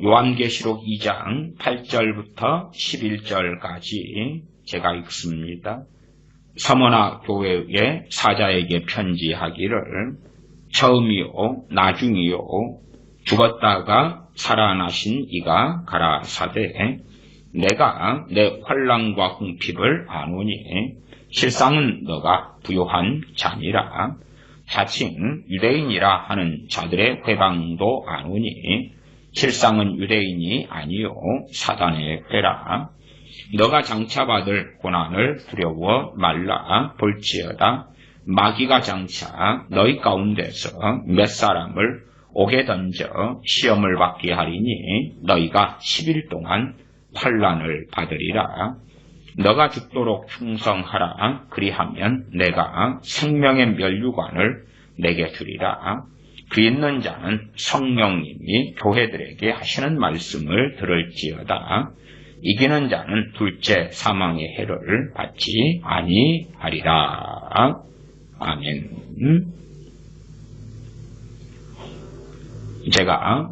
요한계시록 2장 8절부터 11절까지 제가 읽습니다. 서머나 교회의 사자에게 편지하기를 처음이요 나중이요 죽었다가 살아나신 이가 가라사대 내가 내 환난과 궁핍을 아노니 실상은 너가 부요한 자니라. 자칭 유대인이라 하는 자들의 회방도 아노니 실상은 유대인이 아니요 사단의 회라. 너가 장차받을 고난을 두려워 말라. 볼지어다 마귀가 장차 너희 가운데서 몇 사람을 옥에 던져 시험을 받게 하리니 너희가 10일 동안 환난을 받으리라. 너가 죽도록 충성하라. 그리하면 내가 생명의 면류관을 내게 주리라. 그 있는 자는 성령님이 교회들에게 하시는 말씀을 들을지어다. 이기는 자는 둘째 사망의 해를 받지 아니하리라. 아멘. 제가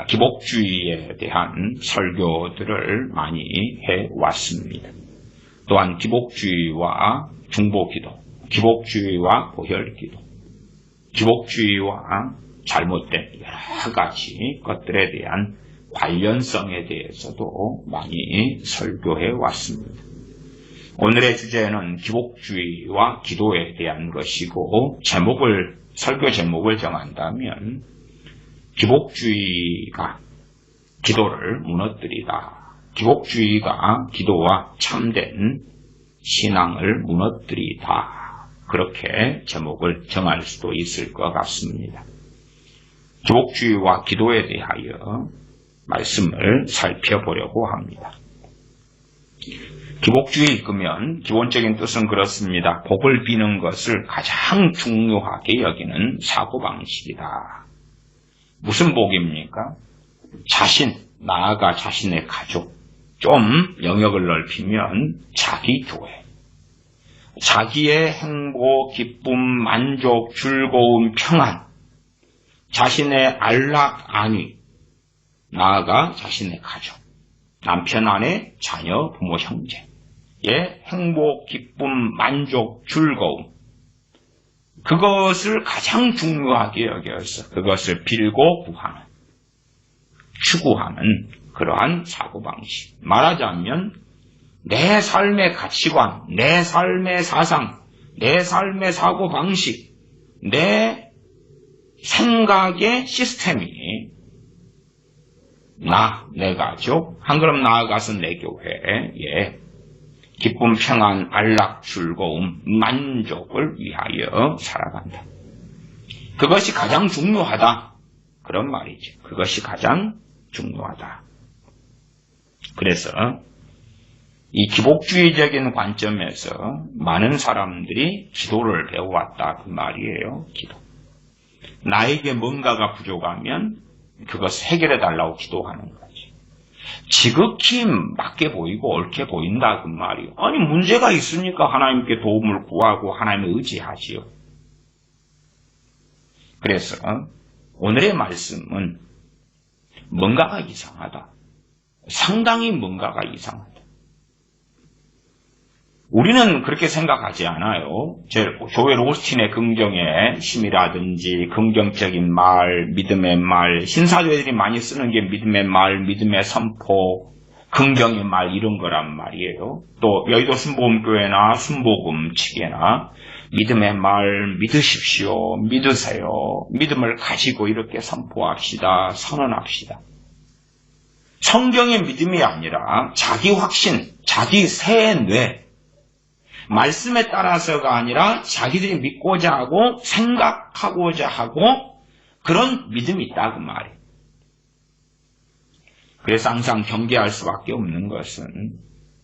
기복주의에 대한 설교들을 많이 해왔습니다. 또한 기복주의와 중보기도, 기복주의와 보혈기도, 기복주의와 잘못된 여러 가지 것들에 대한 관련성에 대해서도 많이 설교해 왔습니다. 오늘의 주제는 기복주의와 기도에 대한 것이고 설교 제목을 정한다면 기복주의가 기도를 무너뜨리다. 기복주의가 기도와 참된 신앙을 무너뜨리다. 그렇게 제목을 정할 수도 있을 것 같습니다. 기복주의와 기도에 대하여 말씀을 살펴보려고 합니다. 기복주의 그러면 기본적인 뜻은 그렇습니다. 복을 비는 것을 가장 중요하게 여기는 사고방식이다. 무슨 복입니까? 나아가 자신의 가족, 좀 영역을 넓히면 자기 교회, 자기의 행복, 기쁨, 만족, 즐거움, 평안, 자신의 안락, 안위, 나아가 자신의 가족, 남편, 아내, 자녀, 부모, 형제의 행복, 기쁨, 만족, 즐거움, 그것을 가장 중요하게 여겨서 그것을 빌고 구하는, 추구하는 그러한 사고방식. 말하자면 내 삶의 가치관, 내 삶의 사상, 내 삶의 사고방식, 내 생각의 시스템이 내 가족, 한 걸음 나아가서 내 교회에 기쁨, 평안, 안락, 즐거움, 만족을 위하여 살아간다. 그것이 가장 중요하다. 그런 말이죠. 그것이 가장 중요하다. 그래서 이 기복주의적인 관점에서 많은 사람들이 기도를 배워왔다. 그 말이에요. 기도. 나에게 뭔가가 부족하면 그것을 해결해달라고 기도하는 거지. 지극히 맞게 보이고 옳게 보인다. 그 말이요. 아니 문제가 있으니까 하나님께 도움을 구하고 하나님을 의지하지요. 그래서 오늘의 말씀은 뭔가가 이상하다. 상당히 뭔가가 이상하다. 우리는 그렇게 생각하지 않아요. 조엘 오스틴의 긍정의 힘이라든지 긍정적인 말, 믿음의 말, 신사조들이 많이 쓰는 게 믿음의 말, 믿음의 선포, 긍정의 말 이런 거란 말이에요. 또 여의도 순복음교회나 순복음 측에나 믿음의 말 믿으십시오. 믿으세요. 믿음을 가지고 이렇게 선포합시다. 선언합시다. 성경의 믿음이 아니라 자기 확신, 자기 새 뇌, 말씀에 따라서가 아니라 자기들이 믿고자 하고 생각하고자 하고 그런 믿음이 있다 그 말이에요. 그래서 항상 경계할 수밖에 없는 것은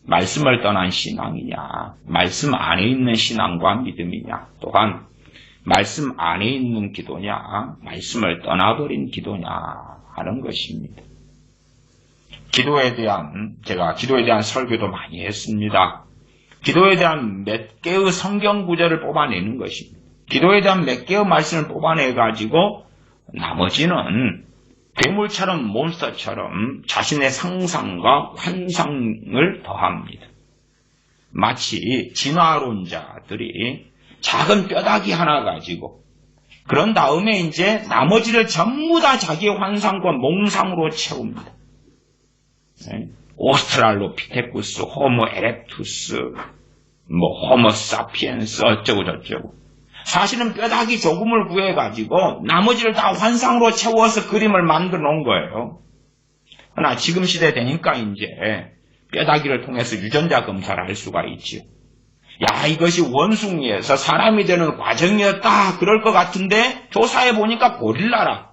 말씀을 떠난 신앙이냐, 말씀 안에 있는 신앙과 믿음이냐, 또한 말씀 안에 있는 기도냐, 말씀을 떠나버린 기도냐 하는 것입니다. 제가 기도에 대한 설교도 많이 했습니다. 기도에 대한 몇 개의 성경 구절을 뽑아내는 것입니다. 기도에 대한 몇 개의 말씀을 뽑아내가지고 나머지는 괴물처럼 몬스터처럼 자신의 상상과 환상을 더합니다. 마치 진화론자들이 작은 뼈다귀 하나 가지고 그런 다음에 이제 나머지를 전부 다 자기의 환상과 몽상으로 채웁니다. 오스트랄로피테쿠스, 호모 에렉투스, 호모 사피엔스 어쩌고 저쩌고. 사실은 뼈다귀 조금을 구해가지고 나머지를 다 환상으로 채워서 그림을 만들어 놓은 거예요. 그러나 지금 시대 되니까 이제 뼈다귀를 통해서 유전자 검사를 할 수가 있지요. 야, 이것이 원숭이에서 사람이 되는 과정이었다. 그럴 것 같은데 조사해 보니까 고릴라라.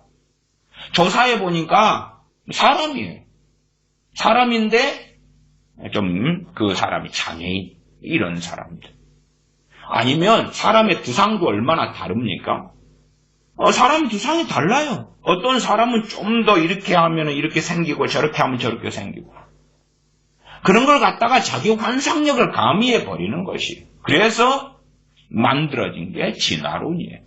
조사해 보니까 사람이에요. 사람인데 좀 그 사람이 장애인 이런 사람들. 아니면 사람의 두상도 얼마나 다릅니까? 사람 두상이 달라요. 어떤 사람은 좀 더 이렇게 하면 이렇게 생기고 저렇게 하면 저렇게 생기고. 그런 걸 갖다가 자기 환상력을 가미해 버리는 것이. 그래서 만들어진 게 진화론이에요.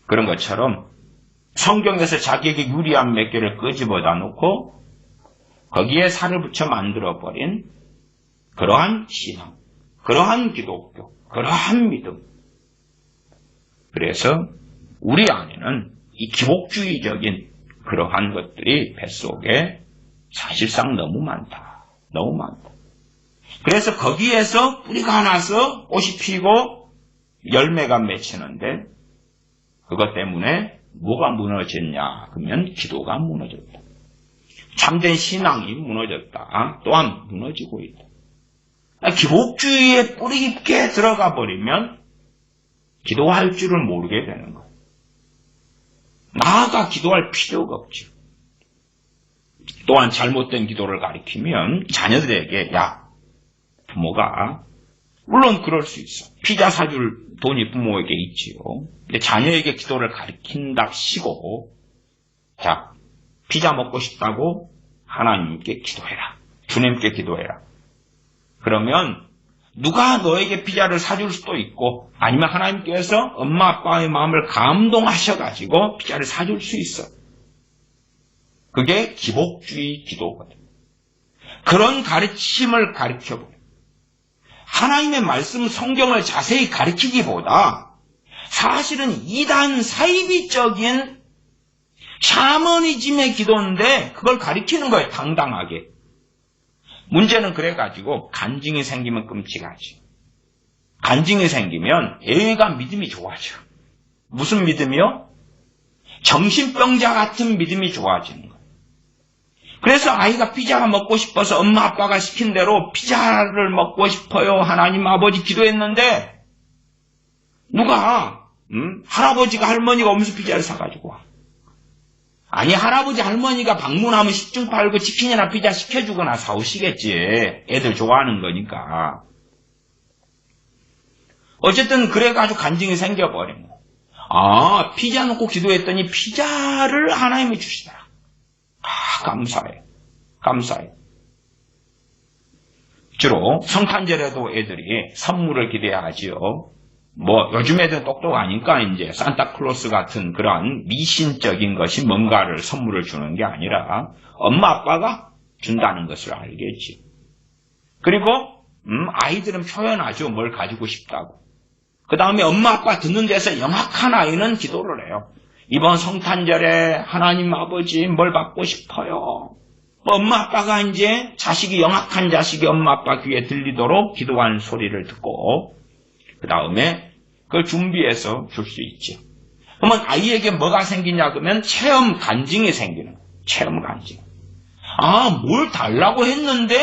그런 것처럼 성경에서 자기에게 유리한 몇 개를 끄집어다 놓고 거기에 살을 붙여 만들어버린 그러한 신앙, 그러한 기독교, 그러한 믿음. 그래서 우리 안에는 이 기복주의적인 그러한 것들이 뱃속에 사실상 너무 많다. 너무 많다. 그래서 거기에서 뿌리가 나서 꽃이 피고 열매가 맺히는데 그것 때문에 뭐가 무너졌냐? 그러면 기도가 무너졌다. 참된 신앙이 무너졌다. 또한 무너지고 있다. 기복주의에 뿌리 깊게 들어가 버리면 기도할 줄을 모르게 되는 거예요. 나아가 기도할 필요가 없죠. 또한 잘못된 기도를 가리키면 자녀들에게 부모가 물론 그럴 수 있어. 피자 사줄 돈이 부모에게 있지요. 근데 자녀에게 기도를 가리킨답시고 피자 먹고 싶다고 하나님께 기도해라. 주님께 기도해라. 그러면 누가 너에게 피자를 사줄 수도 있고 아니면 하나님께서 엄마 아빠의 마음을 감동하셔가지고 피자를 사줄 수 있어. 그게 기복주의 기도거든. 그런 가르침을 가르쳐보려. 하나님의 말씀 성경을 자세히 가르치기보다 사실은 이단 사이비적인 샤머니즘의 기도인데 그걸 가르치는 거예요. 당당하게. 문제는 그래가지고 간증이 생기면 끔찍하지. 간증이 생기면 애가 믿음이 좋아져. 무슨 믿음이요? 정신병자 같은 믿음이 좋아지는 거예요. 그래서 아이가 피자가 먹고 싶어서 엄마 아빠가 시킨 대로 피자를 먹고 싶어요. 하나님 아버지 기도했는데 누가 할아버지가 할머니가 오면서 피자를 사가지고 와. 아니 할아버지 할머니가 방문하면 식중 팔고 치킨이나 피자 시켜주거나 사오시겠지. 애들 좋아하는 거니까. 어쨌든 그래가지고 간증이 생겨버린 거야. 피자 놓고 기도했더니 피자를 하나님이 주시더라. 감사해요. 감사해요. 주로 성탄절에도 애들이 선물을 기대하지요. 요즘 애들은 똑똑하니까 이제 산타클로스 같은 그런 미신적인 것이 뭔가를 선물을 주는 게 아니라 엄마 아빠가 준다는 것을 알겠지. 그리고 아이들은 표현하죠. 뭘 가지고 싶다고. 그 다음에 엄마 아빠 듣는 데서 영악한 아이는 기도를 해요. 이번 성탄절에 하나님 아버지 뭘 받고 싶어요. 엄마 아빠가 이제 영악한 자식이 엄마 아빠 귀에 들리도록 기도하는 소리를 듣고 그 다음에 그걸 준비해서 줄 수 있죠. 그러면 아이에게 뭐가 생기냐 그러면 체험 간증이 생기는 거예요. 체험 간증. 뭘 달라고 했는데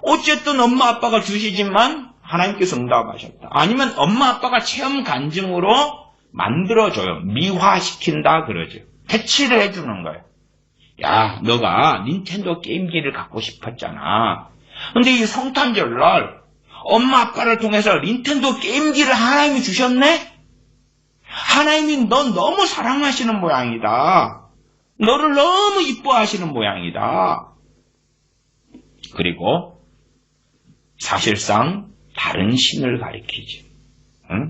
어쨌든 엄마 아빠가 주시지만 하나님께서 응답하셨다. 아니면 엄마 아빠가 체험 간증으로 만들어줘요. 미화시킨다 그러죠. 캐치를 해주는 거예요. 너가 닌텐도 게임기를 갖고 싶었잖아. 근데 이 성탄절날 엄마 아빠를 통해서 닌텐도 게임기를 하나님이 주셨네? 하나님이 넌 너무 사랑하시는 모양이다. 너를 너무 이뻐하시는 모양이다. 그리고 사실상 다른 신을 가리키지.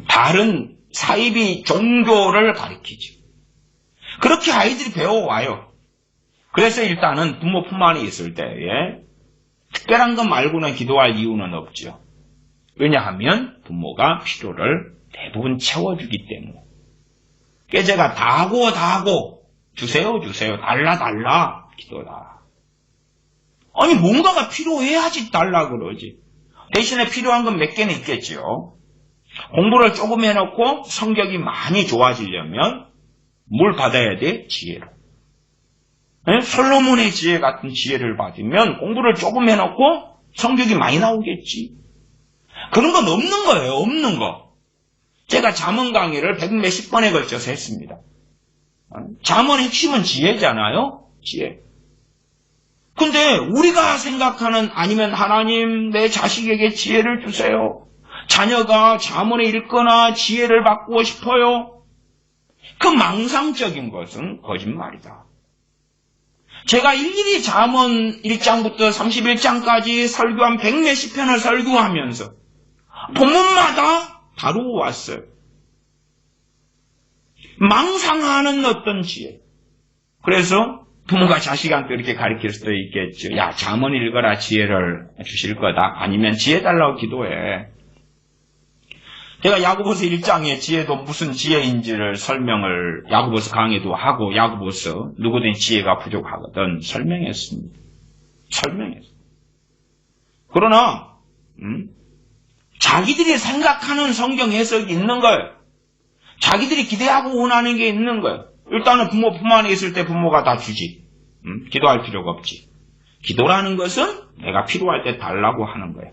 다른 사이비 종교를 가리키지. 그렇게 아이들이 배워와요. 그래서 일단은 부모 품 안에 있을 때에 특별한 것 말고는 기도할 이유는 없죠. 왜냐하면 부모가 필요를 대부분 채워주기 때문에. 제가 다 하고 주세요 달라 기도다. 아니 뭔가가 필요해야지 달라 그러지. 대신에 필요한 건 몇 개는 있겠죠. 공부를 조금 해놓고 성격이 많이 좋아지려면 뭘 받아야 돼? 지혜로. 네? 솔로몬의 지혜 같은 지혜를 받으면 공부를 조금 해놓고 성격이 많이 나오겠지. 그런 건 없는 거예요. 없는 거. 제가 잠언 강의를 100몇십 번에 걸쳐서 했습니다. 잠언의 핵심은 지혜잖아요. 지혜. 근데 우리가 생각하는 아니면 하나님 내 자식에게 지혜를 주세요. 자녀가 잠언에 읽거나 지혜를 받고 싶어요. 그 망상적인 것은 거짓말이다. 제가 일일이 잠언 1장부터 31장까지 설교한 100몇십 편을 설교하면서 본문마다 다루어 왔어요. 망상하는 어떤 지혜. 그래서 부모가 자식한테 이렇게 가르칠 수도 있겠죠. 야, 잠언 읽어라 지혜를 주실 거다. 아니면 지혜 달라고 기도해. 제가 야고보서 1장에 지혜도 무슨 지혜인지를 설명을 야고보서 강의도 하고 야고보서 누구든 지혜가 부족하거든 설명했습니다. 그러나 자기들이 생각하는 성경 해석이 있는 거예요. 자기들이 기대하고 원하는 게 있는 거예요. 일단은 부모 품 안에 있을 때 부모가 다 주지. 기도할 필요가 없지. 기도라는 것은 내가 필요할 때 달라고 하는 거예요.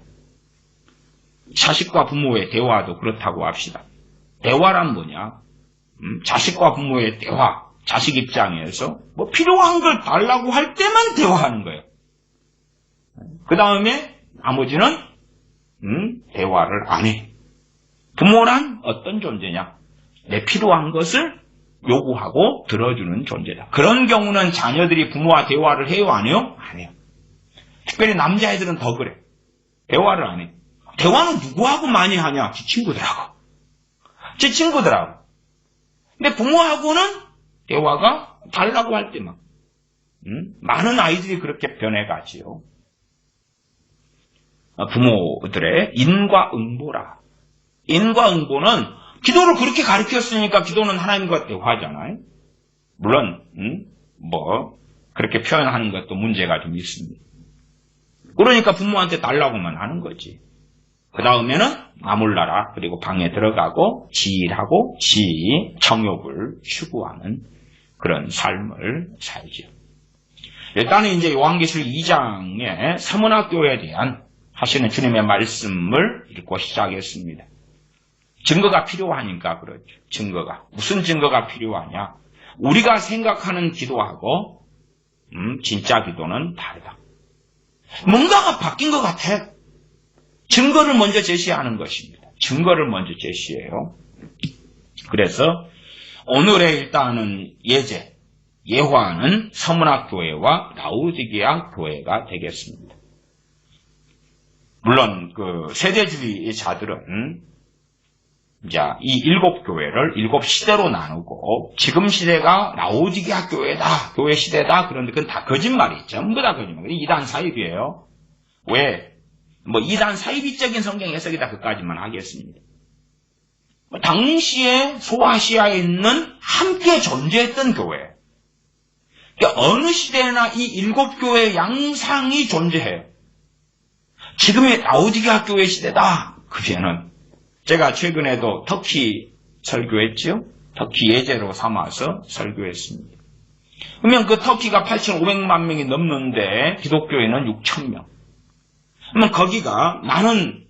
자식과 부모의 대화도 그렇다고 합시다. 대화란 뭐냐? 자식과 부모의 대화. 자식 입장에서 뭐 필요한 걸 달라고 할 때만 대화하는 거예요. 그 다음에 나머지는 대화를 안 해. 부모란 어떤 존재냐? 내 필요한 것을 요구하고 들어주는 존재다. 그런 경우는 자녀들이 부모와 대화를 해요? 안 해요? 안 해요. 특별히 남자애들은 더 그래. 대화를 안 해. 대화는 누구하고 많이 하냐? 제 친구들하고. 근데 부모하고는 대화가 달라고 할 때만. 많은 아이들이 그렇게 변해가지요. 부모들의 인과응보라. 인과응보는 기도를 그렇게 가르쳤으니까 기도는 하나님과 대화잖아요. 물론 그렇게 표현하는 것도 문제가 좀 있습니다. 그러니까 부모한테 달라고만 하는 거지. 그 다음에는 나몰라라. 그리고 방에 들어가고 지일하고 정욕을 추구하는 그런 삶을 살죠. 일단은 이제 요한계시록 2장의 서문학교에 대한 하시는 주님의 말씀을 읽고 시작했습니다. 증거가 필요하니까 그렇죠. 증거가. 무슨 증거가 필요하냐? 우리가 생각하는 기도하고 진짜 기도는 다르다. 뭔가가 바뀐 것 같아. 증거를 먼저 제시하는 것입니다. 증거를 먼저 제시해요. 그래서 오늘의 일단은 예화는 서문학 교회와 라우디게아 교회가 되겠습니다. 물론 그 세대주의 자들은 이제 이 7교회를 7시대로 나누고 지금 시대가 라우디게아 교회다, 교회 시대다. 그런데 그건 다 거짓말이죠. 전부 다 거짓말. 이단 사입이에요. 왜? 이단 사이비적인 성경 해석이다. 그까지만 하겠습니다. 당시에 소아시아에 있는 함께 존재했던 교회. 그러니까 어느 시대나 이 7교회의 양상이 존재해요. 지금의 라우디게아 교회 시대다. 그게는 제가 최근에도 터키 설교했죠. 터키 예제로 삼아서 설교했습니다. 그러면 그 터키가 8,500만 명이 넘는데 기독교인은 6,000명. 그러면 거기가 나는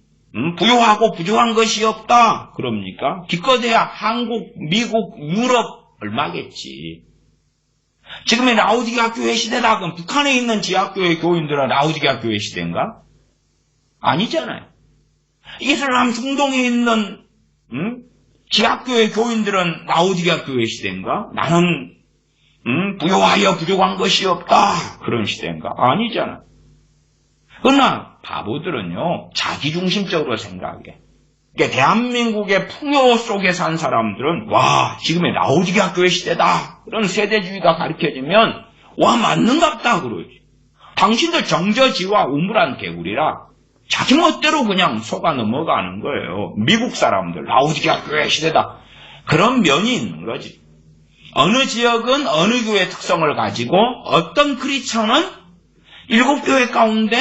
부유하고 부족한 것이 없다. 그럽니까? 기껏해야 한국, 미국, 유럽 얼마겠지. 지금의 라우디게아 교회 시대다. 그럼 북한에 있는 지하교회 교인들은 라우디게아 교회 시대인가? 아니잖아요. 이슬람 중동에 있는 지하교회 교인들은 라우디게아 교회 시대인가? 나는 부유하여 부족한 것이 없다. 그런 시대인가? 아니잖아. 그러나 바보들은요, 자기중심적으로 생각해. 그러니까 대한민국의 풍요 속에 산 사람들은 와, 지금의 라우디게아 교회 시대다. 그런 세대주의가 가르쳐지면 와 맞는갑다 그러지. 당신들 정저지와 우물한 개구리라 자기 멋대로 그냥 속아 넘어가는 거예요. 미국 사람들 라오디게아 교회 시대다. 그런 면이 있는 거지. 어느 지역은 어느 교회의 특성을 가지고 어떤 크리스천은 7교회 가운데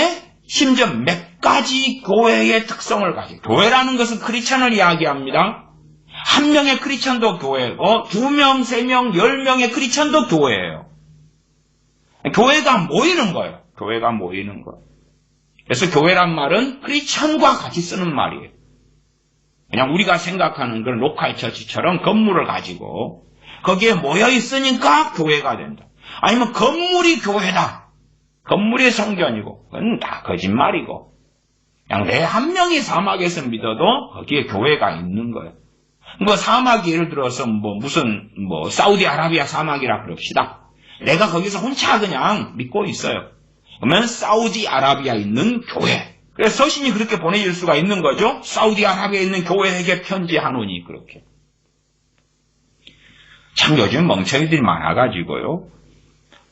심지어 몇 가지 교회의 특성을 가지고, 교회라는 것은 크리스천을 이야기합니다. 한 명의 크리스천도 교회고 2명, 3명, 10명의 크리스천도 교회예요. 교회가 모이는 거예요. 교회가 모이는 거예요. 그래서 교회란 말은 크리스천과 같이 쓰는 말이에요. 그냥 우리가 생각하는 그런 로컬 처치처럼 건물을 가지고 거기에 모여 있으니까 교회가 된다. 아니면 건물이 교회다. 건물이 성전이고 그건 다 거짓말이고 그냥 내 한 명이 사막에서 믿어도 거기에 교회가 있는 거예요. 뭐 사막이 예를 들어서 무슨 사우디아라비아 사막이라 그럽시다. 내가 거기서 혼자 그냥 믿고 있어요. 그러면 사우디아라비아에 있는 교회. 그래서 서신이 그렇게 보내질 수가 있는 거죠. 사우디아라비아에 있는 교회에게 편지하노니 그렇게. 참 요즘 멍청이들이 많아가지고요.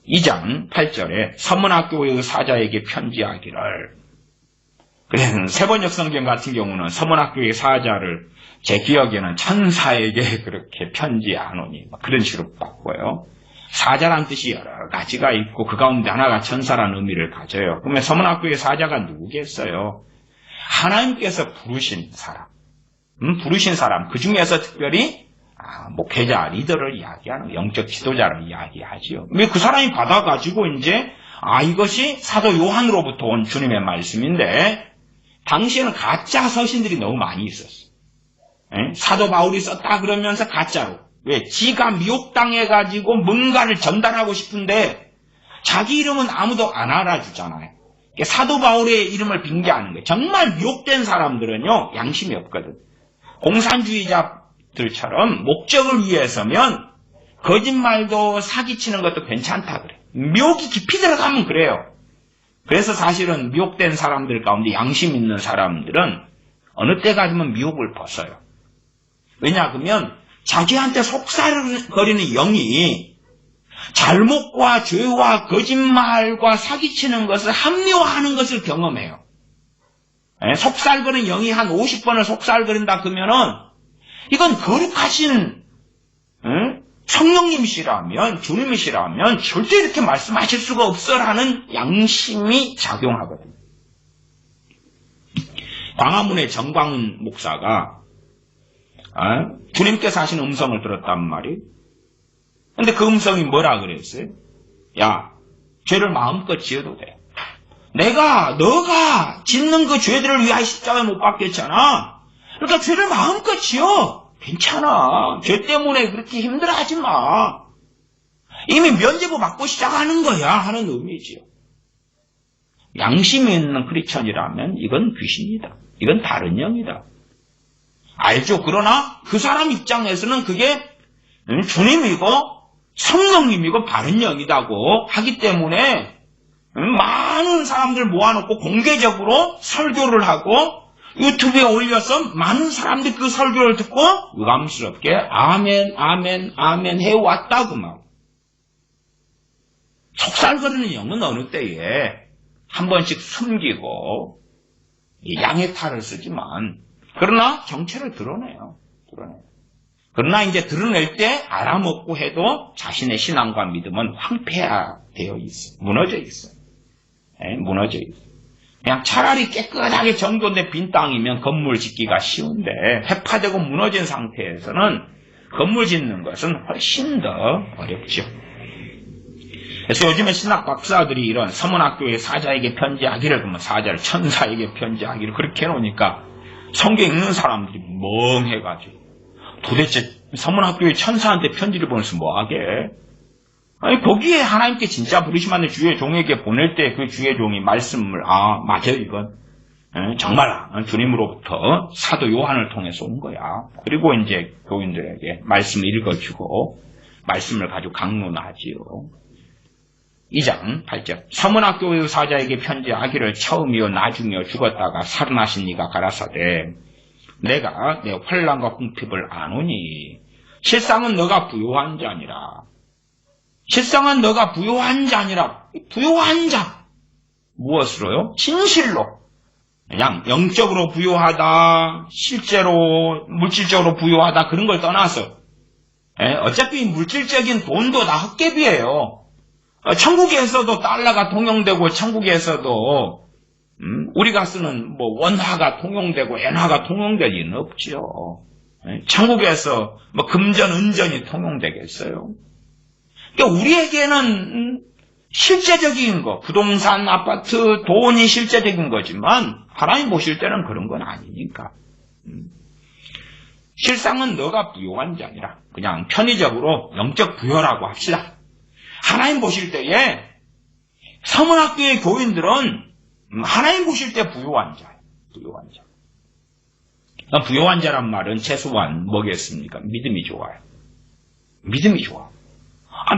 2장 8절에 서문학교의 사자에게 편지하기를. 그래서 세번역 성경 같은 경우는 서문학교의 사자를 제 기억에는 천사에게 그렇게 편지하노니 그런 식으로 바꿔요. 사자란 뜻이 여러 가지가 있고 그 가운데 하나가 천사라는 의미를 가져요. 그러면 서문학교의 사자가 누구겠어요? 하나님께서 부르신 사람. 부르신 사람. 그 중에서 특별히 목회자, 리더를 이야기하는 영적 지도자를 이야기하지요. 그 사람이 받아가지고 이제 이것이 사도 요한으로부터 온 주님의 말씀인데 당시에는 가짜 서신들이 너무 많이 있었어요. 사도 바울이 썼다 그러면서 가짜로. 왜? 지가 미혹당해가지고 뭔가를 전달하고 싶은데 자기 이름은 아무도 안 알아주잖아요. 사도 바울의 이름을 빙자하는 거예요. 정말 미혹된 사람들은요 양심이 없거든. 공산주의자들처럼 목적을 위해서면 거짓말도 사기치는 것도 괜찮다 그래. 미혹이 깊이 들어가면 그래요. 그래서 사실은 미혹된 사람들 가운데 양심 있는 사람들은 어느 때까지면 미혹을 벗어요. 왜냐 그러면 자기한테 속살거리는 영이 잘못과 죄와 거짓말과 사기치는 것을 합리화하는 것을 경험해요. 속살거리는 영이 한 50번을 속살거린다 그러면은 이건 거룩하신 성령님이시라면 주님이시라면 절대 이렇게 말씀하실 수가 없어라는 양심이 작용하거든요. 광화문의 정광훈 목사가 주님께서 하신 음성을 들었단 말이에요. 근데 그 음성이 뭐라 그랬어요? 야, 죄를 마음껏 지어도 돼. 너가 짓는 그 죄들을 위하여 십자가에 못 박혔잖아. 그러니까 죄를 마음껏 지어. 괜찮아. 죄 때문에 그렇게 힘들어하지 마. 이미 면죄부 받고 시작하는 거야 하는 의미지요. 양심이 있는 크리스천이라면 이건 귀신이다. 이건 다른 영이다. 알죠? 그러나 그 사람 입장에서는 그게 주님이고 성령님이고 바른 영이다고 하기 때문에 많은 사람들 모아놓고 공개적으로 설교를 하고 유튜브에 올려서 많은 사람들이 그 설교를 듣고 유감스럽게 아멘 아멘 아멘 해왔다 그 말. 속살거리는 영은 어느 때에 한 번씩 숨기고 양의 탈을 쓰지만 그러나 정체를 드러내요. 그러나 이제 드러낼 때 알아먹고 해도 자신의 신앙과 믿음은 황폐화되어 있어. 무너져 있어요. 무너져 있어요. 그냥 차라리 깨끗하게 정돈된 빈 땅이면 건물 짓기가 쉬운데 해파되고 무너진 상태에서는 건물 짓는 것은 훨씬 더 어렵죠. 그래서 요즘에 신학 박사들이 이런 서문학교의 사자에게 편지하기를 그러면 사자를 천사에게 편지하기를 그렇게 해놓으니까 성경 읽는 사람들이 멍해가지고 도대체 서문학교의 천사한테 편지를 보내서 뭐하게? 아니 거기에 하나님께 진짜 부르심하는 주의 종에게 보낼 때 그 주의 종이 말씀을 맞아요 이건 정말 주님으로부터 사도 요한을 통해서 온 거야. 그리고 이제 교인들에게 말씀을 읽어주고 말씀을 가지고 강론하지요. 2장 8절 서문학교의 사자에게 편지하기를 처음이요 나중이요 죽었다가 살아나신 이가 가라사대 내가 내 환난과 궁핍을 아노니 실상은 너가 부요한 자니라. 실상은 너가 부요한 자니라. 부요한 자. 무엇으로요? 진실로. 그냥 영적으로 부요하다, 실제로 물질적으로 부요하다 그런 걸 떠나서 어차피 물질적인 돈도 다 헛개비예요. 천국에서도 달러가 통용되고 천국에서도 우리가 쓰는 뭐 원화가 통용되고 엔화가 통용될 리는 없지요. 천국에서 뭐 금전, 은전이 통용되겠어요. 그러니까 우리에게는 실제적인 거, 부동산, 아파트, 돈이 실제적인 거지만 하나님 보실 때는 그런 건 아니니까. 실상은 너가 부요한 자니라. 그냥 편의적으로 영적 부요라고 합시다. 하나님 보실 때에 서문학교의 교인들은 하나님 보실 때 부요한 자예요. 부요한 자. 부요한 자란 말은 최소한 뭐겠습니까? 믿음이 좋아요. 믿음이 좋아.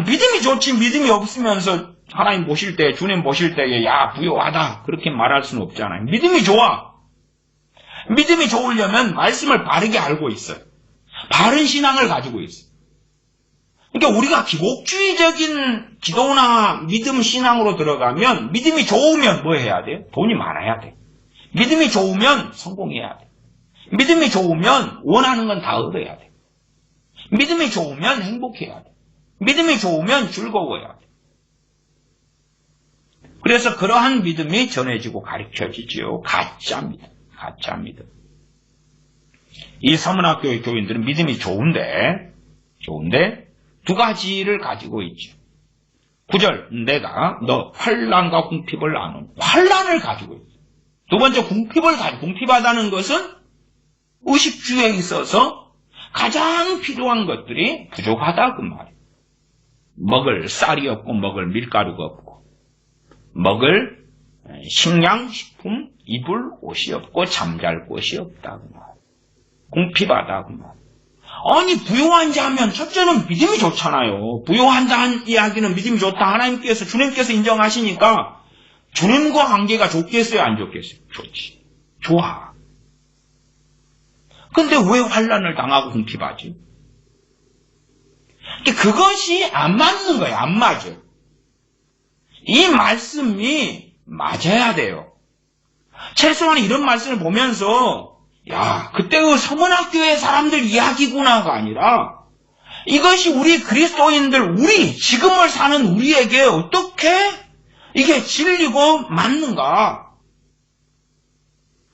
믿음이 좋지 믿음이 없으면서 하나님 보실 때, 주님 보실 때에 야 부요하다 그렇게 말할 수는 없잖아요. 믿음이 좋아. 믿음이 좋으려면 말씀을 바르게 알고 있어요. 바른 신앙을 가지고 있어요. 그러니까 우리가 기복주의적인 기도나 믿음 신앙으로 들어가면 믿음이 좋으면 뭐 해야 돼요? 돈이 많아야 돼. 믿음이 좋으면 성공해야 돼. 믿음이 좋으면 원하는 건 다 얻어야 돼. 믿음이 좋으면 행복해야 돼. 믿음이 좋으면 즐거워야 돼. 그래서 그러한 믿음이 전해지고 가르쳐지지요. 가짜 믿음. 이 서문학교의 교인들은 믿음이 좋은데 두 가지를 가지고 있죠. 9절, 내가 너 환난과 궁핍을 아는 환난을 가지고 있어. 두 번째 궁핍하다는 것은 의식주에 있어서 가장 필요한 것들이 부족하다 그 말이에요. 먹을 쌀이 없고 먹을 밀가루가 없고 먹을 식량, 식품, 입을 옷이 없고 잠잘 곳이 없다 그 말이에요. 궁핍하다 그 말이에요. 아니 부요한 자 하면 첫째는 믿음이 좋잖아요. 부요한 자한 이야기는 믿음이 좋다. 하나님께서 주님께서 인정하시니까 주님과 관계가 좋겠어요 안 좋겠어요? 좋지. 좋아. 근데 왜 환난을 당하고 궁핍하지? 그것이 안 맞는 거예요. 안 맞아요. 이 말씀이 맞아야 돼요. 최소한 이런 말씀을 보면서 야, 그때의 서문학교의 사람들 이야기구나가 아니라 이것이 우리 그리스도인들, 지금을 사는 우리에게 어떻게 이게 진리고 맞는가?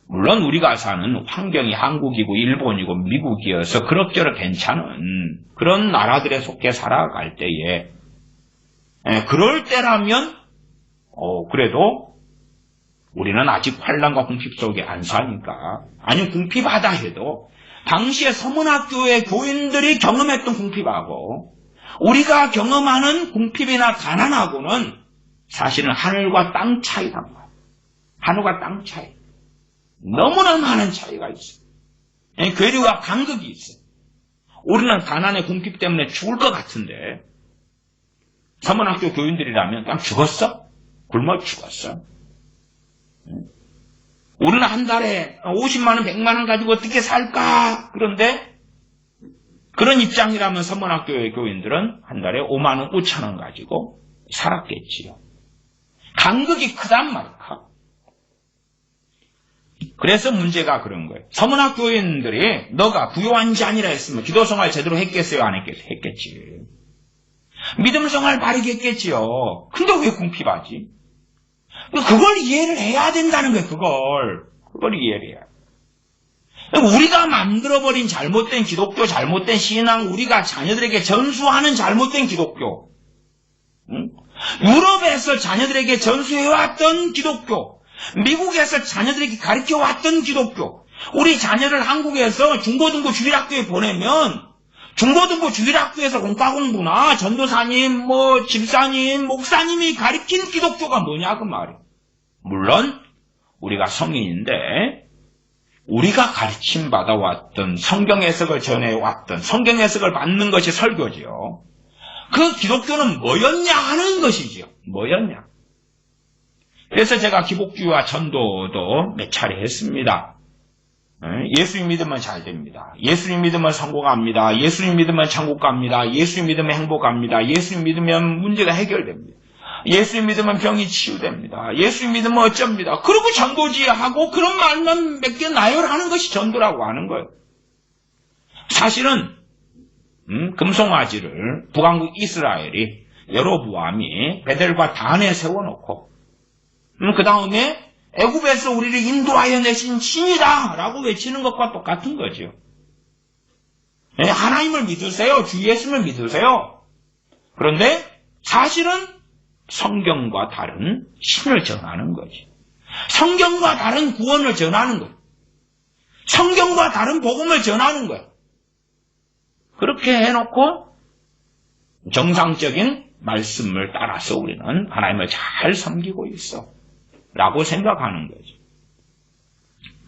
물론 우리가 사는 환경이 한국이고 일본이고 미국이어서 그럭저럭 괜찮은 그런 나라들에 속해 살아갈 때에 그럴 때라면 그래도 우리는 아직 환난과 궁핍 속에 안 사니까 아니면 궁핍하다 해도 당시에 서문학교의 교인들이 경험했던 궁핍하고 우리가 경험하는 궁핍이나 가난하고는 사실은 하늘과 땅 차이란 말이에요. 하늘과 땅 차이. 너무나 많은 차이가 있어요. 괴리와 간극이 있어요. 우리는 가난의 궁핍 때문에 죽을 것 같은데 서문학교 교인들이라면 그냥 죽었어? 굶어 죽었어? 우리는 한 달에 50만 원, 100만 원 가지고 어떻게 살까? 그런데 그런 입장이라면 서문학교의 교인들은 한 달에 5만 원, 5천 원 가지고 살았겠지요. 간극이 크단 말이야. 그래서 문제가 그런 거예요. 서문학교인들이 너가 부요한 자니라 했으면 기도생활 제대로 했겠어요? 안 했겠어요? 했겠지. 믿음생활 바르게 했겠지요. 근데 왜 궁핍하지? 그걸 이해를 해야 된다는 거예요. 그걸 이해를 해야 돼요. 우리가 만들어버린 잘못된 기독교, 잘못된 신앙, 우리가 자녀들에게 전수하는 잘못된 기독교, 유럽에서 자녀들에게 전수해왔던 기독교, 미국에서 자녀들에게 가르쳐왔던 기독교, 우리 자녀를 한국에서 중고등부 주일학교에 보내면 중고등부 주일학교에서 공과공부나 전도사님, 집사님, 목사님이 가르친 기독교가 뭐냐 그 말이에요. 물론 우리가 성인인데 우리가 가르침 받아왔던 성경 해석을 전해왔던 성경 해석을 받는 것이 설교지요. 그 기독교는 뭐였냐 하는 것이지요. 뭐였냐. 그래서 제가 기복주의와 전도도 몇 차례 했습니다. 예수님 믿으면 잘 됩니다. 예수님 믿으면 성공합니다. 예수님 믿으면 천국 갑니다. 예수님 믿으면 행복합니다. 예수님 믿으면 문제가 해결됩니다. 예수님 믿으면 병이 치유됩니다. 예수님 믿으면 어쩝니다. 그러고 전도지하고 그런 말만 몇 개 나열하는 것이 전도라고 하는 거예요. 사실은 금송아지를 북왕국 이스라엘이 여로보암이 베델과 단에 세워놓고 그 다음에 애굽에서 우리를 인도하여 내신 신이다 라고 외치는 것과 똑같은 거죠. 하나님을 믿으세요. 주 예수님을 믿으세요. 그런데 사실은 성경과 다른 신을 전하는 거지. 성경과 다른 구원을 전하는 거예요. 성경과 다른 복음을 전하는 거예요. 그렇게 해놓고 정상적인 말씀을 따라서 우리는 하나님을 잘 섬기고 있어 라고 생각하는 거죠.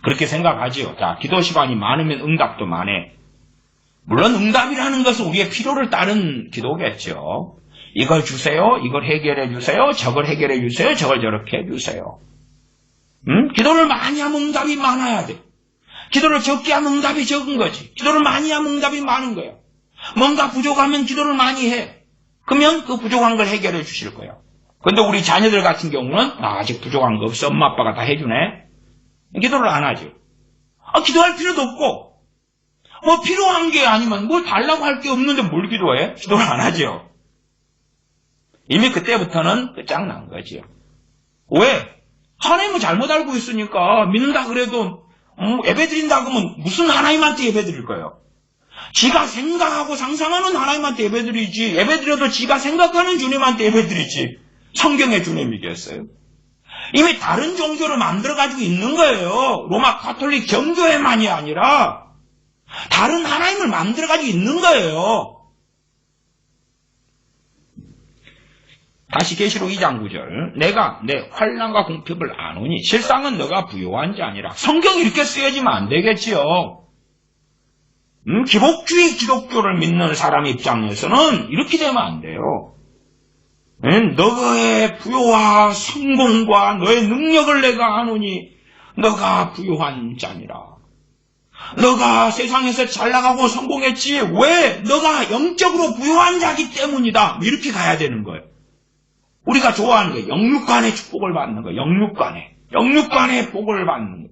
그렇게 생각하지요. 자, 기도 시간이 많으면 응답도 많해. 물론 응답이라는 것은 우리의 필요를 따른 기도겠죠. 이걸 주세요. 이걸 해결해 주세요. 저걸 해결해 주세요. 저걸 저렇게 해주세요. 기도를 많이 하면 응답이 많아야 돼. 기도를 적게 하면 응답이 적은 거지. 기도를 많이 하면 응답이 많은 거야. 뭔가 부족하면 기도를 많이 해. 그러면 그 부족한 걸 해결해 주실 거예요. 근데 우리 자녀들 같은 경우는 아직 부족한 거 없어. 엄마 아빠가 다 해주네. 기도를 안 하죠. 기도할 필요도 없고 뭐 필요한 게 아니면 뭘 달라고 할 게 없는데 뭘 기도해? 기도를 안 하죠. 이미 그때부터는 끝장난 거지요. 왜? 하나님은 잘못 알고 있으니까 믿는다 그래도 예배드린다 그러면 무슨 하나님한테 예배드릴 거예요? 지가 생각하고 상상하는 하나님한테 예배드리지. 예배드려도 지가 생각하는 주님한테 예배드리지. 성경의 주님이겠어요? 이미 다른 종교를 만들어가지고 있는 거예요. 로마 가톨릭 정교회만이 아니라 다른 하나님을 만들어가지고 있는 거예요. 다시 계시록 2장 9절. 내가 내 환난과 궁핍을 아노니 실상은 너가 부요한 자 아니라. 성경이 이렇게 쓰여지면 안 되겠지요. 기복주의 기독교를 믿는 사람 입장에서는 이렇게 되면 안 돼요. 너의 부요와 성공과 너의 능력을 내가 아노니 너가 부요한 자니라. 너가 세상에서 잘 나가고 성공했지. 왜? 너가 영적으로 부요한 자기 때문이다. 이렇게 가야 되는 거예요. 우리가 좋아하는 거예요. 영육간의 축복을 받는 거예요. 영육간의 복을 받는 거예요.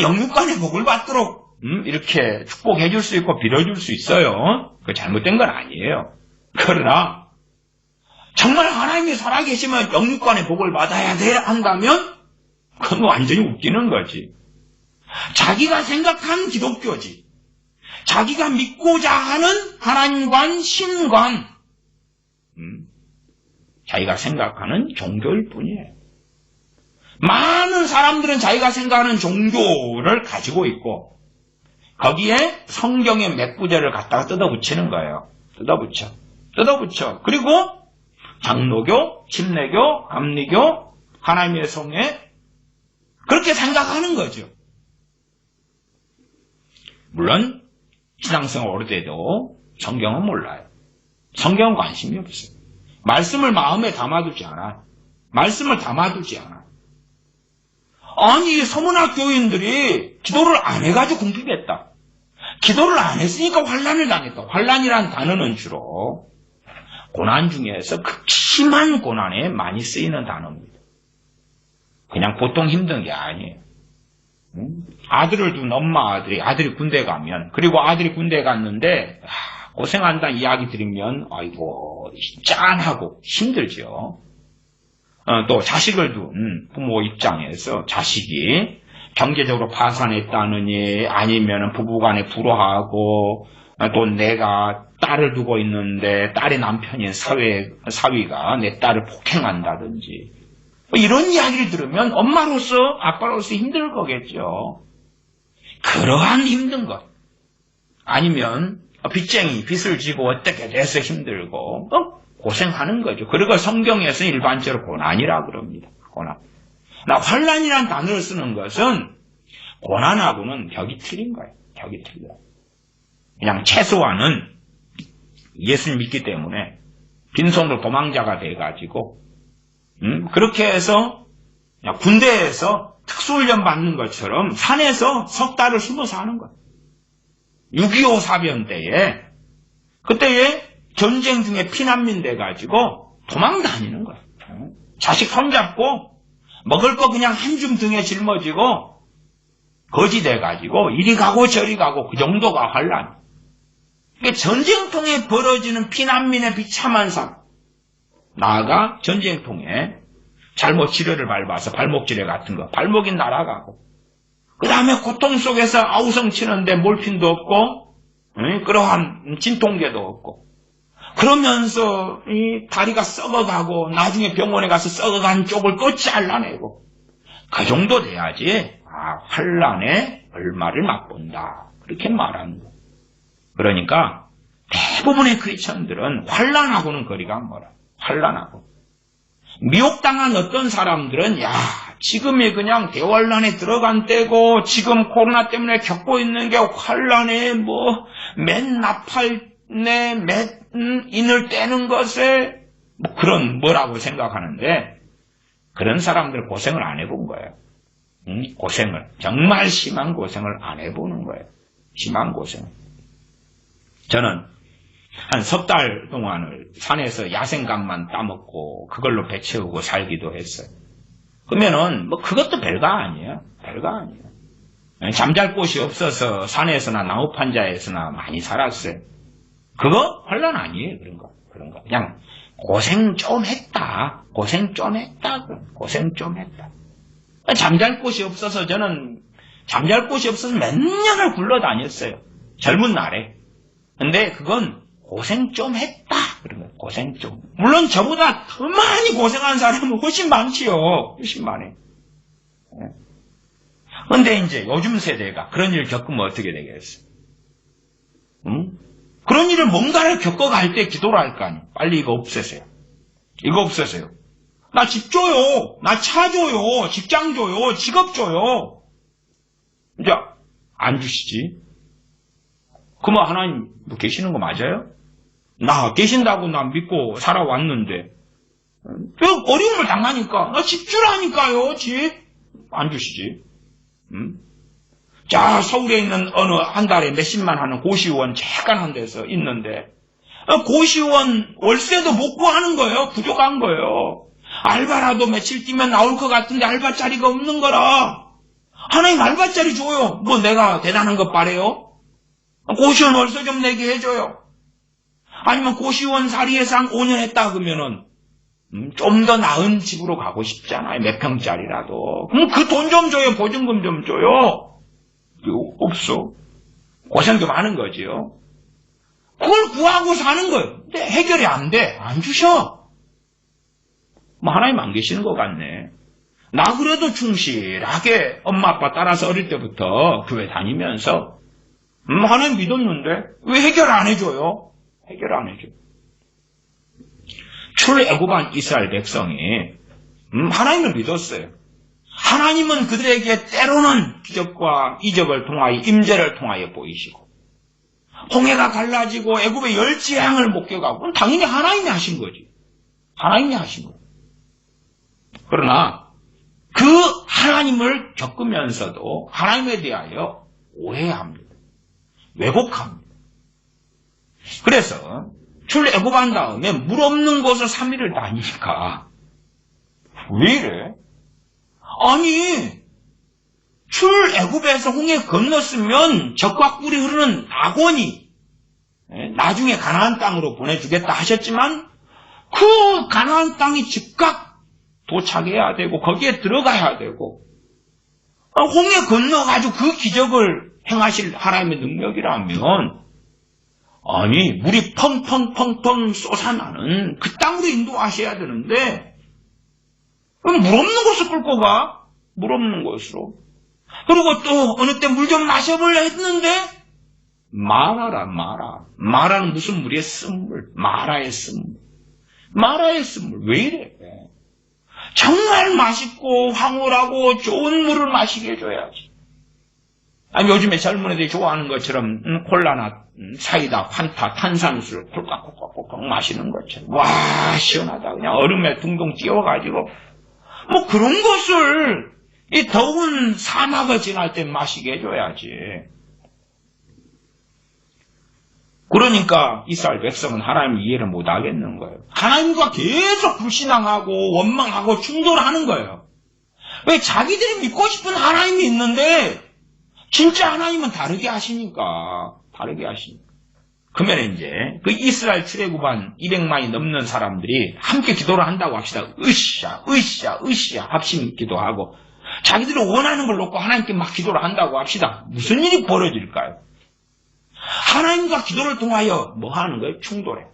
영육간의 복을 받도록 이렇게 축복해 줄 수 있고 빌어줄 수 있어요. 그 잘못된 건 아니에요. 그러나 정말 하나님이 살아계시면 영육간의 복을 받아야 돼 한다면 그건 완전히 웃기는 거지. 자기가 생각한 기독교지. 자기가 믿고자 하는 하나님관, 신관, 자기가 생각하는 종교일 뿐이에요. 많은 사람들은 자기가 생각하는 종교를 가지고 있고 거기에 성경의 몇 구절을 갖다가 뜯어붙이는 거예요. 뜯어붙여. 그리고 장로교, 침례교, 감리교, 하나님의 성에 그렇게 생각하는 거죠. 물론 신앙생활 오래돼도 성경은 몰라요. 성경은 관심이 없어요. 말씀을 마음에 담아두지 않아요. 아니 서문학 교인들이 기도를 안 해가지고 궁핍했다. 기도를 안 했으니까 환난을 당했다. 환난이란 단어는 주로 고난 중에서 극심한 고난에 많이 쓰이는 단어입니다. 그냥 보통 힘든 게 아니에요. 아들을 둔 엄마 아들이 군대 가면, 그리고 아들이 군대 갔는데 고생한다는 이야기 들으면 아이고 짠하고 힘들죠. 또 자식을 둔 부모 입장에서 자식이 경제적으로 파산했다느니 아니면 부부간에 불화하고 또 내가 딸을 두고 있는데 딸의 남편인 사위가 내 딸을 폭행한다든지 이런 이야기를 들으면 엄마로서 아빠로서 힘들 거겠죠. 그러한 힘든 것 아니면 빚쟁이 빚을 지고 어떻게 돼서 힘들고 고생하는 거죠. 그리고 성경에서 일반적으로 고난이라 그럽니다. 고난. 환난이라는 단어를 쓰는 것은 고난하고는 격이 틀린 거예요. 격이 틀려요. 그냥 최소한은 예수를 믿기 때문에 빈손으로 도망자가 돼가지고 그렇게 해서 군대에서 특수훈련 받는 것처럼 산에서 석 달을 숨어서 하는 거야. 6.25 사변 때에, 그때에 전쟁 중에 피난민 돼가지고 도망 다니는 거야. 자식 손잡고 먹을 거 그냥 한 줌 등에 짊어지고 거지 돼가지고 이리 가고 저리 가고 그 정도가 환란. 그러니까 전쟁통에 벌어지는 피난민의 비참한 삶. 나아가 전쟁통에 잘못 지뢰를 밟아서 발목지뢰 같은 거 발목이 날아가고 그 다음에 고통 속에서 아우성 치는데 몰핀도 없고 그러한 진통제도 없고 그러면서 이 다리가 썩어가고 나중에 병원에 가서 썩어간 쪽을 또 잘라내고 그 정도 돼야지 환란의 얼마를 맛본다 그렇게 말하는 거예요. 그러니까 대부분의 크리스천들은 환란하고는 거리가 멀어요. 환란하고 미혹당한 어떤 사람들은 지금이 그냥 대환란에 들어간 때고 지금 코로나 때문에 겪고 있는 게 환란에 맨 나팔내 맨 인을 떼는 것에 그런 뭐라고 생각하는데 그런 사람들 고생을 안 해본 거예요. 고생을 정말 심한 고생을 안 해보는 거예요. 심한 고생. 저는 한 석 달 동안을 산에서 야생감만 따먹고 그걸로 배 채우고 살기도 했어요. 그러면은 그것도 별거 아니에요. 별거 아니에요. 잠잘 곳이 없어서 산에서나 나무판자에서나 많이 살았어요. 그거 환란 아니에요. 그런 거. 그냥 고생 좀 했다. 고생 좀 했다. 잠잘 곳이 없어서 저는 잠잘 곳이 없어서 몇 년을 굴러다녔어요. 젊은 날에. 근데 그건 고생 좀 했다. 그런 거예요. 고생 좀. 물론 저보다 더 많이 고생한 사람은 훨씬 많지요. 훨씬 많아요. 근데 이제 요즘 세대가 그런 일을 겪으면 어떻게 되겠어요? 그런 일을 뭔가를 겪어갈 때 기도를 할 거 아니에요. 빨리 이거 없애세요. 나 집 줘요. 나 차 줘요. 직장 줘요. 직업 줘요. 이제 안 주시지. 그러면 하나님 계시는 거 맞아요? 나 계신다고 나 믿고 살아왔는데 왜 어려움을 당하니까 나 집 주라니까요. 집 안 주시지. 자, 서울에 있는 어느 한 달에 몇십만 하는 고시원 잠깐한 데서 있는데 고시원 월세도 못 구하는 거예요. 부족한 거예요. 알바라도 며칠 뛰면 나올 것 같은데 알바 자리가 없는 거라. 하나님 알바 자리 줘요. 내가 대단한 것 바래요? 고시원 월세 좀 내게 해줘요. 아니면 고시원 살이에서 한 5년 했다 그러면은 좀 더 나은 집으로 가고 싶잖아요. 몇 평짜리라도. 그럼 그 돈 좀 줘요. 보증금 좀 줘요. 없어. 고생 좀 하는 거지요. 그걸 구하고 사는 거예요. 근데 해결이 안 돼. 안 주셔. 하나님 안 계시는 것 같네. 나 그래도 충실하게 엄마 아빠 따라서 어릴 때부터 교회 다니면서 하나님 믿었는데 왜 해결 안 해줘요? 해결 안 해줘. 출애굽한 이스라엘 백성이 하나님을 믿었어요. 하나님은 그들에게 때로는 기적과 이적을 통하여 임재를 통하여 보이시고 홍해가 갈라지고 애굽의 열 재앙을 목격하고 그건 당연히 하나님이 하신 거지. 하나님이 하신 거예요. 그러나 그 하나님을 겪으면서도 하나님에 대하여 오해합니다. 왜곡합니다. 그래서 출애굽한 다음에 물 없는 곳을 3일을 다니니까 왜 이래? 아니 출애굽에서 홍해 건넜으면 적과 꿀이 흐르는 낙원이 나중에 가나안 땅으로 보내주겠다 하셨지만 그 가나안 땅이 즉각 도착해야 되고 거기에 들어가야 되고 홍해 건너가지고 그 기적을 행하실 하나님의 능력이라면 아니 물이 펑펑펑펑 쏟아나는 그 땅으로 인도하셔야 되는데 물 없는 곳을 끌고 가. 물 없는 곳으로. 그리고 또 어느 때 물 좀 마셔볼래 했는데 마라라 마라. 마라는 무슨 물이에요? 쓴물. 마라의 쓴물. 마라의 쓴물. 왜 이래? 정말 맛있고 황홀하고 좋은 물을 마시게 해줘야지. 아니 요즘에 젊은 애들이 좋아하는 것처럼 콜라나 사이다, 환타, 탄산술 콜깍콜깍콜깍 마시는 것처럼 와 시원하다. 그냥 얼음에 둥둥 띄워가지고 그런 것을 이 더운 사막을 지날 때 마시게 해줘야지. 그러니까 이스라엘 백성은 하나님을 이해를 못하겠는 거예요. 하나님과 계속 불신앙하고 원망하고 충돌하는 거예요. 왜? 자기들이 믿고 싶은 하나님이 있는데 진짜 하나님은 다르게 하시니까. 그러면 이제 그 이스라엘 출애굽한 200만이 넘는 사람들이 함께 기도를 한다고 합시다. 으쌰 합심 기도하고 자기들이 원하는 걸 놓고 하나님께 막 기도를 한다고 합시다. 무슨 일이 벌어질까요? 하나님과 기도를 통하여 뭐 하는 거예요? 충돌해.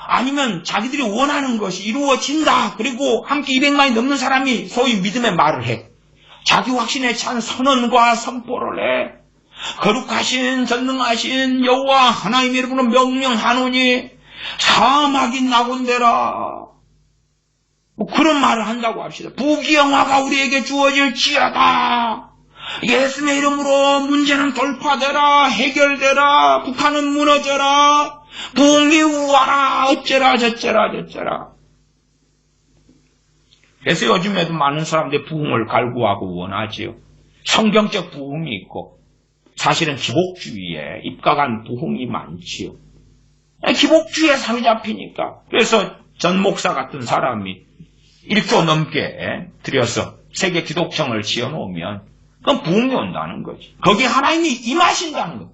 아니면 자기들이 원하는 것이 이루어진다. 그리고 함께 200만이 넘는 사람이 소위 믿음의 말을 해. 자기 확신에 찬 선언과 선포를 해. 거룩하신 전능하신 여호와 하나님의 이름으로 명령하노니 사막이 나곤대라. 뭐 그런 말을 한다고 합시다. 부귀영화가 우리에게 주어질지어다. 예수의 이름으로 문제는 돌파되라. 해결되라. 북한은 무너져라. 부흥이 우하라. 어쩌라 저쩌라. 그래서 요즘에도 많은 사람들이 부흥을 갈구하고 원하지요. 성경적 부흥이 있고 사실은 기복주의에 입각한 부흥이 많지요. 기복주의에 사로잡히니까. 그래서 전 목사 같은 사람이 1조 넘게 들여서 세계 기독청을 지어놓으면 그건 부흥이 온다는 거지. 거기에 하나님이 임하신다는 거.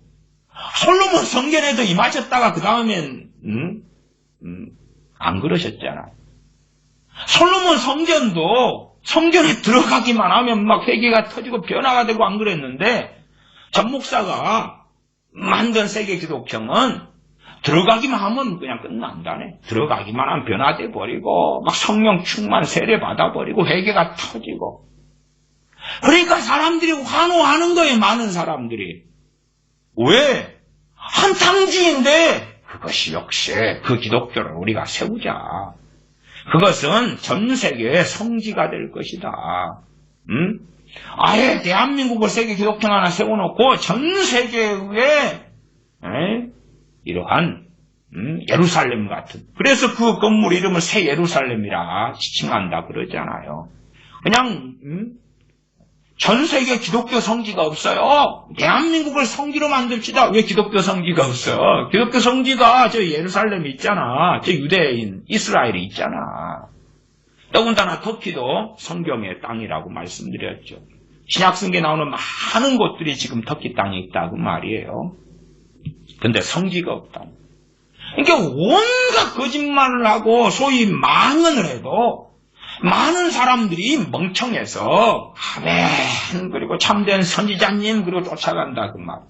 솔로몬 성전에도 임하셨다가 그 다음엔 안 그러셨잖아. 솔로몬 성전도 성전에 들어가기만 하면 막 회개가 터지고 변화가 되고 안 그랬는데 전 목사가 만든 세계 기독청은 들어가기만 하면 그냥 끝난다네. 들어가기만 하면 변화돼 버리고 막 성령 충만 세례 받아버리고 회개가 터지고. 그러니까 사람들이 환호하는 거예요. 많은 사람들이. 왜? 한탕주의인데 그것이 역시 그 기독교를 우리가 세우자. 그것은 전 세계의 성지가 될 것이다. 아예 대한민국을 세계 기독청 하나 세워놓고 전 세계에 이러한 예루살렘 같은. 그래서 그 건물 이름을 새 예루살렘이라 지칭한다 그러잖아요. 그냥 전 세계 기독교 성지가 없어요. 대한민국을 성지로 만들지다. 왜 기독교 성지가 없어? 기독교 성지가 저 예루살렘이 있잖아. 저 유대인 이스라엘이 있잖아. 더군다나 터키도 성경의 땅이라고 말씀드렸죠. 신약성경에 나오는 많은 곳들이 지금 터키 땅에 있다고 말이에요. 근데 성지가 없다. 그러니까 온갖 거짓말을 하고 소위 망언을 해도 많은 사람들이 멍청해서 아멘 그리고 참된 선지자님 그리고 쫓아간다 그 말.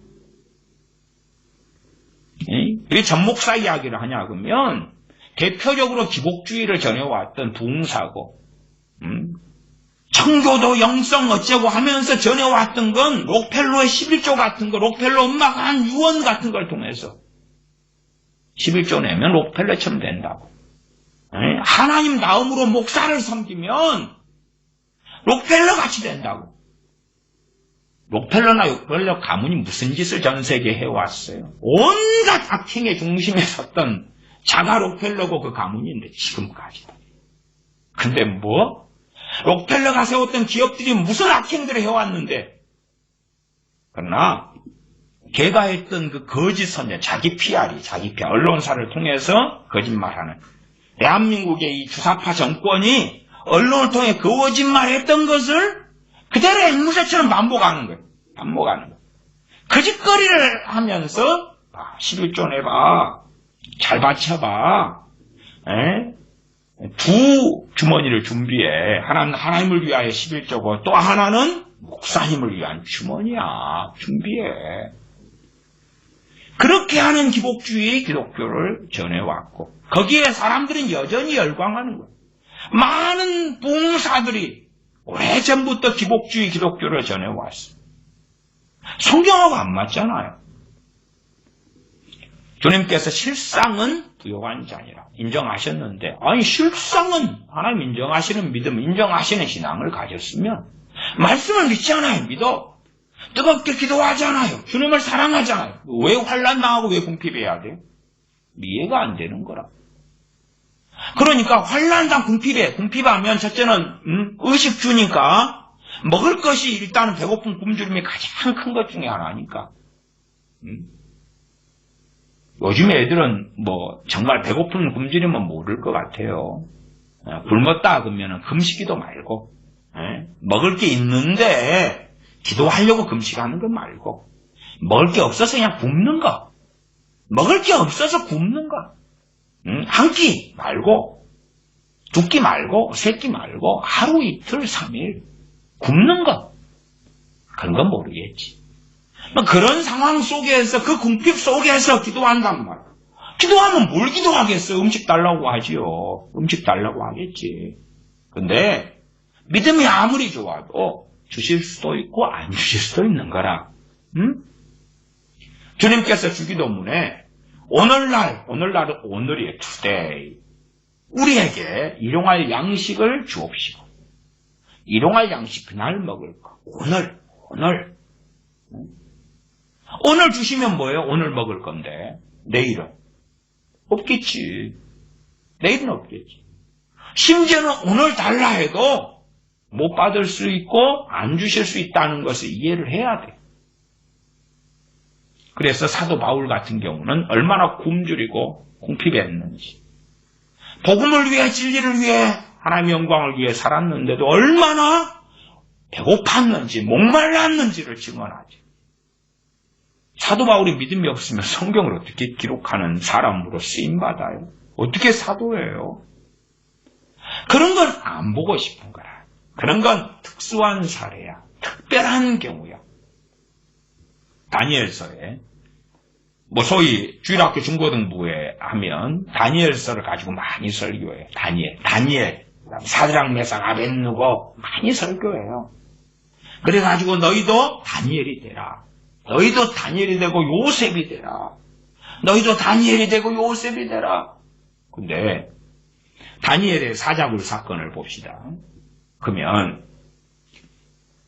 왜 전목사 이야기를 하냐 그러면 대표적으로 기복주의를 전해왔던 부흥사고 청교도 영성 어쩌고 하면서 전해왔던 건 록펠러의 11조 같은 거, 록펠러 엄마가 한 유언 같은 걸 통해서 11조 내면 록펠러처럼 된다고. 하나님 다음으로 목사를 섬기면 록펠러 같이 된다고. 록펠러나 록펠러 가문이 무슨 짓을 전 세계에 해왔어요. 온갖 악행의 중심에 섰던 자가 록펠러고 그 가문인데 지금까지도. 근데 뭐? 록펠러가 세웠던 기업들이 무슨 악행들을 해왔는데 그러나 걔가 했던 그 거짓 선전, 자기 PR, 언론사를 통해서 거짓말하는 대한민국의 이 주사파 정권이 언론을 통해 거짓말했던 것을 그대로 앵무새처럼 반복하는 거예요. 거짓거리를 하면서 11조 내봐. 잘 받쳐봐. 두 주머니를 준비해. 하나는 하나님을 위하여 11조고 또 하나는 목사님을 위한 주머니야. 준비해. 그렇게 하는 기복주의 기독교를 전해왔고 거기에 사람들은 여전히 열광하는 거예요. 많은 부흥사들이 오래전부터 기복주의 기독교를 전해왔어요. 성경하고 안 맞잖아요. 주님께서 실상은 부요한 자니라 인정하셨는데 아니 실상은 하나님 인정하시는 믿음, 인정하시는 신앙을 가졌으면 말씀을 믿지 않아요. 믿어. 뜨겁게 기도하잖아요. 주님을 사랑하잖아요. 왜 환난 당하고 왜 궁핍해야 돼요? 이해가 안 되는 거라. 그러니까 환난당 궁핍하면 첫째는 의식 주니까 먹을 것이 일단은 배고픈 굶주림이 가장 큰 것 중에 하나니까. 요즘에 애들은 정말 배고픈 굶주림은 모를 것 같아요. 굶었다 그러면 금식기도 말고, 먹을 게 있는데 기도하려고 금식하는 거 말고, 먹을 게 없어서 그냥 굶는 거, 먹을 게 없어서 굶는 거, 한 끼 말고, 두 끼 말고, 세 끼 말고, 하루 이틀 3일 굶는 거, 그런 건 모르겠지. 그런 상황 속에서, 그 궁핍 속에서 기도한단 말이야. 기도하면 뭘 기도하겠어? 음식 달라고 하지요. 음식 달라고 하겠지. 근데 믿음이 아무리 좋아도 주실 수도 있고 안 주실 수도 있는 거라. 주님께서 주기도문에 오늘날은 오늘이에요. today. 우리에게 일용할 양식을 주옵시고, 일용할 양식 그날 먹을 거. 오늘 주시면 뭐예요? 오늘 먹을 건데 내일은 없겠지. 내일은 없겠지. 심지어는 오늘 달라 해도 못 받을 수 있고 안 주실 수 있다는 것을 이해를 해야 돼. 그래서 사도 바울 같은 경우는 얼마나 굶주리고 궁핍했는지, 복음을 위해, 진리를 위해, 하나님의 영광을 위해 살았는데도 얼마나 배고팠는지 목말랐는지를 증언하지. 사도 바울이 믿음이 없으면 성경을 어떻게 기록하는 사람으로 쓰임받아요? 어떻게 사도예요? 그런 건 안 보고 싶은 거라. 그런 건 특수한 사례야. 특별한 경우야. 다니엘서에, 소위 주일학교 중고등부에 하면 다니엘서를 가지고 많이 설교해요. 다니엘, 사드락, 메삭, 아벳느고 많이 설교해요. 그래가지고 너희도 다니엘이 되라. 너희도 다니엘이 되고 요셉이 되라. 너희도 다니엘이 되고 요셉이 되라. 근데 다니엘의 사자굴 사건을 봅시다. 그러면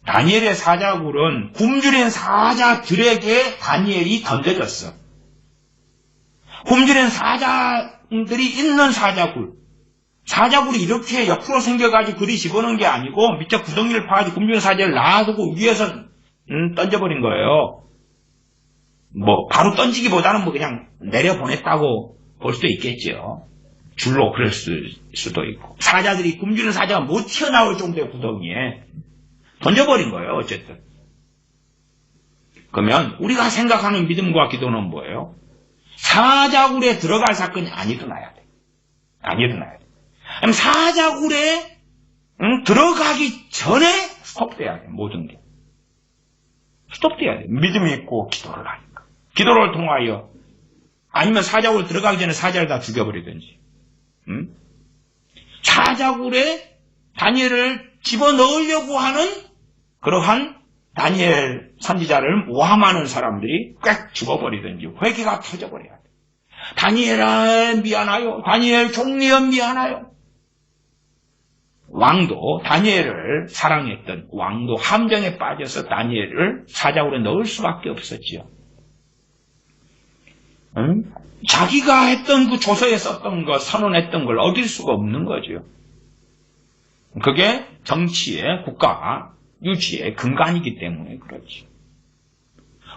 다니엘의 사자굴은 굶주린 사자들에게 다니엘이 던져졌어. 굶주린 사자들이 있는 사자굴이 이렇게 옆으로 생겨가지고 그리 집어넣은 게 아니고 밑에 구덩이를 파가지고 굶주린 사자를 놔두고 위에서 던져버린 거예요. 바로 던지기보다는 그냥 내려보냈다고 볼 수도 있겠죠. 줄로 그럴 수도 있고. 굶주린 사자가 못 튀어나올 정도의 구덩이에 던져버린 거예요, 어쨌든. 그러면 우리가 생각하는 믿음과 기도는 뭐예요? 사자굴에 들어갈 사건이 안 일어나야 돼. 그럼 사자굴에 들어가기 전에 스톱돼야 돼, 모든 게. 스톱돼야 돼. 믿음이 있고 기도를 하니까. 기도를 통하여, 아니면 사자굴에 들어가기 전에 사자를 다 죽여버리든지. 사자굴에 다니엘을 집어넣으려고 하는 그러한 다니엘 선지자를 모함하는 사람들이 꽥 죽어버리든지 회개가 터져버려야 돼. 다니엘아 미안하요. 다니엘 종리여 미안하요. 왕도 다니엘을 사랑했던 왕도 함정에 빠져서 다니엘을 사자굴에 넣을 수밖에 없었지요. 자기가 했던 그 조서에 썼던 거, 선언했던 걸 어길 수가 없는 거죠. 그게 정치의, 국가 유지의 근간이기 때문에 그렇지.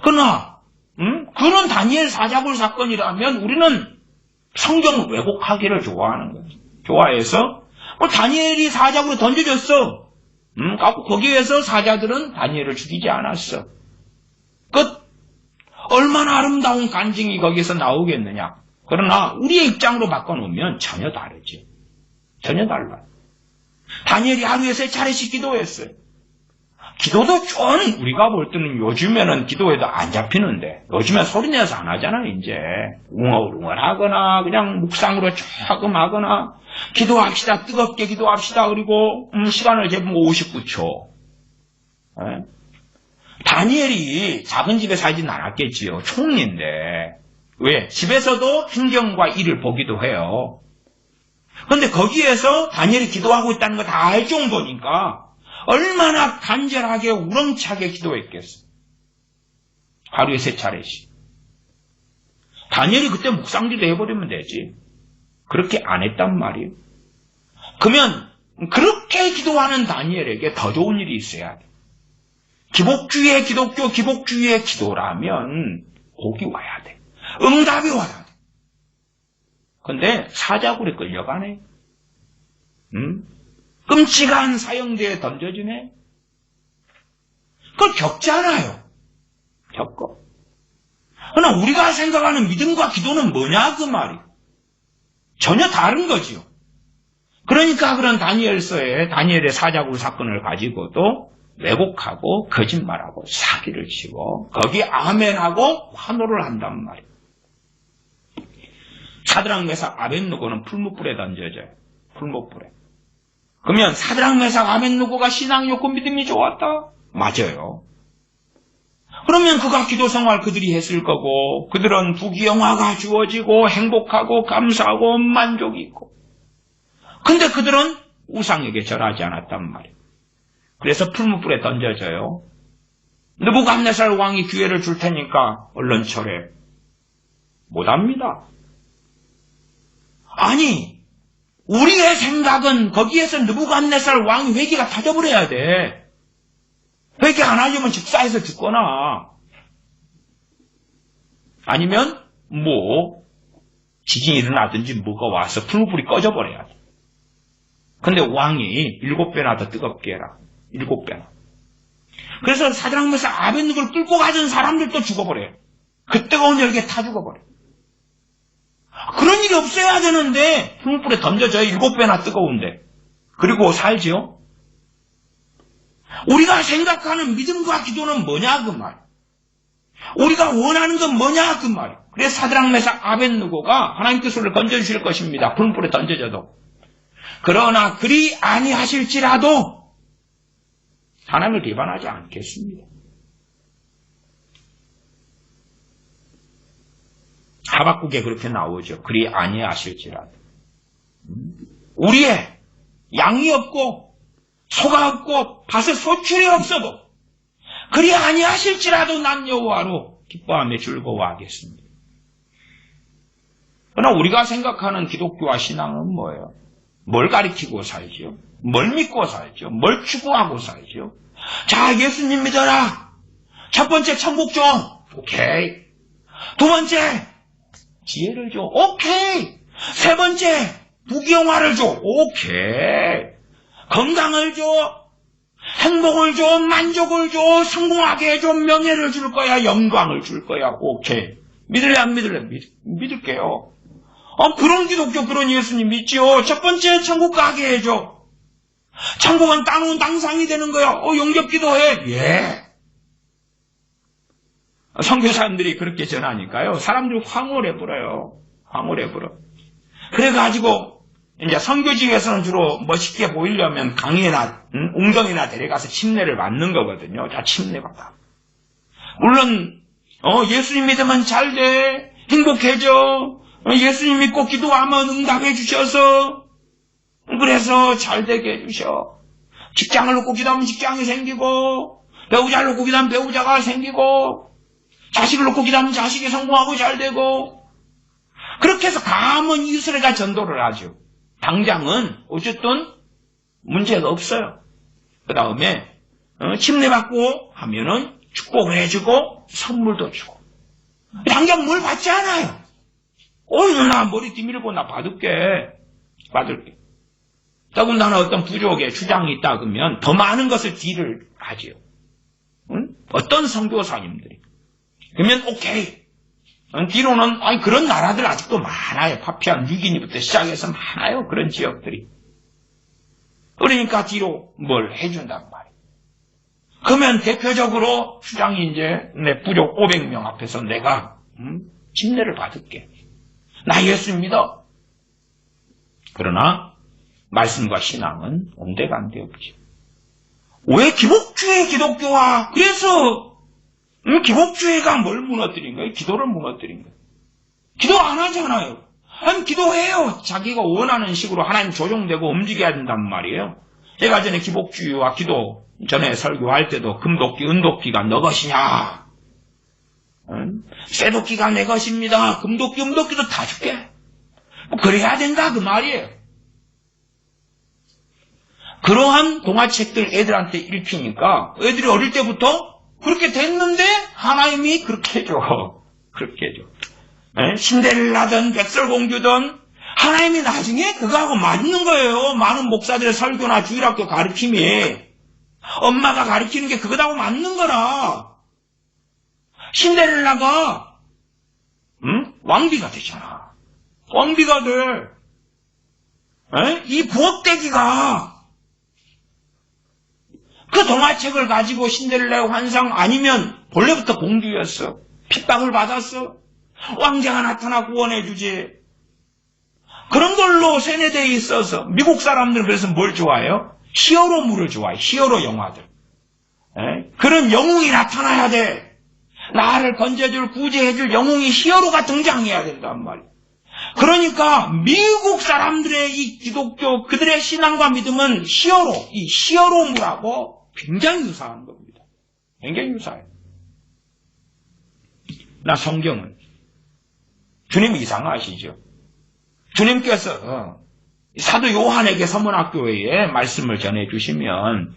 그러나 그런 다니엘 사자굴 사건이라면 우리는 성경을 왜곡하기를 좋아하는 거지. 좋아해서 다니엘이 사자굴에 던져졌어. 거기에서 사자들은 다니엘을 죽이지 않았어. 얼마나 아름다운 간증이 거기에서 나오겠느냐. 그러나 우리의 입장으로 바꿔놓으면 전혀 다르지. 전혀 달라요. 다니엘이 하루에 3차례씩 기도했어요. 기도도 좀 우리가 볼 때는 요즘에는 기도해도 안 잡히는데, 요즘엔 소리내서 안 하잖아. 이제 웅얼웅얼 하거나 그냥 묵상으로 조금 하거나, 기도합시다, 뜨겁게 기도합시다. 그리고 시간을 재보면 59초. 다니엘이 작은 집에 살진 않았겠지요. 총리인데. 왜? 집에서도 행정과 일을 보기도 해요. 그런데 거기에서 다니엘이 기도하고 있다는 거 다 알 정도니까 얼마나 간절하게 우렁차게 기도했겠어. 하루에 3차례씩. 다니엘이 그때 묵상기도 해버리면 되지. 그렇게 안 했단 말이에요. 그러면 그렇게 기도하는 다니엘에게 더 좋은 일이 있어야 돼. 기복주의의 기독교, 기복주의의 기도라면 복이 와야 돼. 응답이 와야 돼. 근데 사자굴에 끌려가네. 끔찍한 사형대에 던져지네. 그걸 겪잖아요. 겪어. 그러나 우리가 생각하는 믿음과 기도는 뭐냐 그 말이. 전혀 다른 거지요. 그러니까 그런 다니엘서에 다니엘의 사자굴 사건을 가지고도 왜곡하고 거짓말하고 사기를 치고 거기에 아멘하고 환호를 한단 말이에요. 사드락 메삭 아벳느고는 풀무불에 던져져요. 풀무불에. 그러면 사드락 메삭 아벳느고가 신앙이 좋고 믿음이 좋았다? 맞아요. 그러면 그가 기도 생활 그들이 했을 거고 그들은 부귀영화가 주어지고 행복하고 감사하고 만족이 있고 근데 그들은 우상에게 절하지 않았단 말이에요. 그래서 풀무불에 던져져요. 느부갓네살 왕이 기회를 줄 테니까 얼른 절해. 못합니다. 아니 우리의 생각은 거기에서 느부갓네살 왕이 회개가 터져버려야 돼. 회개 안 하려면 직사에서 죽거나 아니면 지진이 일어나든지 뭐가 와서 풀무불이 꺼져버려야 돼. 근데 왕이 7배나 더 뜨겁게 해라. 7배나. 그래서 사드락 메삭 아벳느고를 끌고 가던 사람들도 죽어버려요. 그 뜨거운 열기에 타 죽어버려요. 그런 일이 없어야 되는데 풀무불에 던져져요. 7배나 뜨거운데. 그리고 살지요. 우리가 생각하는 믿음과 기도는 뭐냐 그 말. 우리가 원하는 건 뭐냐 그 말. 그래서 사드락 메삭 아벳느고가 하나님께 손을 건져주실 것입니다. 풀무불에 던져져도. 그러나 그리 아니하실지라도 하나님을 비판하지 않겠습니다. 하박국에 그렇게 나오죠. 그리 아니하실지라도. 우리의 양이 없고 소가 없고 밭에 소출이 없어도 그리 아니하실지라도 난 여호와로 기뻐하며 즐거워하겠습니다. 그러나 우리가 생각하는 기독교와 신앙은 뭐예요? 뭘 가리키고 살지요? 뭘 믿고 살지요? 뭘 추구하고 살지요? 자, 예수님 믿어라. 첫 번째 천국 줘. 오케이. 두 번째 지혜를 줘. 오케이. 세 번째 부귀영화를 줘. 오케이. 건강을 줘. 행복을 줘. 만족을 줘. 성공하게 해줘. 명예를 줄 거야. 영광을 줄 거야. 오케이. 믿을래 안 믿을래? 믿을게요. 그런 기독교 그런 예수님 믿지요. 첫 번째 천국 가게 해줘. 천국은 땅은 땅상이 되는 거야. 용접 기도해. 예. 선교사님들이 그렇게 전하니까요. 사람들이 황홀해버려요. 황홀해버려. 그래가지고 이제 선교지에서는 주로 멋있게 보이려면 강의나 웅덩이나 데려가서 침례를 받는 거거든요. 다 침례받아. 물론 예수님 믿으면 잘 돼. 행복해져. 예수님 믿고 기도하면 응답해 주셔서 그래서 잘 되게 해주셔. 직장을 놓고 기도하면 직장이 생기고 배우자를 놓고 기도하면 배우자가 생기고 자식을 놓고 기도하면 자식이 성공하고 잘 되고 그렇게 해서 가문 이스라엘가 전도를 하죠. 당장은 어쨌든 문제가 없어요. 그 다음에 침례받고 하면은 축복을 해주고 선물도 주고 당장 뭘 받지 않아요. 나 머리띠 밀고 나 받을게. 더군다나 어떤 부족에 주장이 있다 그러면 더 많은 것을 딜을 하지요. 응? 어떤 선교사님들이. 그러면 오케이. 뒤로는 그런 나라들 아직도 많아요. 파피아 뉴기니부터 시작해서 많아요. 그런 지역들이. 그러니까 뒤로 뭘 해준단 말이에요. 그러면 대표적으로 주장이 이제 내 부족 500명 앞에서 내가 침례를 받을게. 나 예수 믿어. 그러나 말씀과 신앙은 온데간데 없지. 왜 기복주의 기독교와 그래서 기복주의가 뭘 무너뜨린 거예요? 기도를 무너뜨린 거예요. 기도 안 하잖아요. 기도해요. 자기가 원하는 식으로 하나님 조종되고 움직여야 된단 말이에요. 제가 전에 기복주의와 기도 전에 설교할 때도 금도끼, 은도끼가 너 것이냐? 쇠도끼가 내 것입니다. 금도끼, 은도끼도 다 줄게. 그래야 된다 그 말이에요. 그러한 동화책들 애들한테 읽히니까 애들이 어릴 때부터 그렇게 됐는데 하나님이 그렇게 해줘. 그렇게 해줘. 신데렐라든 백설공주든 하나님이 나중에 그거하고 맞는 거예요. 많은 목사들의 설교나 주일학교 가르침이 엄마가 가르치는 게 그거하고 맞는 거라. 신데렐라가 왕비가 되잖아. 왕비가 돼. 이 부엌대기가 그 동화책을 가지고 신데렐라의 환상 아니면 본래부터 공주였어. 핍박을 받았어. 왕자가 나타나 구원해주지. 그런 걸로 세뇌되어 있어서 미국 사람들은 그래서 뭘 좋아해요? 히어로물을 좋아해. 히어로 영화들. 그런 영웅이 나타나야 돼. 나를 건져줄, 구제해줄 영웅이 히어로가 등장해야 된단 말이야. 그러니까 미국 사람들의 이 기독교 그들의 신앙과 믿음은 히어로, 이 히어로물하고 굉장히 유사한 겁니다. 굉장히 유사해요. 나 성경은 주님 이상하시죠? 주님께서 사도 요한에게 서문학교회에 말씀을 전해주시면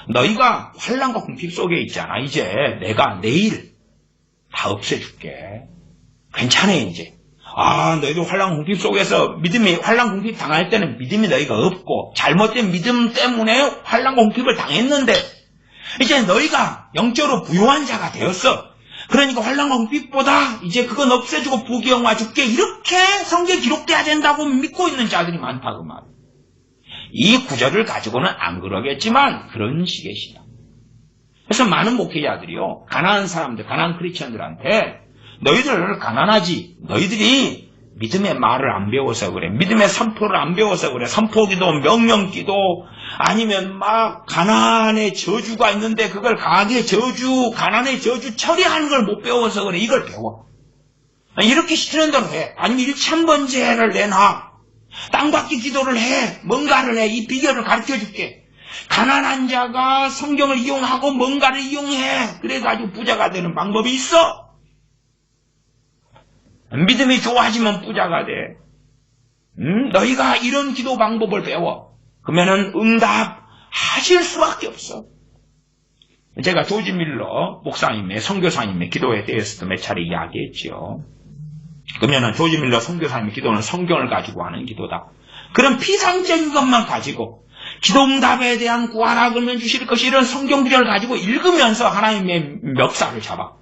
너희가 환난과 궁핍 속에 있잖아. 이제 내가 내일 다 없애줄게. 괜찮아 이제. 너희도 환난 궁핍 속에서 믿음이 환난 궁핍 당할 때는 믿음이 너희가 없고 잘못된 믿음 때문에 환난과 궁핍을 당했는데 이제 너희가 영적으로 부요한 자가 되었어. 그러니까 환난과 궁핍보다 이제 그건 없애주고 부귀영화 줄게. 이렇게 성경에 기록돼야 된다고 믿고 있는 자들이 많다 그 말. 이 구절을 가지고는 안 그러겠지만 그런 식의 신앙. 그래서 많은 목회자들이요, 가난한 사람들, 가난한 크리스천들한테 너희들 가난하지. 너희들이 믿음의 말을 안 배워서 그래. 믿음의 선포를 안 배워서 그래. 선포기도, 명령기도, 아니면 막 가난의 저주가 있는데 그걸 가난의 저주 처리하는 걸 못 배워서 그래. 이걸 배워. 이렇게 시키는 대로 해. 아니면 일천번제를 내놔. 땅받기 기도를 해. 뭔가를 해. 이 비결을 가르쳐줄게. 가난한 자가 성경을 이용하고 뭔가를 이용해. 그래가지고 부자가 되는 방법이 있어. 믿음이 좋아지면 부자가 돼. 너희가 이런 기도 방법을 배워. 그러면은 응답하실 수밖에 없어. 제가 조지 밀러 목사님의 선교사님의 기도에 대해서도 몇 차례 이야기했죠. 그러면은 조지 밀러 선교사님의 기도는 성경을 가지고 하는 기도다. 그런 피상적인 것만 가지고 기도 응답에 대한 구하라 그러면 주실 것이 이런 성경 구절을 가지고 읽으면서 하나님의 멱살을 잡아.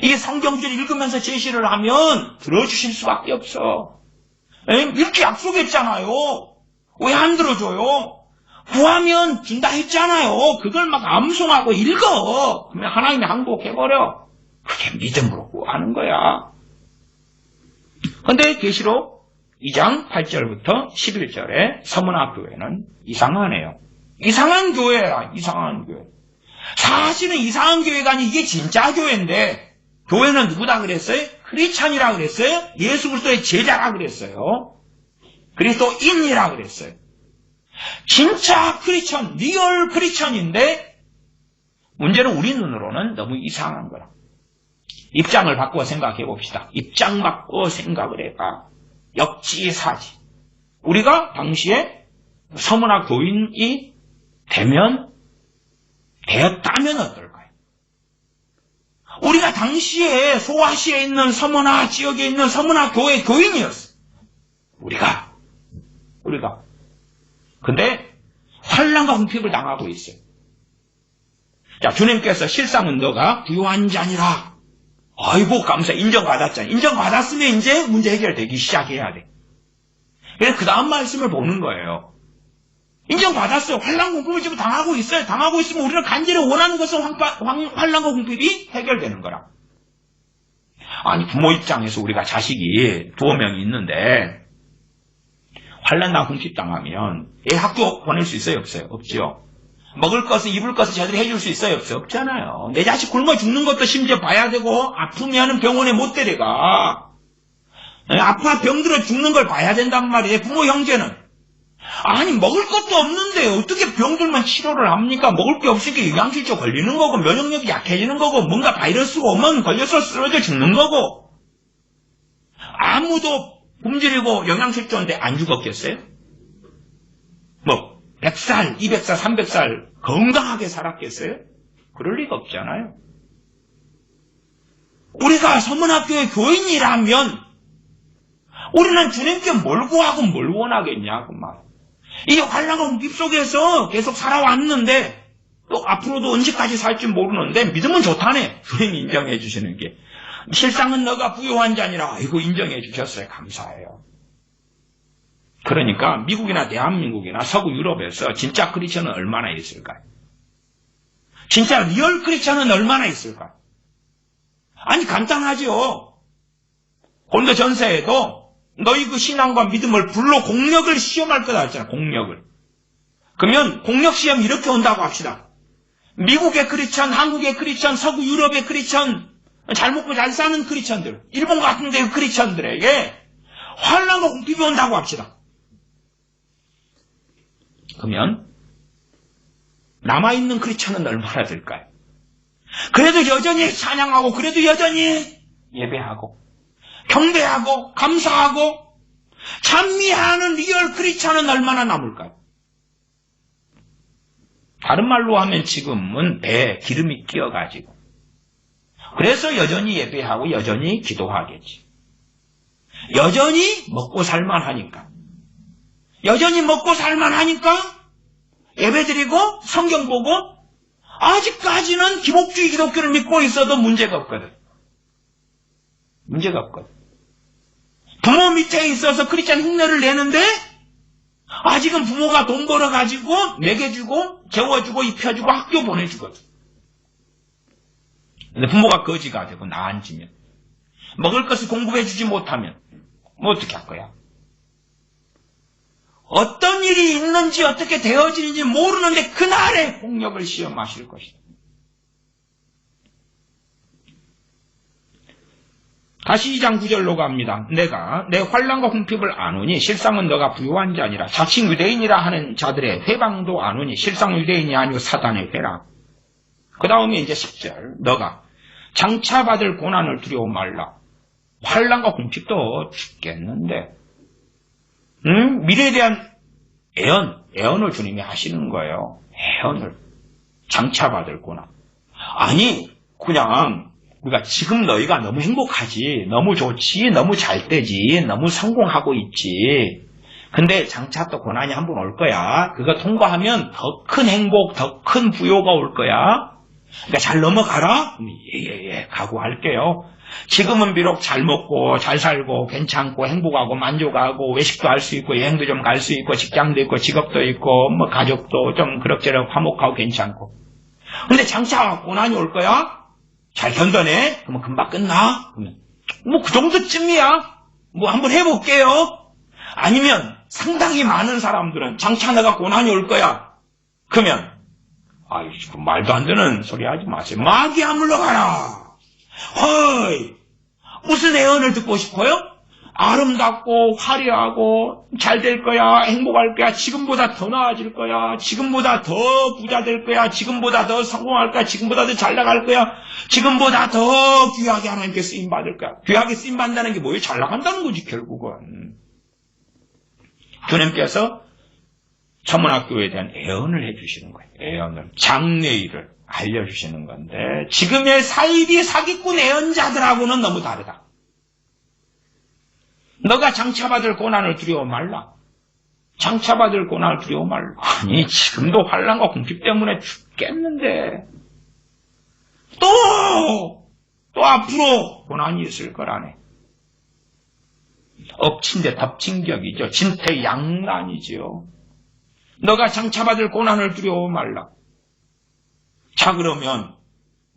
이 성경줄 읽으면서 제시를 하면 들어주실 수밖에 없어. 이렇게 약속했잖아요. 왜 안 들어줘요? 구하면 준다 했잖아요. 그걸 막 암송하고 읽어. 그러면 하나님이 항복해버려. 그게 믿음으로 구하는 거야. 근데 계시록 2장 8절부터 11절에 서문학교회는 이상하네요. 이상한 교회라. 이상한 교회. 사실은 이상한 교회가 아니 이게 진짜 교회인데 교회는 누구다 그랬어요? 크리스찬이라 그랬어요? 예수 그리스도의 제자라 그랬어요. 그리스도인이라 그랬어요. 진짜 크리스천, 리얼 크리스천인데 문제는 우리 눈으로는 너무 이상한 거라. 입장을 바꾸어 생각해 봅시다. 입장 바꾸어 생각을 해봐. 역지사지. 우리가 당시에 서문학 교인이 되었다면 어떨까요? 우리가 당시에 소아시에 있는 서문학 지역에 있는 서문학 교회 교인이었어. 우리가. 근데 환난과 궁핍을 당하고 있어요. 자, 주님께서 실상은 너가 부요한 자니라. 아이고 감사 인정받았잖아. 인정받았으면 이제 문제 해결되기 시작해야 돼. 그래서 그 다음 말씀을 보는 거예요. 인정받았어요. 환난 궁핍을 지금 당하고 있어요. 당하고 있으면 우리는 간절히 원하는 것은 환난과 궁핍이 해결되는 거라. 아니 부모 입장에서 우리가 자식이 2명이 있는데 환난과 궁핍 당하면 애 학교 보낼 수 있어요? 없어요? 없죠. 먹을 것은 입을 것을 제대로 해줄 수 있어요? 없어요? 없잖아요. 내 자식 굶어 죽는 것도 심지어 봐야 되고 아프면 병원에 못 데려가. 아파 병들어 죽는 걸 봐야 된단 말이에요. 부모 형제는. 아니 먹을 것도 없는데 어떻게 병들만 치료를 합니까? 먹을 게 없으니까 영양실조 걸리는 거고 면역력이 약해지는 거고 뭔가 바이러스가 오면 걸려서 쓰러져 죽는 거고 아무도 굶주리고 영양실조인데 안 죽었겠어요? 100살, 200살, 300살 건강하게 살았겠어요? 그럴 리가 없잖아요. 우리가 서문학교의 교인이라면 우리는 주님께 뭘 구하고 뭘 원하겠냐고 말. 이 환난과 궁핍 속에서 계속 살아왔는데 또 앞으로도 언제까지 살지 모르는데 믿음은 좋다네. 주님이 인정해 주시는 게. 실상은 너가 부요한 자니라. 이거 인정해 주셨어요. 감사해요. 그러니까 미국이나 대한민국이나 서구 유럽에서 진짜 크리스천은 얼마나 있을까요? 진짜 리얼 크리스천은 얼마나 있을까요? 아니 간단하죠. 고린도 전서에도 너희 그 신앙과 믿음을 불로 공력을 시험할 거다 했잖아. 공력을. 그러면 공력 시험 이렇게 온다고 합시다. 미국의 크리스천, 한국의 크리스천, 서구 유럽의 크리스천, 잘 먹고 잘 사는 크리스천들, 일본 같은 데의 크리스천들에게 환난과 궁핍이 온다고 합시다. 그러면 남아있는 크리스천은 얼마나 될까요? 그래도 여전히 찬양하고 그래도 여전히 예배하고 경배하고 감사하고 찬미하는 리얼 크리스천은 얼마나 남을까요? 다른 말로 하면 지금은 배에 기름이 끼어가지고 그래서 여전히 예배하고 여전히 기도하겠지. 여전히 먹고 살만하니까. 여전히 먹고 살만하니까 예배드리고 성경 보고 아직까지는 기복주의 기독교를 믿고 있어도 문제가 없거든. 문제가 없거든. 부모 밑에 있어서 크리스찬 흉내를 내는데 아직은 부모가 돈 벌어가지고 먹여주고 재워주고 입혀주고 학교 보내주거든. 근데 부모가 거지가 되고 나앉으면 먹을 것을 공급해주지 못하면 뭐 어떻게 할 거야? 어떤 일이 있는지 어떻게 되어지는지 모르는데 그날의 공력을 시험하실 것이다. 다시 2장 9절로 갑니다. 내가 내 환난과 궁핍을 아노니 실상은 너가 부요한 자니라. 자칭 유대인이라 하는 자들의 회방도 아노니 실상 유대인이 아니고 사단의 회라. 그 다음에 이제 10절 너가 장차 받을 고난을 두려워 말라. 환난과 궁핍도 죽겠는데 미래에 대한 애언을 주님이 하시는 거예요. 애언을. 장차 받을 고난. 아니 그냥 우리가 지금 너희가 너무 행복하지, 너무 좋지, 너무 잘 되지, 너무 성공하고 있지. 근데 장차 또 고난이 한 번 올 거야. 그거 통과하면 더 큰 행복, 더 큰 부요가 올 거야. 그러니까 잘 넘어가라? 예, 각오할게요. 지금은 비록 잘 먹고, 잘 살고, 괜찮고, 행복하고, 만족하고, 외식도 할 수 있고, 여행도 좀 갈 수 있고, 직장도 있고, 직업도 있고, 뭐 가족도 좀 그럭저럭 화목하고 괜찮고. 근데 장차 고난이 올 거야? 잘 견뎌내? 그러면 금방 끝나? 그러면 뭐 그 정도쯤이야. 뭐 한번 해볼게요. 아니면 상당히 많은 사람들은 장차 내가 고난이 올 거야. 그러면 그 말도 안 되는 소리 하지 마세요. 마귀야 물러가라. 허이 무슨 애언을 듣고 싶어요? 아름답고 화려하고 잘 될 거야. 행복할 거야. 지금보다 더 나아질 거야. 지금보다 더 부자 될 거야. 지금보다 더 성공할 거야. 지금보다 더 잘 나갈 거야. 지금보다 더 귀하게 하나님께 쓰임받을 거야. 귀하게 쓰임받는다는 게 뭐예요? 잘 나간다는 거지 결국은. 주님께서 천문학교에 대한 애언을 해주시는 거예요. 애언을. 장래일을 알려주시는 건데 지금의 사이비 사기꾼 애언자들하고는 너무 다르다. 너가 장차받을 고난을 두려워 말라. 장차받을 고난을 두려워 말라. 아니 지금도 환난과 궁핍 때문에 죽겠는데 또 앞으로 고난이 있을 거라네. 엎친 데 덮친 격이죠. 진퇴양난이죠. 너가 장차받을 고난을 두려워 말라. 자 그러면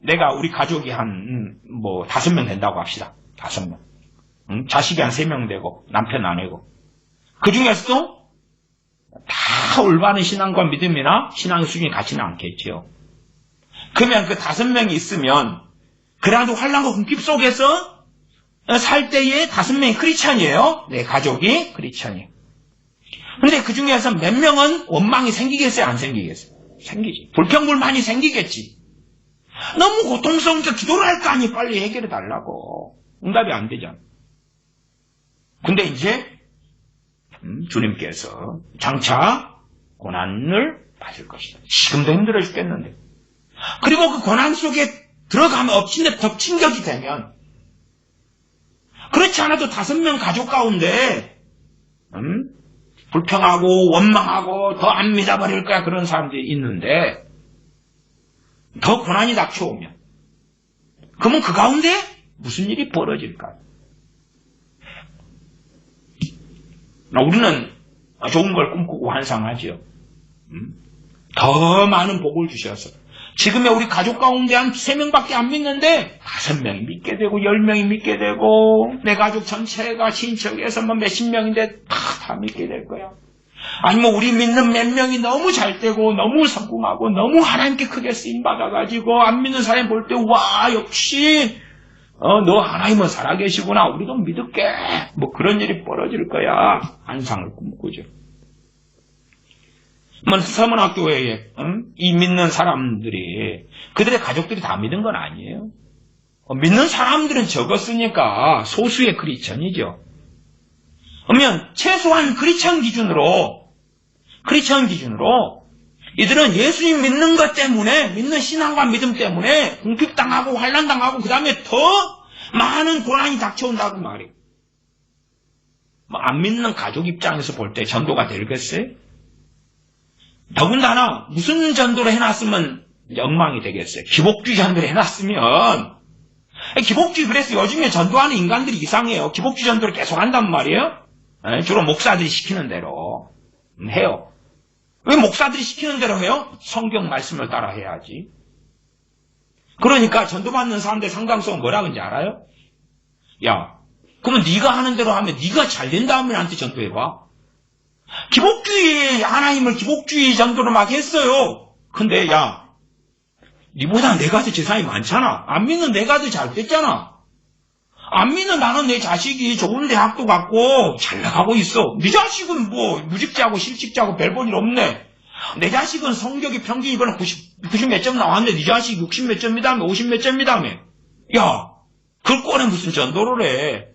내가 우리 가족이 한 5명 된다고 합시다. 5명. 자식이 한 3명 되고 남편 아내고 그 중에서도 다 올바른 신앙과 믿음이나 신앙 수준이 같지는 않겠죠. 그러면 그 5명이 있으면 그래도 환난과 궁핍 속에서 살 때에 5명이 크리스천이에요. 내 가족이 크리스천이에요. 근데 그 중에서 몇 명은 원망이 생기겠어요? 안 생기겠어요? 생기지. 불평불만이 생기겠지. 너무 고통스러우니까 기도를 할 거 아니 빨리 해결해 달라고. 응답이 안 되잖아. 근데 이제 주님께서 장차 고난을 받을 것이다. 지금도 힘들어 죽겠는데. 그리고 그 고난 속에 들어가면 덮친 격이 되면 그렇지 않아도 5명 가족 가운데 불평하고 원망하고 더 안 믿어버릴 거야 그런 사람들이 있는데 더 고난이 닥쳐오면 그러면 그 가운데 무슨 일이 벌어질까? 우리는 좋은 걸 꿈꾸고 환상하죠. 더 많은 복을 주셔서 지금의 우리 가족 가운데 한 3명밖에 안 믿는데 5명이 믿게 되고 10명이 믿게 되고 내 가족 전체가 친척에서 뭐 몇십 명인데 다 믿게 될 거야. 아니면 우리 믿는 몇 명이 너무 잘 되고 너무 성공하고 너무 하나님께 크게 쓰임받아가지고 안 믿는 사람 볼 때 와 역시 너 하나님은 살아계시구나 우리도 믿을게 뭐 그런 일이 벌어질 거야. 환상을 꿈꾸죠. 서문학교에 이 믿는 사람들이 그들의 가족들이 다 믿은 건 아니에요. 믿는 사람들은 적었으니까 소수의 크리스천이죠. 그러면 최소한 크리스천 기준으로 이들은 예수님 믿는 것 때문에 믿는 신앙과 믿음 때문에 궁핍당하고 환난당하고 그 다음에 더 많은 고난이 닥쳐온다고 말이에요. 안 믿는 가족 입장에서 볼 때 전도가 되겠어요? 더군다나 무슨 전도를 해놨으면 엉망이 되겠어요. 기복주의 전도를 해놨으면 기복주의 그래서 요즘에 전도하는 인간들이 이상해요. 기복주의 전도를 계속 한단 말이에요. 주로 목사들이 시키는 대로 해요. 왜 목사들이 시키는 대로 해요? 성경 말씀을 따라 해야지. 그러니까 전도받는 사람들 상당수가 뭐라 그런지 알아요? 야, 그러면 네가 하는 대로 하면 네가 잘 된 다음에 나한테 전도해봐. 기복주의 하나님을 기복주의 전도를 막 했어요. 근데 야, 니보다 내가 더 재산이 많잖아. 안 믿는 내가 더 잘 됐잖아. 안 믿는 나는 내 자식이 좋은 대학도 갔고 잘 나가고 있어. 네 자식은 뭐 무직자고 실직자고 별 볼 일 없네. 내 자식은 성적이 평균 이번에 90 몇 점 나왔는데 네 자식 60 몇 점이다며 50 몇 점이다며. 야, 그걸 꺼내 무슨 전도를 해.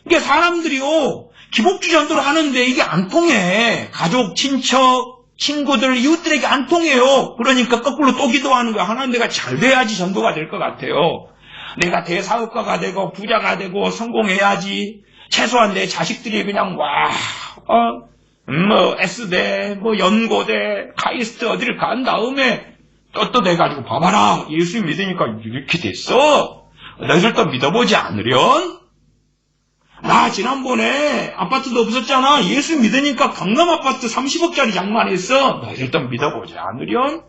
이게 사람들이요 기복주의 전도를 하는데 이게 안 통해. 가족, 친척, 친구들, 이웃들에게 안 통해요. 그러니까 거꾸로 또 기도하는 거야. 하나님 내가 잘 돼야지 전도가 될 것 같아요. 내가 대사업가가 되고 부자가 되고 성공해야지. 최소한 내 자식들이 그냥 S대, 연고대, 카이스트 어디를 간 다음에 떳떳해가지고 봐봐라. 예수 믿으니까 이렇게 됐어. 너희들도 믿어보지 않으련? 나 지난번에 아파트도 없었잖아. 예수 믿으니까 강남 아파트 30억짜리 장만했어. 너희들도 믿어보지 않으련?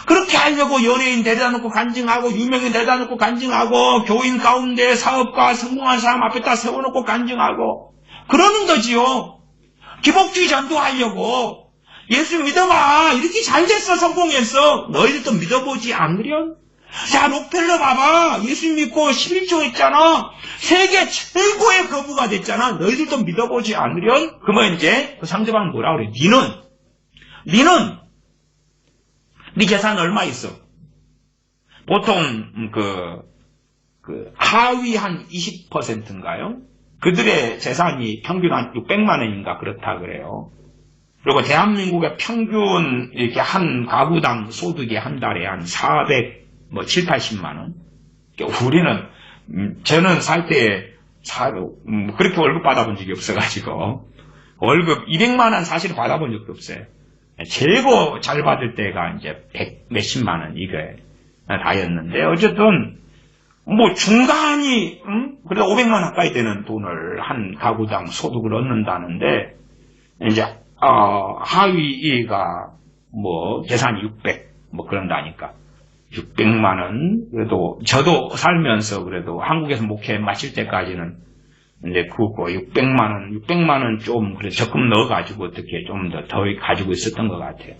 그렇게 하려고 연예인 데려다 놓고 간증하고 유명인 데려다 놓고 간증하고 교인 가운데 사업가 성공한 사람 앞에다 세워놓고 간증하고 그러는 거지요. 기복주의 전도하려고 예수 믿어봐. 이렇게 잘 됐어. 성공했어. 너희들도 믿어보지 않으련? 자, 록펠러 봐봐. 예수 믿고 11조 했잖아. 세계 최고의 거부가 됐잖아. 너희들도 믿어보지 않으련? 그러면 이제 그 상대방은 뭐라 그래? 니는 네 재산 얼마 있어? 보통 하위 한 20%인가요? 그들의 재산이 평균 한 600만 원인가 그렇다 그래요. 그리고 대한민국의 평균 이렇게 한 가구당 소득이 한 달에 한 7, 80만 원. 우리는 저는 살 때 그렇게 월급 받아본 적이 없어가지고 월급 200만 원 사실 받아본 적도 없어요. 최고 잘 받을 때가 이제 100 몇십만 원 이게 다였는데 어쨌든 중간이 그래도 500만 원 가까이 되는 돈을 한 가구당 소득을 얻는다는데 이제 하위가 재산이 600 그런다니까 600만 원 그래도 저도 살면서 그래도 한국에서 목회 마칠 때까지는 이제 그거 600만 원 좀 그래 적금 넣어가지고 어떻게 좀 더 가지고 있었던 것 같아요.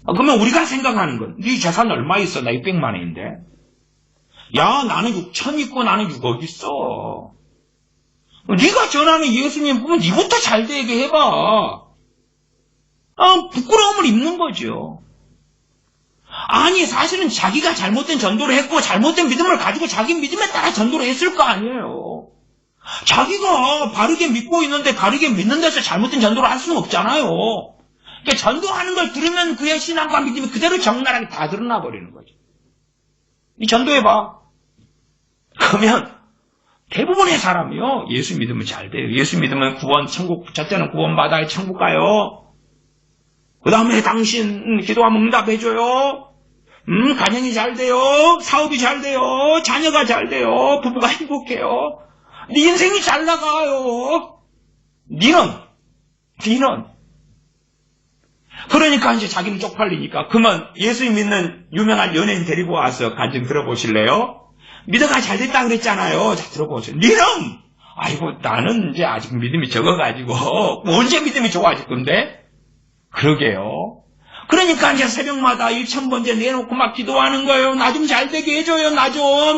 그러면 우리가 생각하는 건 네 재산 얼마 있어? 나 600만 원인데. 야, 나는 6천 있고 나는 6억 있어. 네가 전하는 예수님 보면 네부터 잘 되게 해봐. 부끄러움을 입는 거죠. 아니 사실은 자기가 잘못된 전도를 했고 잘못된 믿음을 가지고 자기 믿음에 따라 전도를 했을 거 아니에요. 자기가 바르게 믿고 있는데 바르게 믿는 데서 잘못된 전도를 할 수는 없잖아요. 그러니까 전도하는 걸 들으면 그의 신앙과 믿음이 그대로 적나라하게 다 드러나 버리는 거죠. 이 전도해봐. 그러면 대부분의 사람이요, 예수 믿으면 잘 돼요. 예수 믿으면 구원, 천국, 첫째는 구원 받아야 천국 가요. 그 다음에 당신 기도하면 응답해줘요. 가정이 잘 돼요. 사업이 잘 돼요. 자녀가 잘 돼요. 부부가 행복해요. 네 인생이 잘 나가요. 니는. 그러니까 이제 자기는 쪽팔리니까 그러면 예수 믿는 유명한 연예인 데리고 와서 간증 들어보실래요? 믿어가 잘 됐다 그랬잖아요. 자, 들어보세요. 니는! 아이고, 나는 이제 아직 믿음이 적어가지고 언제 믿음이 좋아질 건데? 그러게요. 그러니까 이제 새벽마다 1000번째 내놓고 막 기도하는 거예요. 나 좀 잘 되게 해줘요.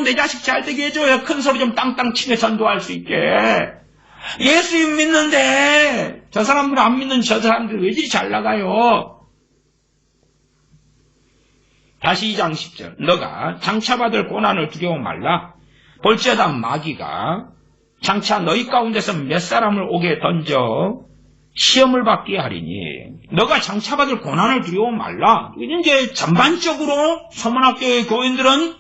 내 자식 잘 되게 해줘요. 큰 소리 좀 땅땅 치며 전도할 수 있게. 예수 믿는데 저 사람들 안 믿는 저 사람들 왜 이리 잘 나가요? 다시 2장 10절. 너가 장차받을 고난을 두려워 말라. 볼지어다 마귀가 장차 너희 가운데서 몇 사람을 오게 던져 시험을 받게 하리니 너가 장차받을 고난을 두려워 말라. 이제 전반적으로 서문학교의 교인들은,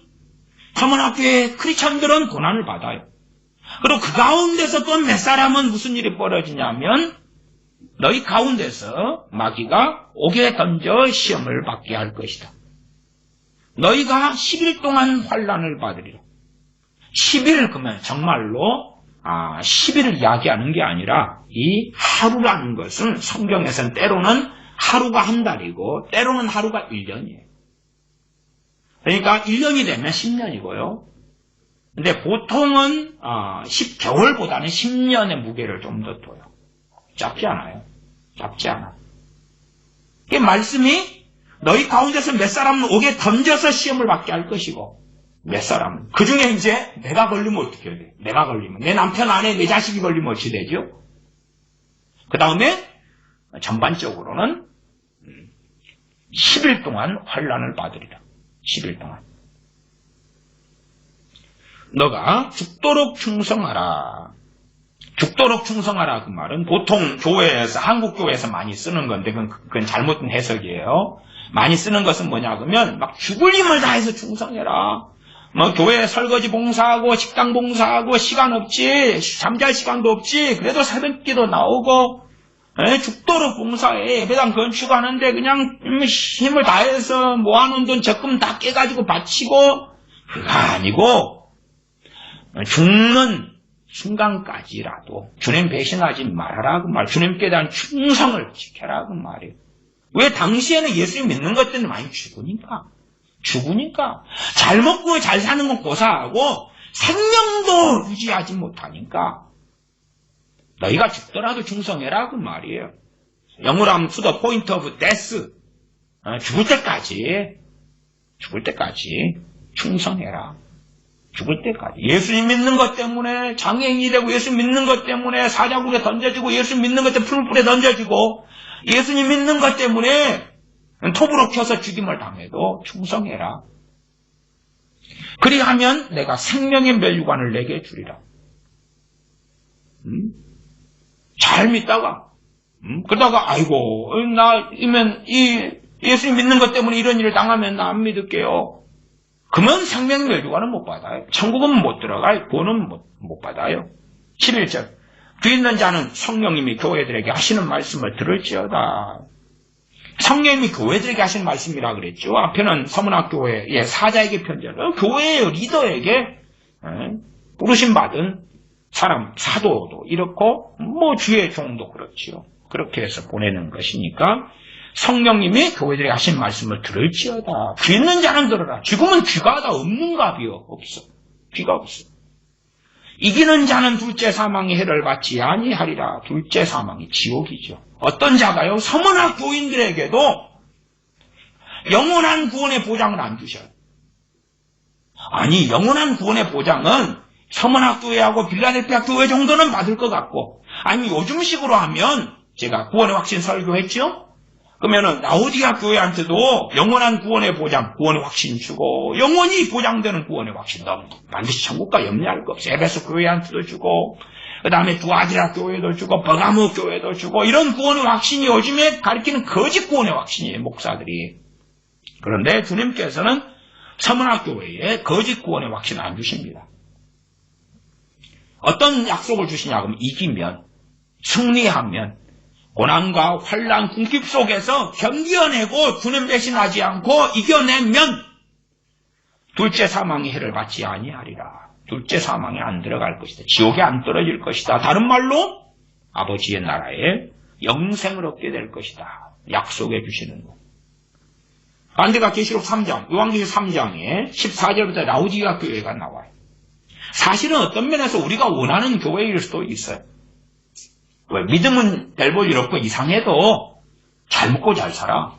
서문학교의 크리스천들은 고난을 받아요. 그리고 그 가운데서 또 몇 사람은 무슨 일이 벌어지냐면 너희 가운데서 마귀가 오게 던져 시험을 받게 할 것이다. 너희가 10일 동안 환난을 받으리라. 10일 그러면 정말로 10일을 이야기하는 게 아니라 이 하루라는 것은 성경에서는 때로는 하루가 한 달이고 때로는 하루가 1년이에요. 그러니까 1년이 되면 10년이고요. 근데 보통은 10개월보다는 10년의 무게를 좀 더 둬요. 작지 않아요. 이 말씀이 너희 가운데서 몇 사람은 오게 던져서 시험을 받게 할 것이고 몇 사람은 그 중에 이제 내가 걸리면 어떻게 해야 돼? 내가 걸리면 내 남편 아내 내 자식이 걸리면 어찌 되죠? 그 다음에 전반적으로는 10일 동안 환난을 받으리라. 10일 동안 너가 죽도록 충성하라. 죽도록 충성하라 그 말은 보통 교회에서 한국 교회에서 많이 쓰는 건데 그건 잘못된 해석이에요. 많이 쓰는 것은 뭐냐 그러면 막 죽을 힘을 다해서 충성해라. 뭐 교회 설거지 봉사하고 식당 봉사하고 시간 없지, 잠잘 시간도 없지, 그래도 새벽기도 나오고 죽도록 봉사해. 예배당 건축하는데 그냥 힘을 다해서 모아놓은 돈 적금 다 깨가지고 바치고, 그거 아니고 죽는 순간까지라도 주님 배신하지 말아라 그 말. 주님께 대한 충성을 지켜라 그 말이에요. 왜? 당시에는 예수 믿는 것 때문에 많이 죽으니까. 잘 먹고 잘 사는 건 고사하고 생명도 유지하지 못하니까 너희가 죽더라도 충성해라 그 말이에요. 영어로 하면 to the point of death. 죽을 때까지 충성해라. 죽을 때까지. 예수 믿는 것 때문에 장애인이 되고 예수 믿는 것 때문에 사자굴에 던져지고 예수 믿는 것 때문에 풀불에 던져지고 예수님 믿는 것 때문에 톱으로 켜서 죽임을 당해도 충성해라. 그리하면 내가 생명의 멸류관을 내게 주리라. 잘 믿다가 그러다가 아이고 나 예수님 믿는 것 때문에 이런 일을 당하면 나 안 믿을게요. 그러면 생명의 멸류관은 못 받아요. 천국은 못 들어가요. 구원은 못 받아요. 11절 귀 있는 자는 성령님이 교회들에게 하시는 말씀을 들을지어다. 성령님이 교회들에게 하시는 말씀이라 그랬죠. 앞에는 서문학교회의 사자에게 편지하는 교회의 리더에게 부르심 받은 사람, 사도도 이렇고 뭐 주의 종도 그렇지요. 그렇게 해서 보내는 것이니까 성령님이 교회들에게 하신 말씀을 들을지어다. 귀 있는 자는 들어라. 지금은 귀가 다 없는 갑이요. 없어. 귀가 없어. 이기는 자는 둘째 사망의 해를 받지 아니하리라. 둘째 사망이 지옥이죠. 어떤 자가요? 서문학 교인들에게도 영원한 구원의 보장을 안 주셔요. 아니, 영원한 구원의 보장은 서문학 교회하고 빌라델피아 교회 정도는 받을 것 같고, 아니 요즘식으로 하면 제가 구원의 확신 설교했죠? 그러면은 라오디가 교회한테도 영원한 구원의 보장, 구원의 확신 주고 영원히 보장되는 구원의 확신, 너 반드시 천국과 염려할 거 없어. 에베소 교회한테도 주고 그 다음에 두아디라 교회도 주고 버가모 교회도 주고 이런 구원의 확신이 요즘에 가리키는 거짓 구원의 확신이에요. 목사들이. 그런데 주님께서는 서문학 교회에 거짓 구원의 확신 안 주십니다. 어떤 약속을 주시냐 그러면 이기면, 승리하면, 고난과 환난 궁핍 속에서 견뎌내고 주님 대신하지 않고 이겨내면 둘째 사망의 해를 받지 아니하리라. 둘째 사망에 안 들어갈 것이다. 지옥에 안 떨어질 것이다. 다른 말로 아버지의 나라에 영생을 얻게 될 것이다. 약속해 주시는 것. 반대가 계시록 3장, 요한계시록 3장에 14절부터 라오디가 교회가 나와요. 사실은 어떤 면에서 우리가 원하는 교회일 수도 있어요. 왜? 믿음은 별 볼 일 없고 이상해도 잘 먹고 잘 살아.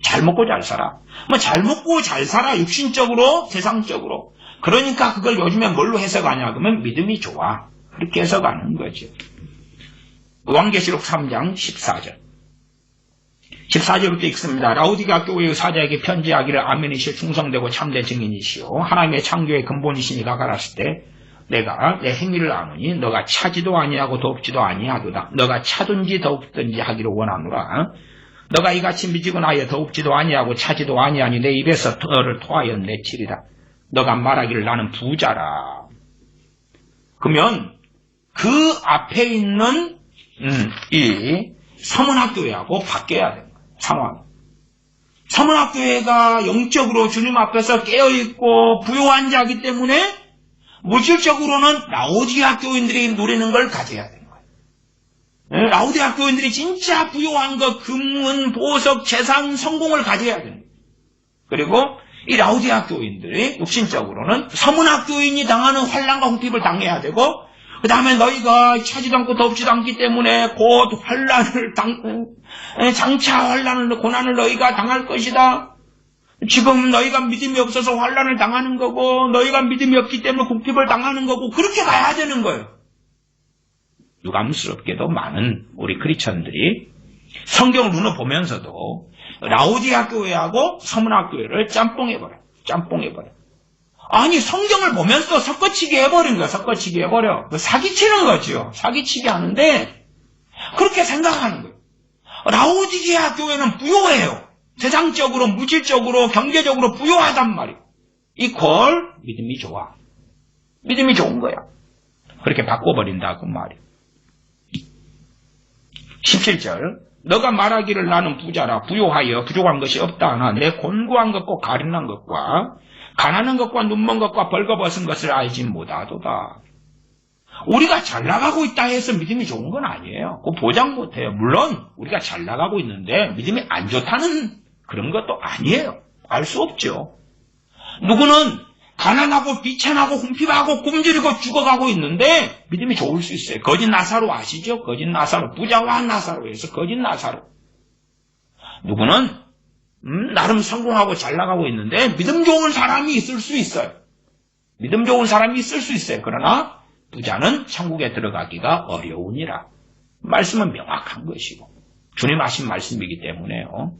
잘 먹고 잘 살아. 뭐 잘 먹고 잘 살아. 육신적으로, 세상적으로. 그러니까 그걸 요즘에 뭘로 해석하냐 그러면 믿음이 좋아. 그렇게 해석하는 거죠. 요한계시록 3장 14절. 14절부터 읽습니다. 라오디가 교회의 사자에게 편지하기를 아멘이시오 충성되고 참된 증인이시오 하나님의 창조의 근본이시니가 가랐을 때 내가 내 행위를 아노니 너가 차지도 아니하고 덥지도 아니하도다. 너가 차든지 덥든지 하기를 원하노라. 너가 이같이 미지근하여 덥지도 아니하고 차지도 아니하니 내 입에서 너를 토하여 내치리라. 너가 말하기를 나는 부자라. 그러면 그 앞에 있는 이 서문학교회하고 바뀌어야 돼요. 상황. 서문학교회가 영적으로 주님 앞에서 깨어있고 부요한 자이기 때문에 물질적으로는 라오디아 교인들이 누리는 걸 가져야 되는 거예요. 라오디아 교인들이 진짜 부요한 것, 금은, 보석, 재산, 성공을 가져야 되는 거예요. 그리고 이 라오디아 교인들이 육신적으로는 서문학 교인이 당하는 환난과 궁핍을 당해야 되고 그 다음에 너희가 차지도 않고 덥지도 않기 때문에 곧 환난을 장차 환난을 고난을 너희가 당할 것이다. 지금 너희가 믿음이 없어서 환난을 당하는 거고 너희가 믿음이 없기 때문에 궁핍을 당하는 거고 그렇게 가야 되는 거예요. 유감스럽게도 많은 우리 크리스천들이 성경을 눈을 보면서도 라오디아 교회하고 서문학 교회를 짬뽕해버려. 아니 성경을 보면서 섞어치기 해버린 거야. 섞어치기 해버려. 사기치는 거죠. 사기치기 하는데 그렇게 생각하는 거예요. 라오디게아 교회는 부요해요. 세상적으로 물질적으로 경제적으로 부요하단 말이에요. 이퀄 믿음이 좋아. 믿음이 좋은 거야. 그렇게 바꿔버린다 그 말이에요. 17절 너가 말하기를 나는 부자라 부요하여 부족한 것이 없다 하나 내 곤고한 것과 가련한 것과 가난한 것과 눈먼 것과 벌거벗은 것을 알지 못하도다. 우리가 잘 나가고 있다 해서 믿음이 좋은 건 아니에요. 그거 보장 못해요. 물론 우리가 잘 나가고 있는데 믿음이 안 좋다는 그런 것도 아니에요. 알 수 없죠. 누구는 가난하고 비천하고 궁핍하고 굶주리고 죽어가고 있는데 믿음이 좋을 수 있어요. 거짓 나사로 아시죠? 거짓 나사로. 부자와 나사로에서 거짓 나사로. 누구는 나름 성공하고 잘 나가고 있는데 믿음 좋은 사람이 있을 수 있어요. 믿음 좋은 사람이 있을 수 있어요. 그러나 부자는 천국에 들어가기가 어려우니라. 말씀은 명확한 것이고 주님 하신 말씀이기 때문에요.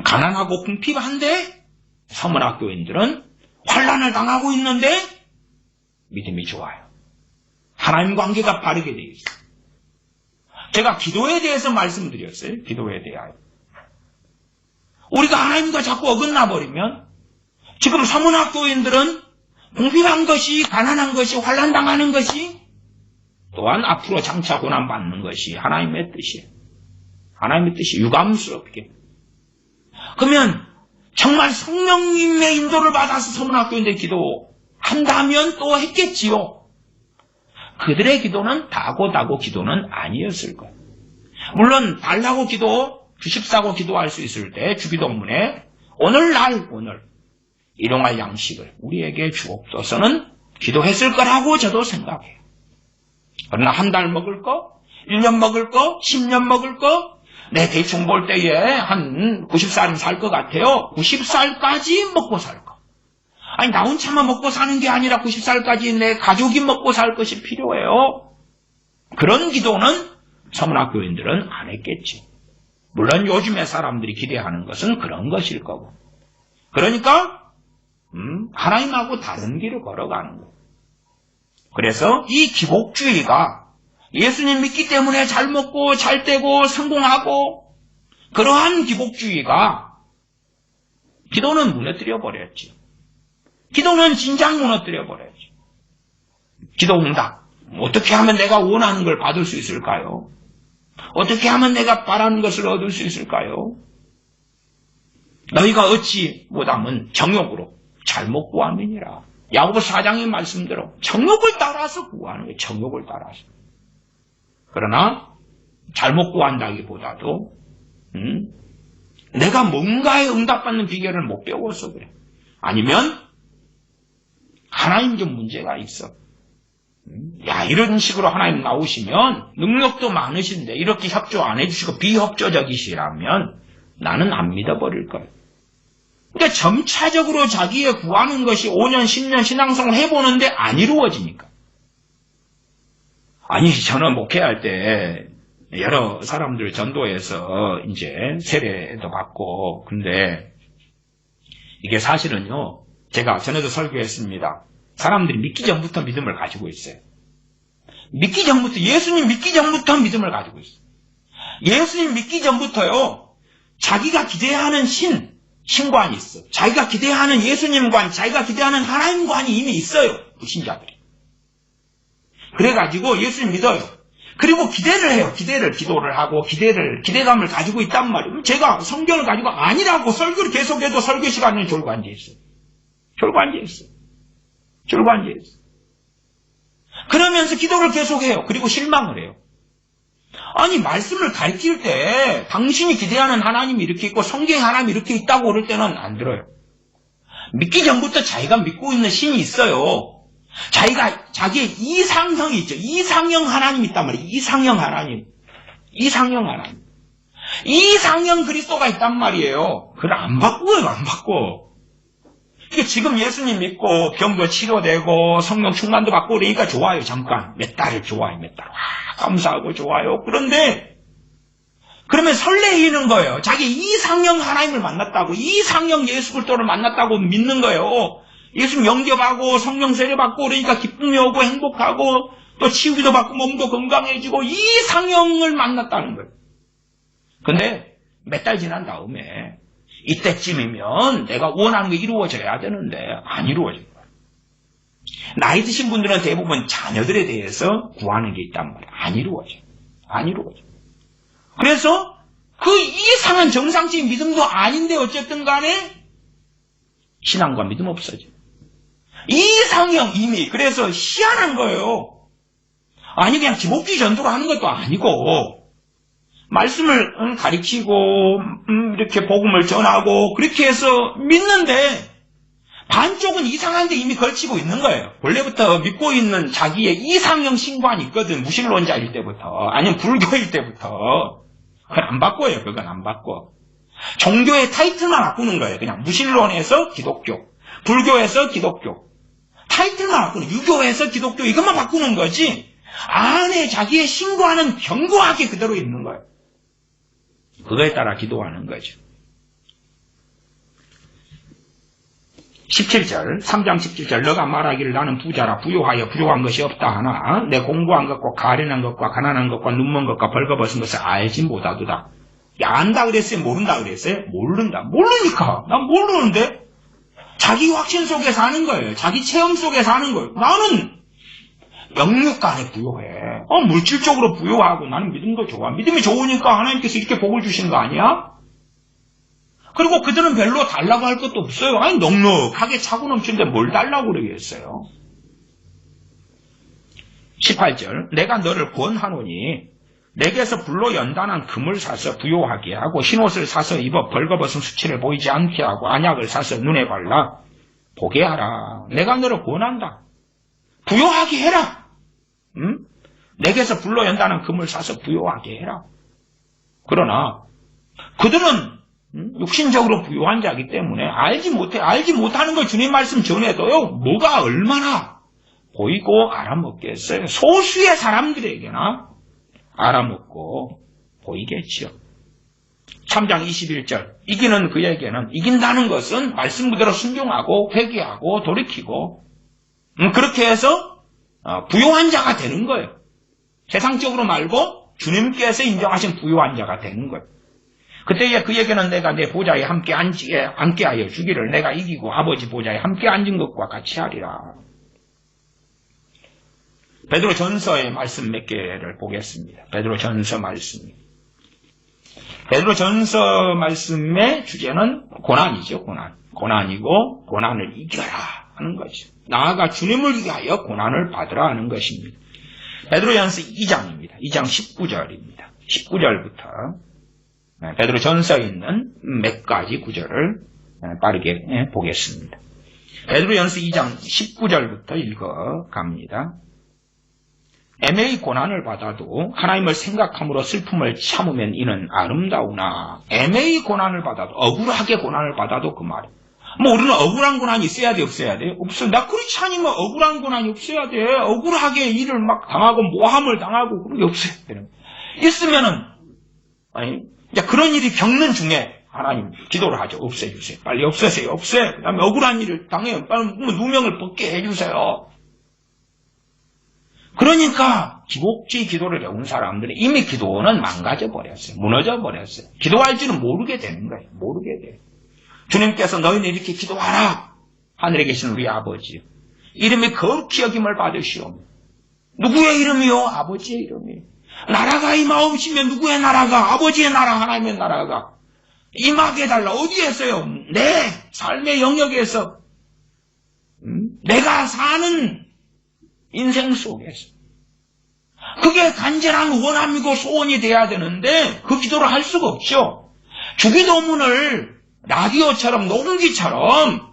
가난하고 궁핍한데 서문학교인들은 환난을 당하고 있는데 믿음이 좋아요. 하나님 관계가 바르게 되어 있어요. 제가 기도에 대해서 말씀드렸어요. 기도에 대하여. 우리가 하나님과 자꾸 어긋나 버리면 지금 서문학교인들은 궁핍한 것이 가난한 것이 환난당하는 것이 또한 앞으로 장차 고난받는 것이 하나님의 뜻이에요. 하나님의 뜻이 유감스럽게. 그러면 정말 성령님의 인도를 받아서 서문학교인들 기도한다면 또 했겠지요. 그들의 기도는 다고 기도는 아니었을 거예요. 물론 달라고 기도, 주십사고 기도할 수 있을 때 주기도문에 오늘 일용할 양식을 우리에게 주옵소서는 기도했을 거라고 저도 생각해요. 그러나 한 달 먹을 거, 1년 먹을 거, 10년 먹을 거, 내 대충 볼 때에 한 90살은 살 것 같아요. 90살까지 먹고 살 거. 아니 나 혼자만 먹고 사는 게 아니라 90살까지 내 가족이 먹고 살 것이 필요해요. 그런 기도는 서문학교인들은 안 했겠지. 물론 요즘에 사람들이 기대하는 것은 그런 것일 거고. 그러니까 하나님하고 다른 길을 걸어가는 거예요. 그래서 이 기복주의가 예수님 믿기 때문에 잘 먹고 잘 되고 성공하고 그러한 기복주의가 기도는 무너뜨려 버렸지. 기도는 진작 무너뜨려 버렸지. 기도 응답. 어떻게 하면 내가 원하는 걸 받을 수 있을까요? 어떻게 하면 내가 바라는 것을 얻을 수 있을까요? 너희가 어찌 못하면 정욕으로 잘못 구함이니라. 야고보서 4장의 말씀대로 정욕을 따라서 구하는 거예요. 정욕을 따라서. 그러나 잘못 구한다기보다도 내가 뭔가에 응답받는 비결을 못 배워서 그래. 아니면 하나님 좀 문제가 있어. 야, 이런 식으로 하나님 나오시면 능력도 많으신데 이렇게 협조 안 해주시고 비협조적이시라면 나는 안 믿어버릴 거예요. 그러니까 점차적으로 자기의 구하는 것이 5년, 10년 신앙생활을 해보는데 안 이루어지니까. 아니, 저는 목회할 때 여러 사람들 전도해서 이제 세례도 받고, 근데 이게 사실은요, 제가 전에도 설교했습니다. 사람들이 믿기 전부터 믿음을 가지고 있어요. 믿기 전부터, 예수님 믿기 전부터 믿음을 가지고 있어요. 예수님 믿기 전부터요, 자기가 기대하는 신관이 있어. 자기가 기대하는 예수님관, 자기가 기대하는 하나님관이 이미 있어요. 불신자들이. 그래가지고 예수님 믿어요. 그리고 기대를 해요. 기도를 하고 기대감을 가지고 있단 말이에요. 제가 성경을 가지고 아니라고 설교를 계속해도 설교 시간에 졸고 앉아있어요. 그러면서 기도를 계속해요. 그리고 실망을 해요. 아니, 말씀을 가르칠 때 당신이 기대하는 하나님이 이렇게 있고 성경에 하나님이 이렇게 있다고 그럴 때는 안 들어요. 믿기 전부터 자기가 믿고 있는 신이 있어요. 자기의 이상형이 있죠. 이상형 하나님이 있단 말이에요. 이상형 하나님. 이상형 그리스도가 있단 말이에요. 그걸 안 바꾸어요. 안 바꿔. 이게 지금 예수님 믿고 병도 치료되고 성령 충만도 받고 그러니까 좋아요. 잠깐. 몇 달을 좋아요. 몇 달. 와, 감사하고 좋아요. 그런데 그러면 설레이는 거예요. 자기 이상형 하나님을 만났다고, 이상형 예수 그리스도를 만났다고 믿는 거예요. 예수 영접하고 성령 세례 받고 그러니까 기쁨이 오고 행복하고 또 치유기도 받고 몸도 건강해지고 이상형을 만났다는 거예요. 근데 몇 달 지난 다음에 이때쯤이면 내가 원하는 게 이루어져야 되는데 안 이루어져요. 나이 드신 분들은 대부분 자녀들에 대해서 구하는 게 있단 말이에요. 안 이루어져. 그래서 그 이상한 정상적인 믿음도 아닌데 어쨌든 간에 신앙과 믿음 없어져. 이상형 이미. 그래서 희한한 거예요. 아니 그냥 기복주의 전도를 하는 것도 아니고 말씀을 가르치고 이렇게 복음을 전하고 그렇게 해서 믿는데 반쪽은 이상한데 이미 걸치고 있는 거예요. 원래부터 믿고 있는 자기의 이상형 신관이 있거든. 무신론자일 때부터 아니면 불교일 때부터. 그건 안 바꿔요. 그건 안 바꿔. 종교의 타이틀만 바꾸는 거예요. 그냥 무신론에서 기독교, 불교에서 기독교. 타이틀만 바꾸는, 유교에서 기독교 이것만 바꾸는 거지 안에 자기의 신관은 견고하게 그대로 있는 거예요. 그거에 따라 기도하는 거죠. 17절, 3장 17절, 너가 말하기를 나는 부자라 부요하여 부족한 것이 없다 하나 내 공부한 것과 가련한 것과 가난한 것과 눈먼 것과 벌거벗은 것을 알지 못하도다. 야, 안다 그랬어요? 모른다 그랬어요? 모르니까. 난 모르는데 자기 확신 속에 사는 거예요. 자기 체험 속에 사는 거예요. 나는 영육간에 부요해. 물질적으로 부요하고 나는 믿음도 좋아. 믿음이 좋으니까 하나님께서 이렇게 복을 주시는 거 아니야? 그리고 그들은 별로 달라고 할 것도 없어요. 아니 넉넉하게 차고 넘치는데 뭘 달라고 그러겠어요. 18절 내가 너를 권하노니 내게서 불로 연단한 금을 사서 부요하게 하고 흰옷을 사서 입어 벌거벗은 수치를 보이지 않게 하고 안약을 사서 눈에 발라 보게 하라. 내가 너를 권한다. 부요하게 해라. 내게서 불로 연단한 금을 사서 부요하게 해라. 그러나 그들은 육신적으로 부요한 자이기 때문에 알지 못하는 걸 주님 말씀 전해도요, 뭐가 얼마나 보이고 알아먹겠어요. 소수의 사람들에게나 알아먹고 보이겠지요. 3장 21절. 이기는 그에게는, 이긴다는 것은 말씀 그대로 순종하고 회개하고 돌이키고 그렇게 해서 부요한 자가 되는 거예요. 세상적으로 말고 주님께서 인정하신 부요한 자가 되는 거예요. 그때에 그에게는 내가 내 보좌에 함께 앉게하여 주기를 내가 이기고 아버지 보좌에 함께 앉은 것과 같이 하리라. 베드로 전서의 말씀 몇 개를 보겠습니다. 베드로 전서 말씀. 베드로 전서 말씀의 주제는 고난이죠. 고난이고 고난을 이겨라 하는 거죠. 나아가 주님을 위하여 고난을 받으라 하는 것입니다. 베드로 전서 2장입니다. 2장 19절입니다. 19절부터 베드로 전서에 있는 몇 가지 구절을 빠르게 보겠습니다. 베드로 전서 2장 19절부터 읽어갑니다. 애매히 고난을 받아도 하나님을 생각함으로 슬픔을 참으면 이는 아름다우나 애매히 고난을 받아도 억울하게 고난을 받아도 그 말이에요. 뭐 우리는 억울한 고난이 있어야 돼 없어야 돼? 없어요. 나 그렇지 않으면 억울한 고난이 없어야 돼. 억울하게 일을 막 당하고 모함을 당하고 그런 게 없어야 돼. 있으면은 아니 이제 그런 일이 겪는 중에 하나님 기도를 하죠. 없애주세요. 빨리 없애세요. 없애. 그 다음에 억울한 일을 당해요. 빨리 누명을 벗게 해주세요. 그러니까 기복주의 기도를 배운 사람들은 이미 기도는 망가져 버렸어요. 무너져 버렸어요. 기도할 줄은 모르게 되는 거예요. 모르게 돼요. 주님께서 너희는 이렇게 기도하라. 하늘에 계신 우리 아버지. 이름이 거룩히 여김을 받으시오. 누구의 이름이요? 아버지의 이름이요. 나라가 임하옵시면 누구의 나라가? 아버지의 나라, 하나님의 나라가 임하게 해달라. 어디에서요? 내 삶의 영역에서 내가 사는 인생 속에서. 그게 간절한 원함이고 소원이 돼야 되는데 그 기도를 할 수가 없죠. 주기도문을 라디오처럼 녹음기처럼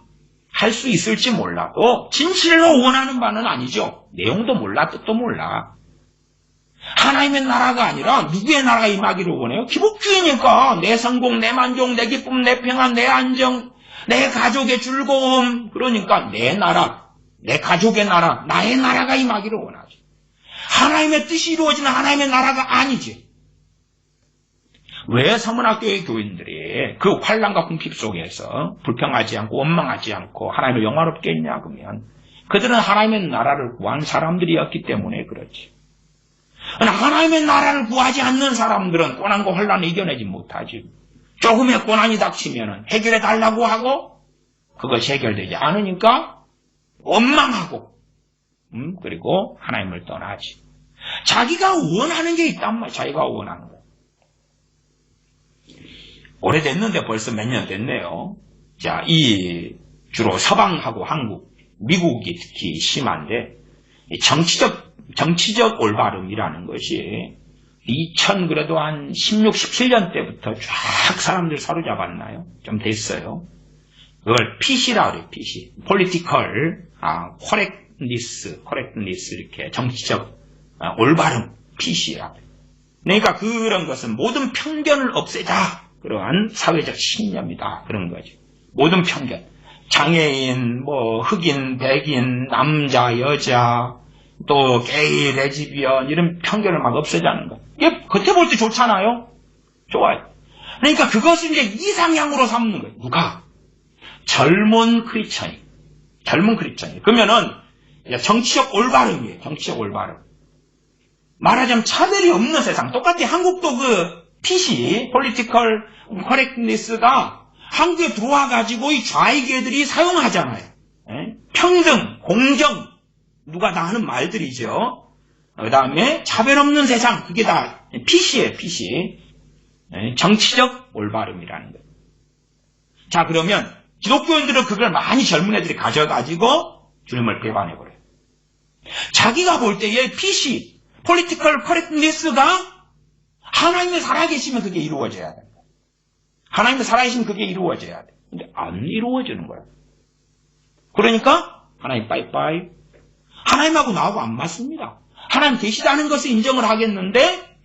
할 수 있을지 몰라도 진실로 원하는 바는 아니죠. 내용도 몰라, 뜻도 몰라. 하나님의 나라가 아니라 누구의 나라가 임하기를 원해요? 기복주의니까 내 성공, 내 만족, 내 기쁨, 내 평안, 내 안정, 내 가족의 즐거움. 그러니까 내 나라, 내 가족의 나라, 나의 나라가 임하기를 원하죠. 하나님의 뜻이 이루어지는 하나님의 나라가 아니지. 왜 서문학교의 교인들이 그 환난과 궁핍 속에서 불평하지 않고 원망하지 않고 하나님을 영화롭게 했냐 그러면 그들은 하나님의 나라를 구한 사람들이었기 때문에 그렇지. 하나님의 나라를 구하지 않는 사람들은 고난과 환난을 이겨내지 못하지. 조금의 고난이 닥치면 해결해 달라고 하고 그것이 해결되지 않으니까 원망하고 그리고 하나님을 떠나지. 자기가 원하는 게 있단 말이야. 자기가 원하는 거. 오래됐는데 벌써 몇 년 됐네요. 자, 이 주로 서방하고 한국, 미국이 특히 심한데 정치적 올바름이라는 것이 2000 그래도 한 16, 17년 때부터 쫙 사람들 사로잡았나요? 좀 됐어요. 그걸 PC라 그래요. PC. Political correctness 이렇게 정치적 올바름 PC라 그래요. 그러니까 그런 것은 모든 편견을 없애자. 그러한 사회적 신념이다. 그런 거죠. 모든 편견. 장애인, 흑인, 백인, 남자, 여자, 또 게이, 레즈비언 이런 편견을 막 없애자는 거. 이게 겉에 볼 때 좋잖아요. 좋아요. 그러니까 그것을 이제 이상향으로 삼는 거예요. 누가? 젊은 크리스천이. 그러면은 정치적 올바름이에요. 정치적 올바름. 말하자면 차별이 없는 세상. 똑같이 한국도 그 PC, Political Correctness가 한국에 들어와가지고 이 좌익애들이 사용하잖아요. 평등, 공정, 누가 다 하는 말들이죠. 그 다음에 차별 없는 세상, 그게 다 PC예요, PC. 정치적 올바름이라는 거예요. 자, 그러면 기독교인들은 그걸 많이 젊은 애들이 가져가지고 주님을 배반해버려요. 자기가 볼 때의 PC, Political Correctness가 하나님이 살아계시면 그게 이루어져야 돼. 하나님이 살아계시면 그게 이루어져야 돼. 근데 안 이루어지는 거야. 그러니까 하나님 빠이빠이. 하나님하고 나하고 안 맞습니다. 하나님 계시다는 것을 인정을 하겠는데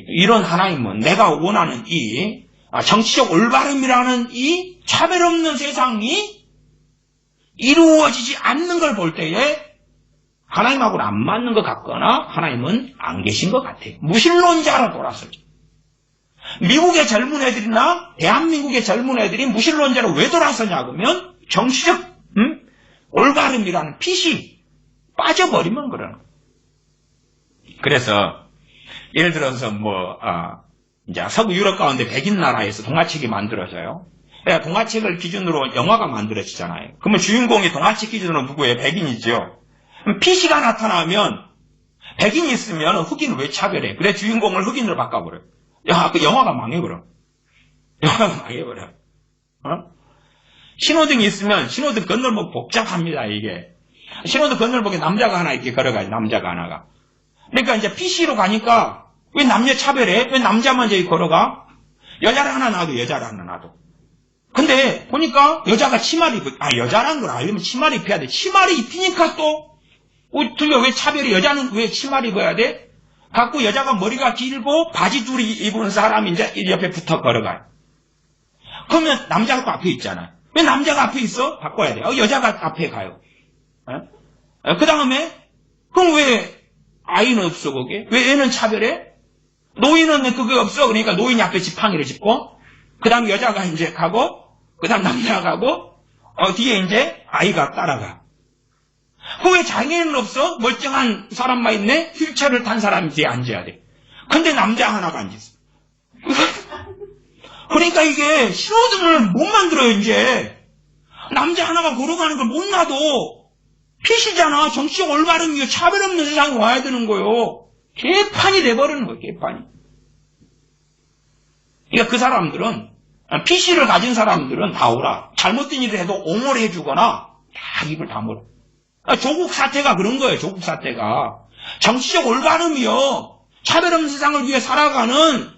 이런 하나님은 내가 원하는 이 정치적 올바름이라는 이 차별 없는 세상이 이루어지지 않는 걸 볼 때에 하나님하고는 안 맞는 것 같거나 하나님은 안 계신 것 같아요. 무신론자로 돌아서죠. 미국의 젊은 애들이나 대한민국의 젊은 애들이 무신론자로 왜 돌아서냐 그러면 정치적 올바름이라는 핏이 빠져버리면 그러는 거예요. 그래서 예를 들어서 이제 서구 유럽 가운데 백인 나라에서 동화책이 만들어져요. 그러니까 동화책을 기준으로 영화가 만들어지잖아요. 그러면 주인공이 동화책 기준으로 누구예요? 백인이죠. 그럼 피시가 나타나면 백인이 있으면 흑인을 왜 차별해? 그래 주인공을 흑인으로 바꿔버려요. 그 영화가 망해버려. 영화가 망해버려. 신호등이 있으면 신호등 건널목 복잡합니다, 이게. 신호등 건널목에 남자가 하나 이렇게 걸어가요, 남자가 하나가. 그러니까 이제 PC로 가니까 왜 남녀 차별해? 왜 남자만 저기 걸어가? 여자를 하나 놔도 여자를 하나 놔도. 근데 보니까 여자가 치마를 여자란 걸 알려면 치마를 입혀야 돼. 치마를 입히니까 또 둘려 왜 차별이 여자는 왜 치마를 입어야 돼? 갖고 여자가 머리가 길고 바지 둘이 입은 사람이 이제 옆에 붙어 걸어가요. 그러면 남자가 또 앞에 있잖아요. 왜 남자가 앞에 있어? 바꿔야 돼. 여자가 앞에 가요. 그 다음에 그럼 왜 아이는 없어 거기에? 왜 애는 차별해? 노인은 그게 없어. 그러니까 노인이 앞에 지팡이를 짚고 그 다음 여자가 이제 가고 그 다음 남자가 가고 뒤에 이제 아이가 따라가. 그 왜 장애인은 없어? 멀쩡한 사람만 있네? 휠체어를 탄 사람이 뒤에 앉아야 돼. 근데 남자 하나가 앉았어. 그러니까 이게 신호등을 못 만들어요, 이제. 남자 하나가 걸어가는 걸 못 놔도 핏이잖아. 정치적 올바름이고 차별 없는 세상이 와야 되는 거예요. 개판이 돼버리는 거예요, 개판이. 그러니까 그 사람들은, PC를 가진 사람들은 다 오라. 잘못된 일을 해도 옹호를 해주거나 다 입을 다물어. 조국 사태가 그런 거예요, 조국 사태가. 정치적 올바름이요. 차별 없는 세상을 위해 살아가는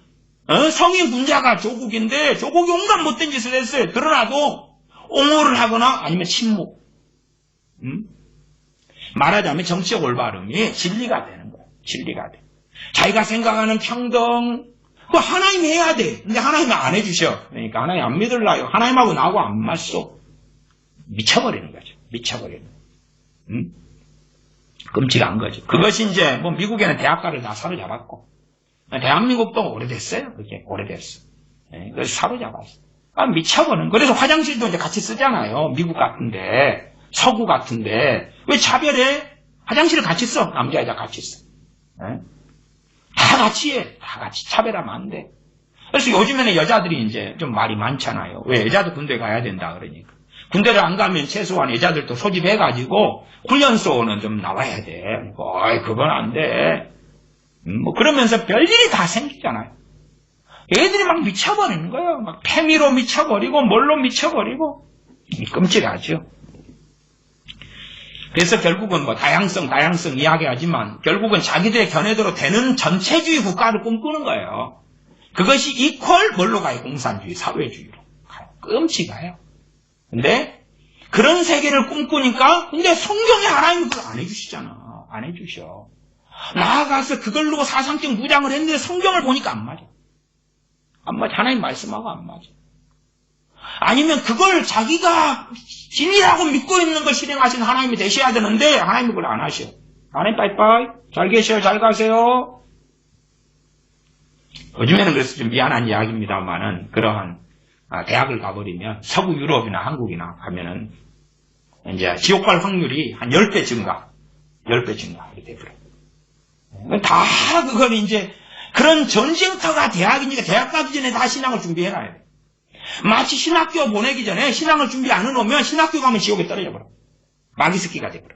성인 군자가 조국인데 조국이 온갖 못된 짓을 했어요. 그러나도 옹호를 하거나 아니면 침묵. 말하자면 정치적 올바름이 진리가 되는 거예요. 진리가 돼. 자기가 생각하는 평등, 그거 하나님이 해야 돼. 근데 하나님이 안 해주셔. 그러니까 하나님 안 믿을라요. 하나님하고 나하고 안 맞소. 미쳐버리는 거죠. 미쳐버리는 거예요. 끔찍한 거죠. 그것이 이제 미국에는 대학가를 다 사로잡았고 대한민국도 오래됐어요. 그게 오래됐어. 그래서 사로잡았어. 미쳐버리는. 그래서 화장실도 이제 같이 쓰잖아요. 미국 같은데 서구 같은데 왜 차별해? 화장실을 같이 써. 남자 여자 같이 써. 다 같이 해. 다 같이 차별하면 안 돼. 그래서 요즘에는 여자들이 이제 좀 말이 많잖아요. 왜 여자도 군대 가야 된다 그러니까. 군대를 안 가면 최소한 여자들도 소집해가지고 훈련소는 좀 나와야 돼. 그건 안 돼. 그러면서 별일이 다 생기잖아요. 애들이 막 미쳐버리는 거예요. 막 패미로 미쳐버리고 뭘로 미쳐버리고 끔찍하죠. 그래서 결국은 다양성 이야기하지만 결국은 자기들의 견해대로 되는 전체주의 국가를 꿈꾸는 거예요. 그것이 이퀄 뭘로 가요? 공산주의, 사회주의로 가요. 끔찍해요. 근데 그런 세계를 꿈꾸니까 근데 성경에 하나님은 그걸 안 해주시잖아. 안 해주셔. 나아가서 그걸로 사상적 무장을 했는데 성경을 보니까 안 맞아. 안 맞아. 하나님 말씀하고 안 맞아. 아니면 그걸 자기가 진리라고 믿고 있는 걸 실행하신 하나님이 되셔야 되는데 하나님이 그걸 안 하셔. 하나님 빠이빠이. 잘 계셔요. 잘 가세요. 요즘에는 그래서 좀 미안한 이야기입니다만은 그러한 대학을 가버리면 서구 유럽이나 한국이나 가면은 이제 지옥 갈 확률이 한 10배 증가. 10배 증가. 이렇게 돼버려요. 다 그건 이제 그런 전쟁터가 대학이니까 대학 가기 전에 다 신앙을 준비해놔야 돼. 마치 신학교 보내기 전에 신앙을 준비 안 해놓으면 신학교 가면 지옥에 떨어져버려. 마귀새끼가 돼버려.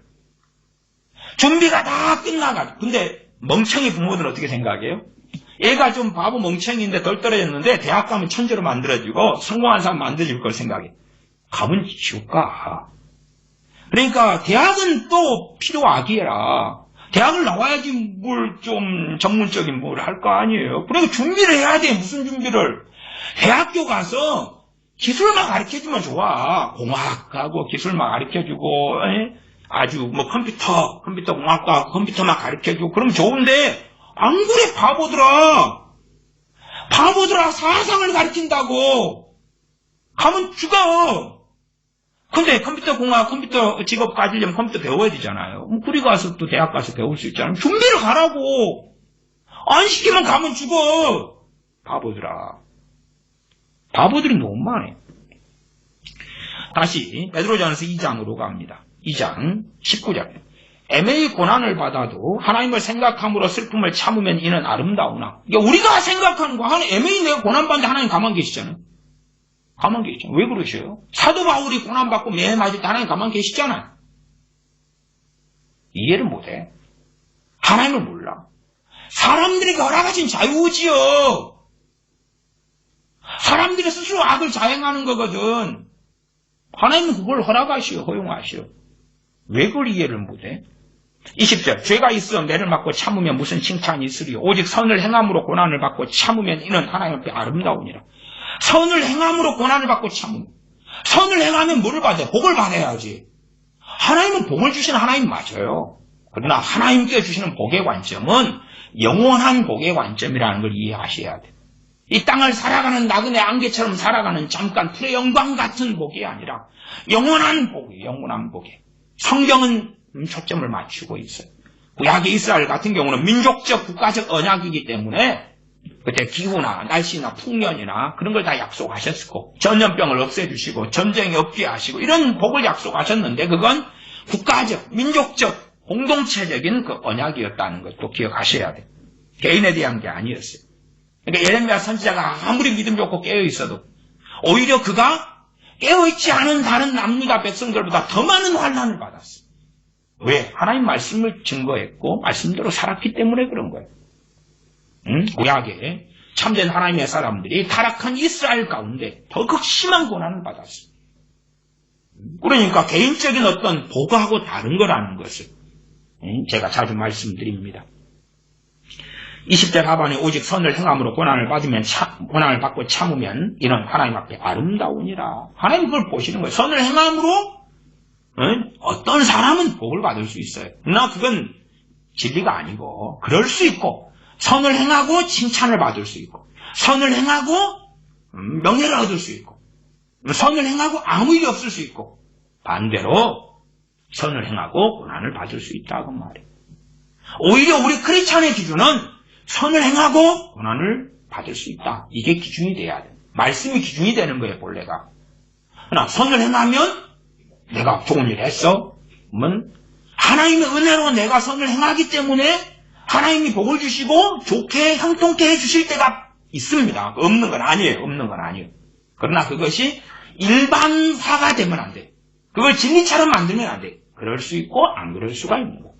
준비가 다 끝나가지고. 근데 멍청이 부모들은 어떻게 생각해요? 얘가 좀 바보 멍청이인데 덜 떨어졌는데 대학 가면 천재로 만들어지고 성공한 사람 만들어줄 걸 생각해. 가면 지옥 가. 그러니까 대학은 또 필요하기라. 대학을 나와야지 뭘 좀 전문적인 뭘 할 거 아니에요. 그러니까 준비를 해야 돼. 무슨 준비를. 대학교 가서 기술만 가르쳐주면 좋아. 공학하고 기술만 가르쳐주고 아주 컴퓨터 공학과 컴퓨터만 가르쳐주고 그러면 좋은데 안 그래 바보들아 사상을 가르친다고 가면 죽어. 근데 컴퓨터 공학 컴퓨터 직업 가지려면 컴퓨터 배워야 되잖아요. 그리 가서 또 대학 가서 배울 수 있잖아요. 준비를 가라고. 안 시키면 가면 죽어. 바보들아. 바보들이 너무 많아요. 다시 베드로전서 2장으로 갑니다. 2장 19절. 애매히 고난을 받아도 하나님을 생각함으로 슬픔을 참으면 이는 아름다우나. 그러니까 우리가 생각하는 거, 애매히 내가 고난받는데 하나님 가만 계시잖아요. 가만 계시잖아요. 왜 그러셔요? 사도 바울이 고난받고 매 맞을 때 하나님 가만 계시잖아요. 이해를 못해. 하나님을 몰라. 사람들이 허락하신 자유지요. 사람들이 스스로 악을 자행하는 거거든. 하나님은 그걸 허락하시오, 허용하시오. 왜 그걸 이해를 못해? 20절. 죄가 있어 매를 맞고 참으면 무슨 칭찬이 있으리요. 오직 선을 행함으로 고난을 받고 참으면 이는 하나님 앞에 아름다우니라. 선을 행함으로 고난을 받고 참으면. 선을 행하면 뭐를 받아요? 복을 받아야지. 하나님은 복을 주시는 하나님 맞아요. 그러나 하나님께 주시는 복의 관점은 영원한 복의 관점이라는 걸 이해하셔야 돼요. 이 땅을 살아가는 나그네 안개처럼 살아가는 잠깐 풀의 영광 같은 복이 아니라 영원한 복이에요. 영원한 복이. 성경은 초점을 맞추고 있어요. 구약의 이스라엘 같은 경우는 민족적 국가적 언약이기 때문에 그때 기후나 날씨나 풍년이나 그런 걸 다 약속하셨고 전염병을 없애주시고 전쟁이 없게 하시고 이런 복을 약속하셨는데 그건 국가적, 민족적, 공동체적인 그 언약이었다는 것도 기억하셔야 돼요. 개인에 대한 게 아니었어요. 그러니까 예레미야 선지자가 아무리 믿음 좋고 깨어있어도 오히려 그가 깨어있지 않은 다른 남유다 백성들보다 더 많은 환난을 받았어요. 왜? 하나님 말씀을 증거했고 말씀대로 살았기 때문에 그런 거예요. 구약에 참된 하나님의 사람들이 타락한 이스라엘 가운데 더 극심한 고난을 받았어요. 그러니까 개인적인 어떤 복하고 다른 거라는 것을 제가 자주 말씀드립니다. 20절 하반에 오직 선을 행함으로 고난을 받고 참으면 이는 하나님 앞에 아름다우니라. 하나님 그걸 보시는 거예요. 선을 행함으로 어떤 사람은 복을 받을 수 있어요. 그러나 그건 진리가 아니고 그럴 수 있고 선을 행하고 칭찬을 받을 수 있고 선을 행하고 명예를 얻을 수 있고 선을 행하고 아무 일이 없을 수 있고 반대로 선을 행하고 고난을 받을 수 있다고 말이에요. 오히려 우리 크리스찬의 기준은 선을 행하고 고난을 받을 수 있다. 이게 기준이 돼야 돼. 말씀이 기준이 되는 거예요, 본래가. 그러나 선을 행하면 내가 좋은 일 했어? 그러면 하나님의 은혜로 내가 선을 행하기 때문에 하나님이 복을 주시고 좋게 형통케 해주실 때가 있습니다. 없는 건 아니에요. 없는 건 아니에요. 그러나 그것이 일반화가 되면 안 돼. 그걸 진리처럼 만들면 안 돼. 그럴 수 있고 안 그럴 수가 있는 거예요.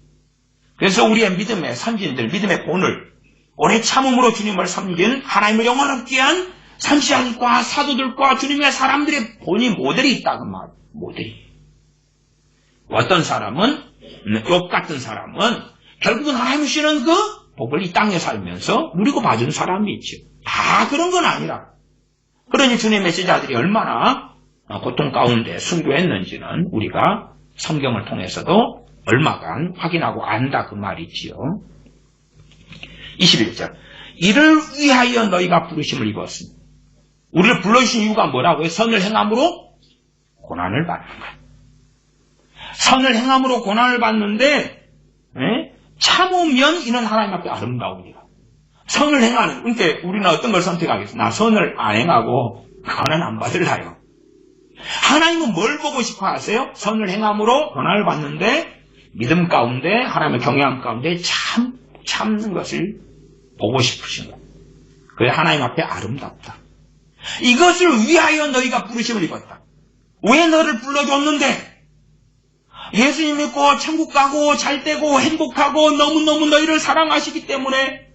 그래서 우리의 믿음의 선진들, 믿음의 본을 오래 참음으로 주님을 섬긴 하나님을 영원롭게 한 선지자들과 사도들과 주님의 사람들의 본이 모델이 있다고 말이에요. 모델이. 어떤 사람은 욥 같은 사람은 결국은 하나님 주시는 그 복을 이 땅에 살면서 누리고 봐준 사람이 있죠. 다 그런 건 아니라. 그러니 주님의 제자들이 얼마나 고통 가운데 순교했는지는 우리가 성경을 통해서도 얼마간 확인하고 안다 그 말이지요. 21절. 이를 위하여 너희가 부르심을 입었으니. 우리를 불러주신 이유가 뭐라고요? 선을 행함으로 고난을 받는 거예요. 선을 행함으로 고난을 받는데 참으면 이는 하나님 앞에 아름다우니라. 선을 행하는. 그러니까 우리는 어떤 걸 선택하겠어? 나 선을 안 행하고 고난 안 받을라요. 하나님은 뭘 보고 싶어 하세요? 선을 행함으로 고난을 받는데 믿음 가운데 하나님의 경외함 가운데 참는 것을 보고 싶으신 거예요. 그게 하나님 앞에 아름답다. 이것을 위하여 너희가 부르심을 입었다. 왜 너를 불러줬는데? 예수님 믿고 천국 가고 잘되고 행복하고 너무너무 너희를 사랑하시기 때문에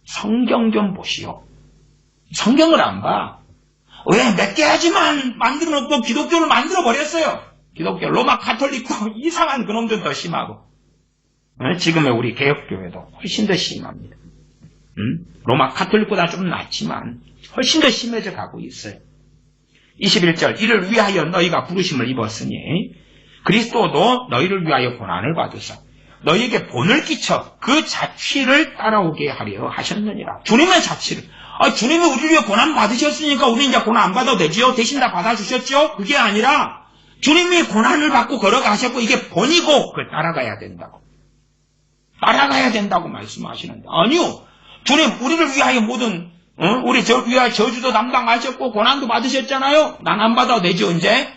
성경 좀 보시오. 성경을 안 봐. 왜? 몇 개지만 만들어 놓고 기독교를 만들어버렸어요. 기독교, 로마 가톨릭도 이상한 그놈들 더 심하고. 지금의 우리 개혁교회도 훨씬 더 심합니다. 로마 가톨릭보다 좀 낫지만 훨씬 더 심해져 가고 있어요. 21절. 이를 위하여 너희가 부르심을 입었으니 그리스도도 너희를 위하여 고난을 받으사 너희에게 본을 끼쳐 그 자취를 따라오게 하려 하셨느니라. 주님의 자취를. 주님이 우리를 위해 고난 받으셨으니까 우리는 이제 고난 안 받아도 되지요? 대신 다 받아주셨죠? 그게 아니라 주님이 고난을 받고 걸어가셨고 이게 본이고 그걸 따라가야 된다고. 따라가야 된다고 말씀하시는데 아니요. 주님 우리를 위하여 모든 우리 위하여 저주도 담당하셨고 고난도 받으셨잖아요. 난 안 받아도 되지 언제?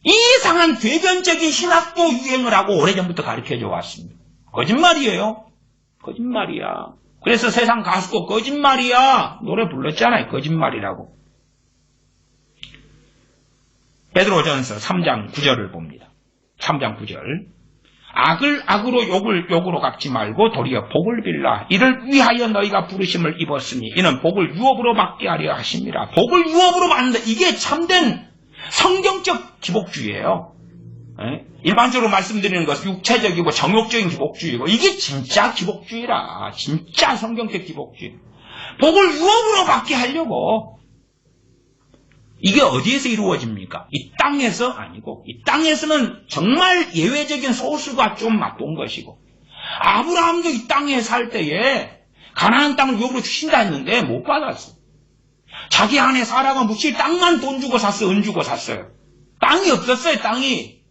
이상한 궤변적인 신학도 유행을 하고 오래전부터 가르쳐져 왔습니다. 거짓말이에요. 거짓말이야. 그래서 세상 가수도 거짓말이야 노래 불렀잖아요. 거짓말이라고. 베드로전서 3장 9절을 봅니다. 3장 9절. 악을 악으로 욕을 욕으로 갚지 말고 도리어 복을 빌라. 이를 위하여 너희가 부르심을 입었으니 이는 복을 유업으로 받게 하려 하십니다. 복을 유업으로 받는다. 이게 참된 성경적 기복주의예요. 일반적으로 말씀드리는 것은 육체적이고 정욕적인 기복주의고 이게 진짜 기복주의라. 진짜 성경적 기복주의. 복을 유업으로 받게 하려고. 이게 어디에서 이루어집니까? 이 땅에서 아니고 이 땅에서는 정말 예외적인 소수가 좀 맛본 것이고 아브라함도 이 땅에 살 때에 가나안 땅을 유업으로 주신다 했는데 못 받았어. 자기 아내 사라가 묻힐 땅만 돈 주고 샀어. 은 주고 샀어요. 땅이 없었어요. 땅이.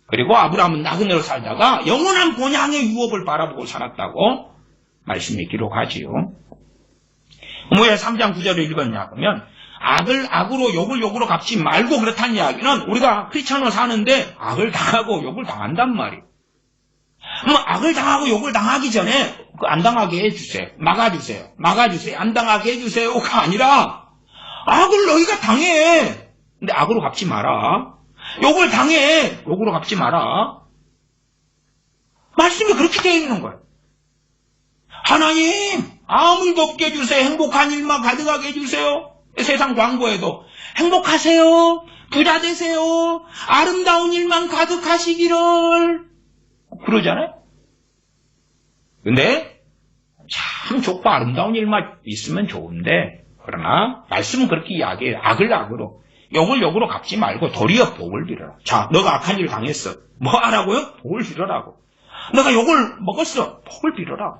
그리고 아브라함은 나그네로 살다가 영원한 본향의 유업을 바라보고 살았다고 말씀이 기록하지요. 왜 3장 9절을 읽었냐 그러면 악을 악으로 욕을 욕으로 갚지 말고 그렇다는 이야기는 우리가 크리스천으로 사는데 악을 당하고 욕을 당한단 말이에요. 악을 당하고 욕을 당하기 전에 안 당하게 해주세요. 막아주세요. 막아주세요. 안 당하게 해주세요가 아니라 악을 너희가 당해. 근데 악으로 갚지 마라. 욕을 당해. 욕으로 갚지 마라. 말씀이 그렇게 되어 있는 거예요. 하나님 아무 일도 없게 해주세요. 행복한 일만 가득하게 해주세요. 세상 광고에도 행복하세요. 부자 되세요. 아름다운 일만 가득하시기를 그러잖아요. 근데 참 좋고 아름다운 일만 있으면 좋은데 그러나 말씀은 그렇게 이야기해요. 악을 악으로 욕을 욕으로 갚지 말고 도리어 복을 빌어라. 자, 너가 악한 일을 당했어. 뭐 하라고요? 복을 빌어라고. 너가 욕을 먹었어. 복을 빌어라.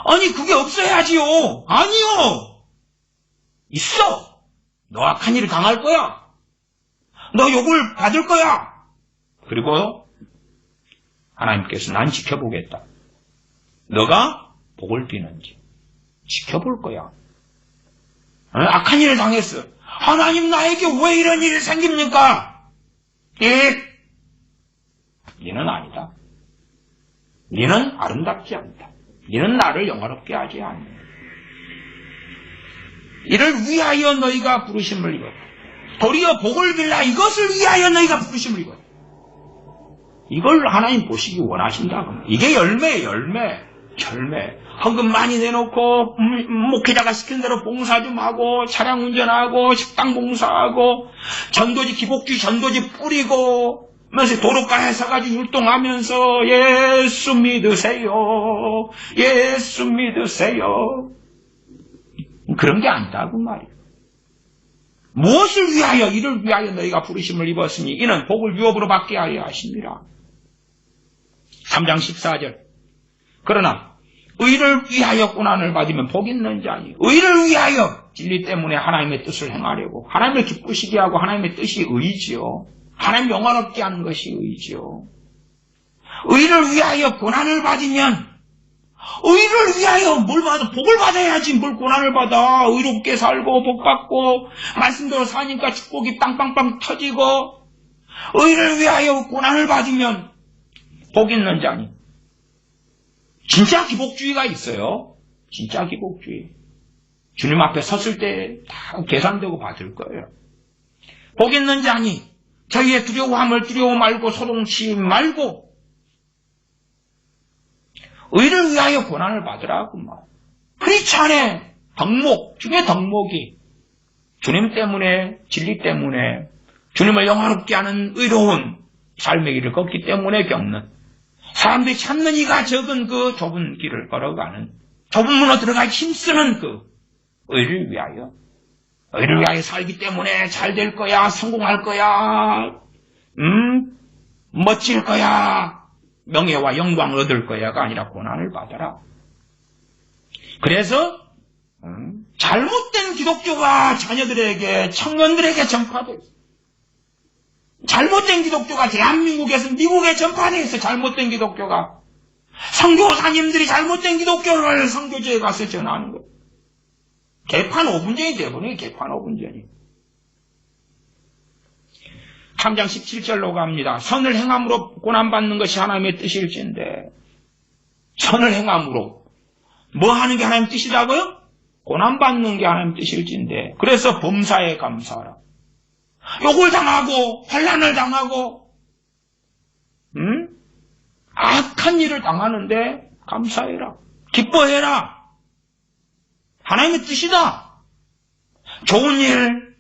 아니 그게 없어야지요. 아니요. 있어. 너 악한 일을 당할 거야. 너 욕을 받을 거야. 그리고 하나님께서 난 지켜보겠다. 너가 복을 비는지 지켜볼 거야. 악한 일을 당했어. 하나님 나에게 왜 이런 일이 생깁니까? 너는 아니다. 너는 아름답지 않다. 너는 나를 영화롭게 하지 않는다. 이를 위하여 너희가 부르심을 입었다. 도리어 복을 빌라. 이것을 위하여 너희가 부르심을 입었다. 이걸 하나님 보시기 원하신다. 이게 열매예요. 열매. 헌금 많이 내놓고 목회자가 시킨 대로 봉사 좀 하고 차량 운전하고 식당 봉사하고 전도지 기복주의 전도지 뿌리고 그래서 도로가에 서가지고 율동하면서 예수 믿으세요. 예수 믿으세요. 그런 게 아니다고 말이에요. 무엇을 위하여 이를 위하여 너희가 부르심을 입었으니 이는 복을 유업으로 받게 하려 하십니다. 3장 14절. 그러나 의를 위하여 고난을 받으면 복 있는 자니 의를 위하여 진리 때문에 하나님의 뜻을 행하려고 하나님을 기쁘시게 하고 하나님의 뜻이 의지요. 하나님 영화롭게 하는 것이 의지요. 의를 위하여 고난을 받으면 의를 위하여 뭘 받아? 복을 받아야지. 뭘 고난을 받아. 의롭게 살고 복 받고 말씀대로 사니까 축복이 빵빵빵 터지고 의를 위하여 고난을 받으면 복 있는 자니. 진짜 기복주의가 있어요. 진짜 기복주의. 주님 앞에 섰을 때 다 계산되고 받을 거예요. 복 있는 자니 저희의 두려워함을 두려워 말고 소동치 말고 의를 위하여 고난을 받으라고 말. 크리스찬의 덕목 중에 덕목이 주님 때문에 진리 때문에 주님을 영화롭게 하는 의로운 삶의 길을 걷기 때문에 겪는 사람들이 찾는 이가 적은 그 좁은 길을 걸어가는 좁은 문으로 들어가기 힘쓰는 그 의를 위하여 살기 때문에 잘 될 거야, 성공할 거야, 멋질 거야, 명예와 영광을 얻을 거야가 아니라 고난을 받아라. 그래서 잘못된 기독교가 자녀들에게 청년들에게 전파되어 있어. 잘못된 기독교가 대한민국에서 미국에 전파되어 있어. 잘못된 기독교가 선교사님들이 잘못된 기독교를 선교지에 가서 전하는 거예요. 개판 5분전이 되어버려요. 개판 5분전이. 3장 17절로 갑니다. 선을 행함으로 고난받는 것이 하나님의 뜻일진데, 선을 행함으로 뭐 하는 게 하나님 뜻이라고요? 고난받는 게 하나님 뜻일진데, 그래서 범사에 감사하라. 욕을 당하고 환난을 당하고 악한 일을 당하는데 감사해라. 기뻐해라. 하나님의 뜻이다. 좋은 일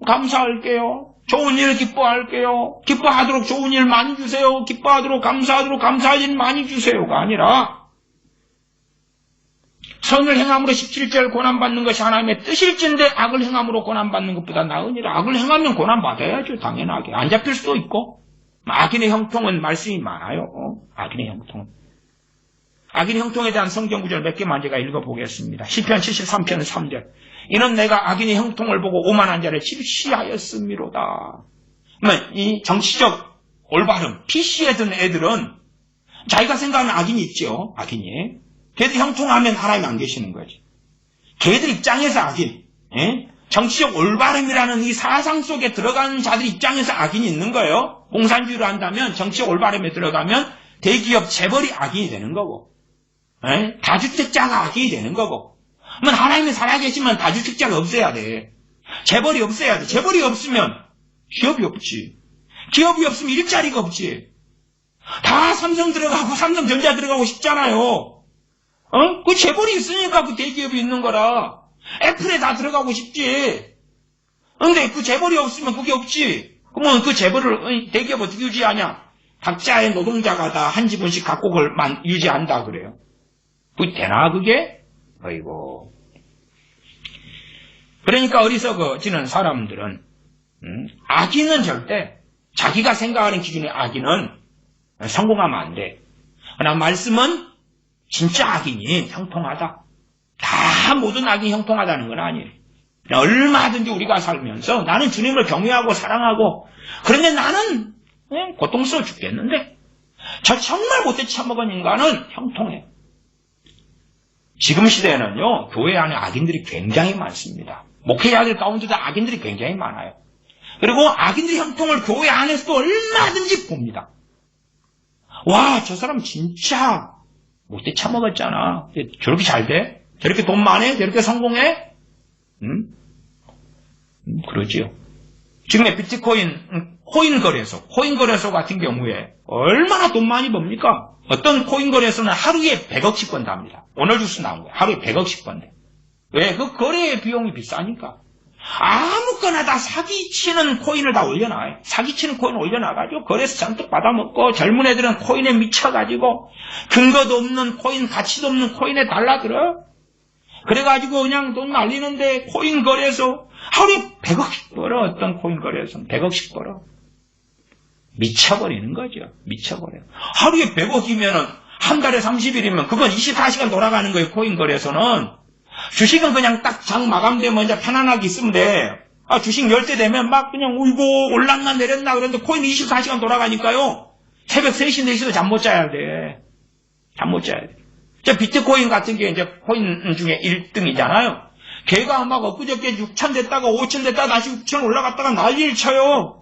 감사할게요. 좋은 일 기뻐할게요. 기뻐하도록 좋은 일 많이 주세요. 기뻐하도록 감사할 일 많이 주세요가 아니라, 선을 행함으로 17절 고난받는 것이 하나님의 뜻일진데 악을 행함으로 고난받는 것보다 나으니라. 악을 행하면 고난받아야죠. 당연하게. 안 잡힐 수도 있고. 악인의 형통은 말씀이 많아요. 악인의 형통. 악인의 형통에 대한 성경 구절 몇 개만 제가 읽어보겠습니다. 시편 73편 3절. 이는 내가 악인의 형통을 보고 오만한 자를 질시하였음이로다. 이 정치적 올바름, PC에 든 애들은 자기가 생각하는 악인이 있죠. 악인이. 걔들 형통하면 하나님 안 계시는 거지. 걔들 입장에서 악인. 정치적 올바름이라는 이 사상 속에 들어가는 자들 입장에서 악인이 있는 거예요. 공산주의로 한다면 정치적 올바름에 들어가면 대기업 재벌이 악인이 되는 거고, 다주택자가 악인이 되는 거고. 그러면 하나님이 살아계시면 다주택자가 없어야 돼. 재벌이 없어야 돼. 재벌이 없으면 기업이 없지. 기업이 없으면 일자리가 없지. 다 삼성 들어가고 삼성전자 들어가고 싶잖아요. 그 재벌이 있으니까 그 대기업이 있는 거라. 애플에 다 들어가고 싶지. 근데 그 재벌이 없으면 그게 없지. 그러면 그 재벌을 대기업 어떻게 유지하냐? 각자의 노동자가 다 한 지분씩 갖고 그걸 유지한다 그래요. 그게 되나 그게? 어이고. 그러니까 어리석어지는 사람들은 악인은 절대 자기가 생각하는 기준의 악인은 성공하면 안 돼. 그러나 말씀은 진짜 악인이 형통하다. 다 모든 악인이 형통하다는 건 아니에요. 얼마든지 우리가 살면서 나는 주님을 경외하고 사랑하고, 그런데 나는 고통스러워 죽겠는데 저 정말 못돼 처먹은 인간은 형통해. 지금 시대에는요, 교회 안에 악인들이 굉장히 많습니다. 목회자들 가운데도 악인들이 굉장히 많아요. 그리고 악인들의 형통을 교회 안에서도 얼마든지 봅니다. 와, 저 사람 진짜 못돼 처먹었잖아. 저렇게 잘 돼? 저렇게 돈 많아? 저렇게 성공해? 그러지요. 지금의 비트코인, 코인 거래소 같은 경우에 얼마나 돈 많이 법니까? 어떤 코인 거래소는 하루에 100억씩 번답니다. 오늘 뉴스 나온 거예요. 하루에 100억씩 번대. 왜? 그 거래 비용이 비싸니까. 아무거나 다 사기치는 코인을 다 올려놔요. 사기치는 코인 올려놔가지고 거래소 잔뜩 받아먹고, 젊은 애들은 코인에 미쳐가지고 근거도 없는 코인, 가치도 없는 코인에 달라들어. 그래가지고 그냥 돈 날리는데 코인 거래소 하루에 100억씩 벌어. 어떤 코인 거래소는 100억씩 벌어. 미쳐버리는 거죠. 미쳐버려요. 하루에 100억이면은 한 달에 30일이면 그건 24시간 돌아가는 거예요. 코인 거래소는. 주식은 그냥 딱 장 마감되면 이제 편안하게 있으면 돼. 주식 열 때 되면 막 그냥 울고 올랐나 내렸나 그러는데 코인이 24시간 돌아가니까요. 새벽 3시, 4시도 잠 못 자야 돼. 잠 못 자야 돼. 비트코인 같은 게 이제 코인 중에 1등이잖아요. 걔가 막 엊그저께 6천 됐다가 5천 됐다가 다시 6천 올라갔다가 난리를 쳐요.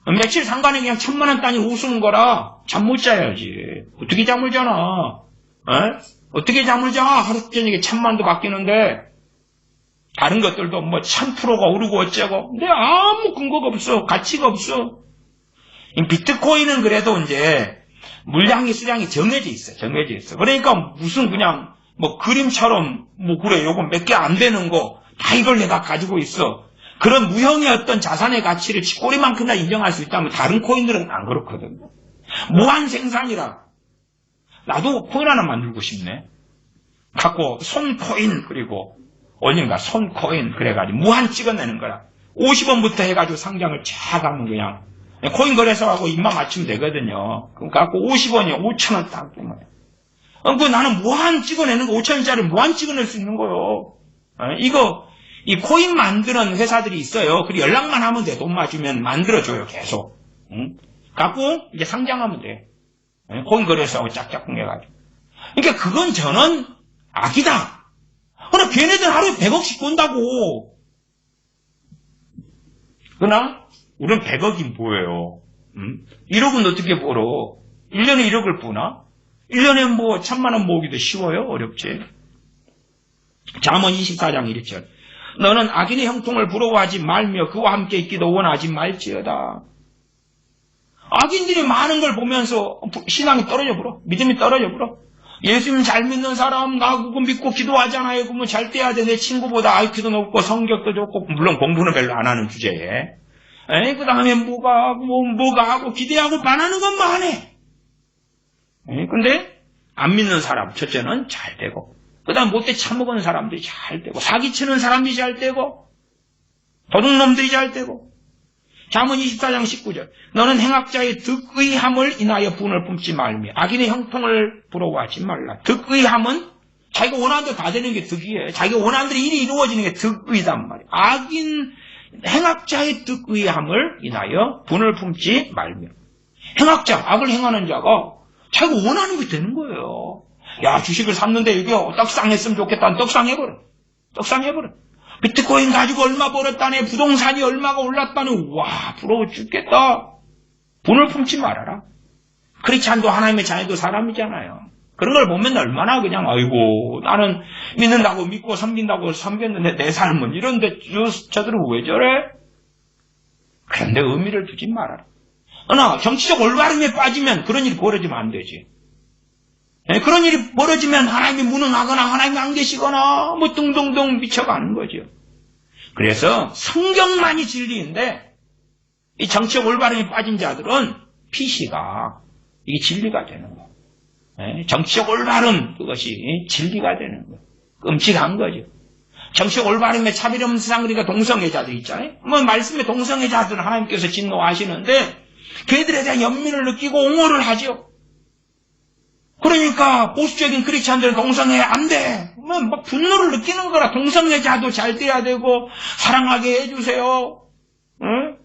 며칠 상간에 그냥 1,000만 원 단위 우스는 거라 잠 못 자야지. 어떻게 잠을 자나? 어떻게 잠을 자? 하루 저녁에 1,000만도 바뀌는데, 다른 것들도 뭐 1000%가 오르고 어쩌고. 근데 아무 근거가 없어. 가치가 없어. 이 비트코인은 그래도 이제 물량이 수량이 정해져 있어. 정해져 있어. 그러니까 무슨 그냥 뭐 그림처럼 뭐 그래 요거 몇 개 안 되는 거 다 이걸 내가 가지고 있어. 그런 무형의 어떤 자산의 가치를 치꼬리만큼이나 인정할 수 있다면 다른 코인들은 안 그렇거든. 무한 생산이라. 나도 코인 하나 만들고 싶네. 갖고 손코인 그리고 어딘가 손코인 그래가지고 무한 찍어내는 거라. 50원부터 해가지고 상장을 쫙 하면 그냥 코인 거래소하고 입만 맞추면 되거든요. 그럼 갖고 50원이 5,000원 딱 되면. 그 나는 무한 찍어내는 거 5,000원짜리 무한 찍어낼 수 있는 거요. 이 코인 만드는 회사들이 있어요. 그리고 연락만 하면 돼. 돈 맞으면 만들어줘요. 계속. 갖고 이제 상장하면 돼. 코인 거래소하고 짝짝꿍 해가지고. 그러니까 그건 저는 악이다. 그러나 걔네들 하루에 100억씩 번다고. 그러나 우리는 100억이 뭐예요? 1억은 어떻게 벌어? 1년에 1억을 버나? 1년에 뭐 1000만원 모으기도 쉬워요? 어렵지. 잠언 24장 1절. 너는 악인의 형통을 부러워하지 말며 그와 함께 있기도 원하지 말지어다. 악인들이 많은 걸 보면서 신앙이 떨어져 버려. 믿음이 떨어져 버려. 예수님 잘 믿는 사람, 나 그거 믿고 기도하잖아요. 그러면 잘 돼야 돼. 내 친구보다 IQ도 높고 성격도 좋고, 물론 공부는 별로 안 하는 주제에. 그 다음에 뭐가 하고 기대하고 바라는 건 많네. 근데 안 믿는 사람, 첫째는 잘 되고, 그 다음 못돼 처먹은 사람들이 잘 되고, 사기치는 사람들이 잘 되고, 도둑놈들이 잘 되고. 잠언 24장 19절. 너는 행악자의 득의함을 인하여 분을 품지 말며 악인의 형통을 부러워하지 말라. 득의함은 자기가 원하는 대로 다 되는 게 득이에요. 자기가 원하는 대로 일이 이루어지는 게 득의단 말이에요. 행악자의 득의함을 인하여 분을 품지 말며. 행악자, 악을 행하는 자가 자기가 원하는 게 되는 거예요. 야, 주식을 샀는데 이게 떡상했으면 좋겠다. 떡상해버려. 비트코인 가지고 얼마 벌었다네. 부동산이 얼마가 올랐다네. 와, 부러워 죽겠다. 분을 품지 말아라. 크리스찬도 하나님의 자녀도 사람이잖아요. 그런 걸 보면 얼마나 그냥 아이고 나는 믿는다고 믿고 섬긴다고 섬겼는데 내 삶은 이런데 저들은 왜 저래? 그런데 의미를 두지 말아라. 그러나 정치적 올바름에 빠지면 그런 일이 벌어지면 안 되지. 그런 일이 벌어지면 하나님이 무능하거나 하나님이 안 계시거나 뭐 둥둥둥 미쳐가는 거죠. 그래서 성경만이 진리인데 이 정치적 올바름에 빠진 자들은 PC가 이게 진리가 되는 거예요. 정치적 올바름 그것이 진리가 되는 거예요. 끔찍한 거죠. 정치적 올바름에 차별 없는 세상 그러니까 동성애자들 있잖아요. 뭐 말씀에 동성애자들은 하나님께서 진노하시는데 그들에 대한 연민을 느끼고 옹호를 하죠. 그러니까 보수적인 크리스찬들은 동성애 안 돼. 막 분노를 느끼는 거라. 동성애자도 잘 돼야 되고 사랑하게 해주세요. 응?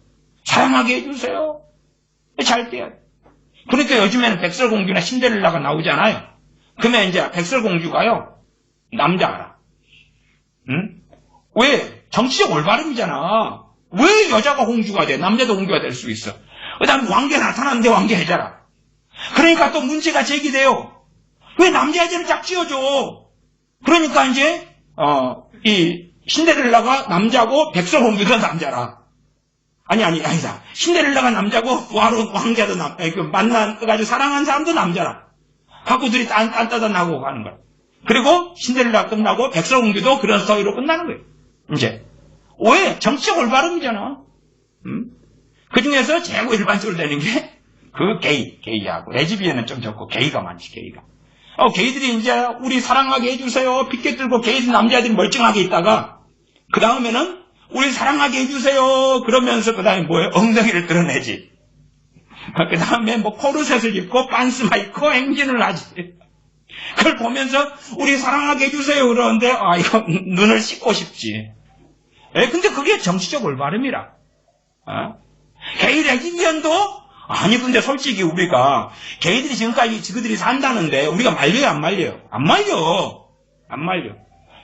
사랑하게 해주세요. 잘 돼야 돼. 그러니까 요즘에는 백설공주나 신데렐라가 나오잖아요. 그러면 이제 백설공주가요 남자라. 응? 왜? 정치적 올바름이잖아. 왜 여자가 공주가 돼? 남자도 공주가 될 수 있어. 그 다음에 왕개 나타났는데 왕개 해자라. 그러니까 또 문제가 제기돼요. 왜 남자 여자를 짝 지어줘? 그러니까 이제 이 신데렐라가 남자고 백설공주도 남자라. 아니다. 신데렐라가 남자고 왕자도 만나가지고 사랑한 사람도 남자라. 하고 둘이 딴따다 나고 가는 거야. 그리고 신데렐라 끝나고 백설공주도 그런 스토리로 끝나는 거예요. 이제 왜? 정치적 올바름이잖아. 그 중에서 제일 일반적으로 되는 게 그 게이하고 레즈비언은 좀 적고 게이가 많지. 게이가. 게이들이 이제 우리 사랑하게 해주세요. 피켓 들고 게이들 남자들이 멀쩡하게 있다가 그 다음에는 우리 사랑하게 해주세요. 그러면서 그 다음에 뭐예요? 엉덩이를 드러내지. 그 다음에 뭐 코르셋을 입고 빤스마 입고 행진을 하지. 그걸 보면서 우리 사랑하게 해주세요. 그러는데 이거 눈을 씻고 싶지. 근데 그게 정치적 올바름이라. 게이 레즈비언도 아니 근데 솔직히 우리가 게이들이 지금까지 지그들이 산다는데 우리가 말려요 안 말려요? 안 말려.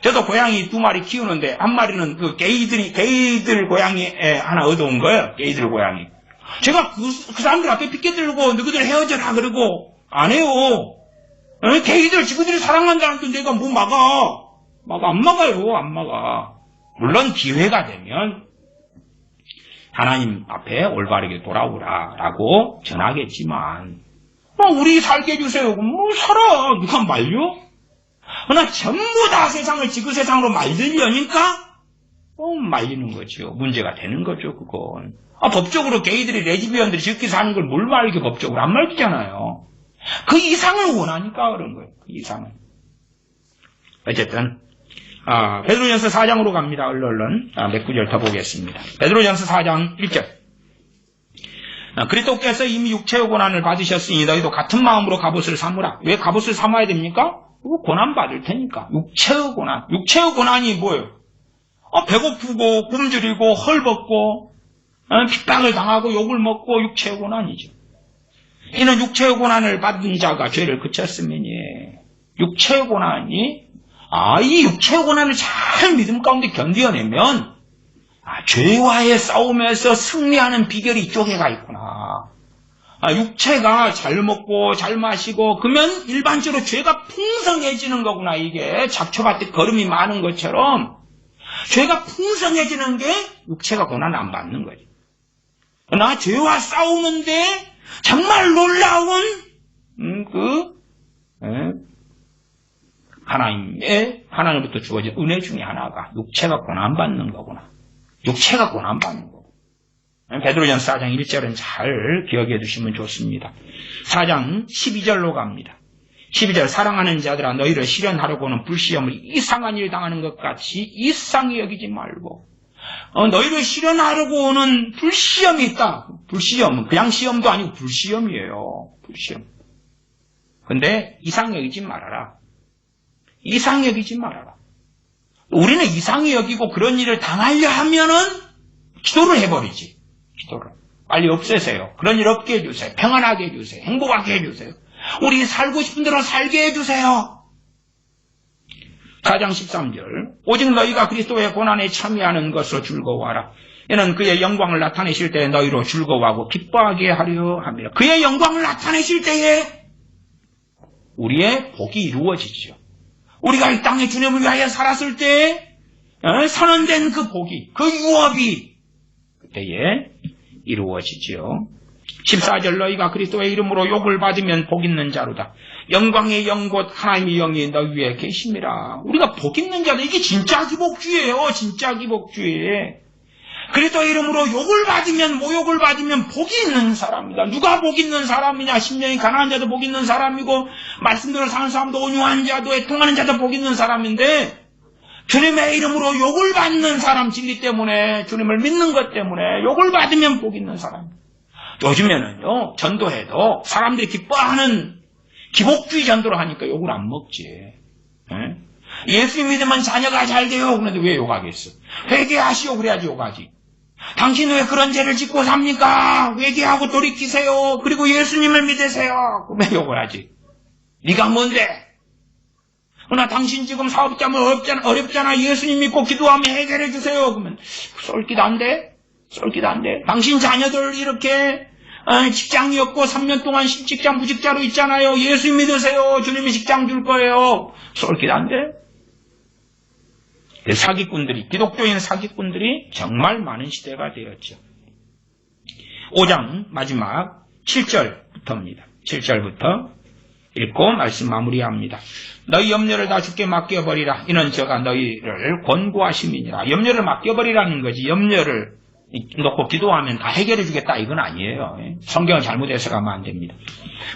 저도 고양이 2마리 키우는데 한 마리는 그 게이들 고양이 하나 얻어온 거예요. 게이들 고양이. 제가 그 사람들 앞에 피켓 들고 너희들 헤어져라 그러고 안 해요. 게이들 지그들이 사랑한다는데 내가 뭐 안 막아요. 물론 기회가 되면 하나님 앞에 올바르게 돌아오라라고 전하겠지만 우리 살게 해주세요. 뭐 살아. 누가 말려? 그러나 전부 다 세상을 지구 세상으로 말리려니까 말리는 거죠. 문제가 되는 거죠. 그건. 법적으로 게이들이 레즈비언들이 저렇게 사는 걸 뭘 말게 법적으로 안 말리잖아요. 그 이상을 원하니까 그런 거예요. 그 이상을. 어쨌든 베드로전서 4장으로 갑니다. 얼른 몇 구절 더 보겠습니다. 베드로전서 4장 1절. 그리스도께서 이미 육체의 고난을 받으셨으니 너희도 같은 마음으로 갑옷을 삼으라. 왜 갑옷을 삼아야 됩니까? 고난 받을 테니까. 육체의 고난. 육체의 고난이 뭐예요? 배고프고 굶주리고 헐벗고 핍박을 당하고 욕을 먹고 육체의 고난이죠. 이는 육체의 고난을 받은 자가 죄를 그쳤음이니 육체의 고난이, 이 육체의 고난을 잘 믿음 가운데 견뎌내면, 죄와의 싸움에서 승리하는 비결이 이쪽에가 있구나. 육체가 잘 먹고 잘 마시고 그러면 일반적으로 죄가 풍성해지는 거구나. 이게 잡초밭에 거름이 많은 것처럼 죄가 풍성해지는 게 육체가 고난 안 받는 거지. 나 죄와 싸우는데 정말 놀라운 하나님부터 주어진 은혜 중에 하나가 육체가 고난 받는 거구나. 육체가 고난 받는 거고. 베드로전서 4장 1절은 잘 기억해 두시면 좋습니다. 4장 12절로 갑니다. 12절 사랑하는 자들아 너희를 시련하려고는 불시험을 이상한 일 당하는 것 같이 이상히 여기지 말고 너희를 시련하려고 오는 불시험이 있다. 불시험은 그냥 시험도 아니고 불시험이에요. 불시험. 근데 이상히 여기지 말아라. 이상히 여기지 말아라. 우리는 이상히 여기고 그런 일을 당하려 하면은 기도를 해버리지. 기도를. 빨리 없애세요. 그런 일 없게 해주세요. 평안하게 해주세요. 행복하게 해주세요. 우리 살고 싶은 대로 살게 해주세요. 4장 13절 오직 너희가 그리스도의 고난에 참여하는 것으로 즐거워하라. 이는 그의 영광을 나타내실 때에 너희로 즐거워하고 기뻐하게 하려 합니다. 그의 영광을 나타내실 때에 우리의 복이 이루어지죠. 우리가 이 땅에 주님을 위하여 살았을 때 선언된 그 복이, 그 유업이 그때에 이루어지죠. 14절 너희가 그리스도의 이름으로 욕을 받으면 복 있는 자로다. 영광의 영 곧 하나님의 영이 너희 위에 계심이라. 우리가 복 있는 자다. 이게 진짜 기복주의예요. 진짜 기복주의. 그리스도의 이름으로 욕을 받으면 모욕을 받으면 복이 있는 사람이다. 누가 복 있는 사람이냐? 심령이 가난한 자도 복 있는 사람이고 말씀대로 사는 사람도 온유한 자도 애통하는 자도 복 있는 사람인데 주님의 이름으로 욕을 받는 사람 진리 때문에 주님을 믿는 것 때문에 욕을 받으면 복 있는 사람. 요즘에는요 전도해도 사람들이 기뻐하는 기복주의 전도를 하니까 욕을 안 먹지. 예수 믿으면 자녀가 잘 돼요. 그런데 왜 욕하겠어? 회개하시오 그래야지 욕하지. 당신 왜 그런 죄를 짓고 삽니까? 회개하고 돌이키세요. 그리고 예수님을 믿으세요. 그럼 왜 욕을 하지? 네가 뭔데? 그러나 당신 지금 사업자면 어렵잖아. 예수님 믿고 기도하면 해결해 주세요. 그러면 쏠기도 안 돼? 쏠기도 안 돼. 당신 자녀들 이렇게 직장이 없고 3년 동안 직장 부직자로 있잖아요. 예수 믿으세요. 주님이 직장 줄 거예요. 쏠기도 안 돼? 사기꾼들이, 기독교인 사기꾼들이 정말 많은 시대가 되었죠. 5장 마지막 7절부터입니다. 7절부터 읽고 말씀 마무리합니다. 너희 염려를 다 주께 맡겨버리라. 이는 저가 너희를 권고하심이니라. 염려를 맡겨버리라는 거지. 염려를 놓고 기도하면 다 해결해 주겠다 이건 아니에요. 성경을 잘못 해석하면 안 됩니다.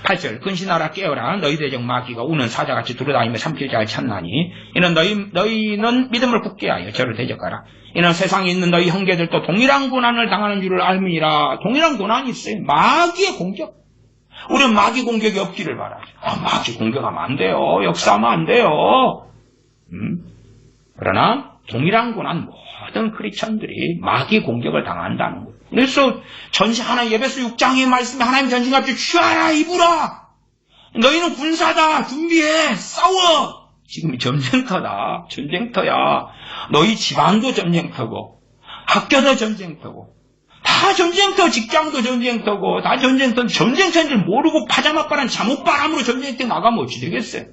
8절 근신하라 깨어라. 너희 대적 마귀가 우는 사자같이 돌아다니며 삼킬 자를 찾나니 이는 너희는 믿음을 굳게 하여 저를 대적하라. 이는 세상에 있는 너희 형제들도 동일한 고난을 당하는 줄을 알미니라. 동일한 고난이 있어요. 마귀의 공격. 우리는 마귀 공격이 없기를 바라죠. 마귀 공격하면 안 돼요. 역사하면 안 돼요. 그러나 동일한 고난 모든 크리스천들이 마귀 공격을 당한다는 거예요. 그래서 에베소 6장의 말씀에 하나님 전신갑주 취하라 입으라. 너희는 군사다. 준비해. 싸워. 지금 전쟁터다. 전쟁터야. 너희 집안도 전쟁터고 학교도 전쟁터고 다 전쟁터. 직장도 전쟁터고 다 전쟁터. 전쟁터인 줄 모르고 파자마바람 잠옷바람으로 전쟁터 나가면 어찌 되겠어요.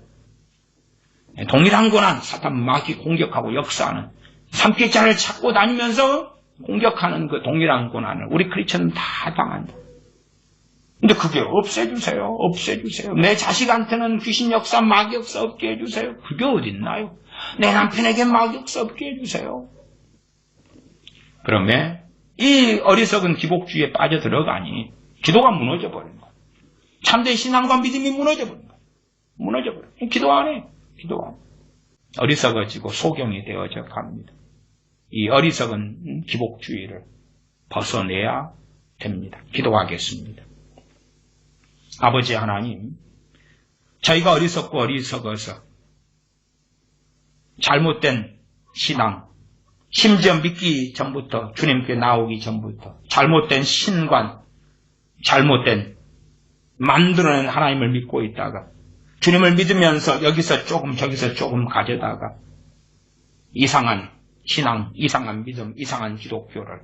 동일한 고난 사탄 마귀 공격하고 역사하는 삼킬자를 찾고 다니면서 공격하는 그 동일한 고난을 우리 크리스천은 다 당한다. 근데 그게 없애주세요. 없애주세요. 내 자식한테는 귀신 역사, 마귀 역사 없게 해주세요. 그게 어딨나요? 내 남편에게 마귀 역사 없게 해주세요. 그러면 이 어리석은 기복주의에 빠져들어가니 기도가 무너져버린 거야. 참된 신앙과 믿음이 무너져버린 거야. 무너져버려. 기도 안 해. 기도 안 해. 어리석어지고 소경이 되어져 갑니다. 이 어리석은 기복주의를 벗어내야 됩니다. 기도하겠습니다. 아버지 하나님, 저희가 어리석고 어리석어서 잘못된 신앙, 심지어 믿기 전부터, 주님께 나오기 전부터 잘못된 신관, 잘못된 만들어낸 하나님을 믿고 있다가 주님을 믿으면서 여기서 조금 저기서 조금 가져다가 이상한 신앙, 이상한 믿음, 이상한 기독교를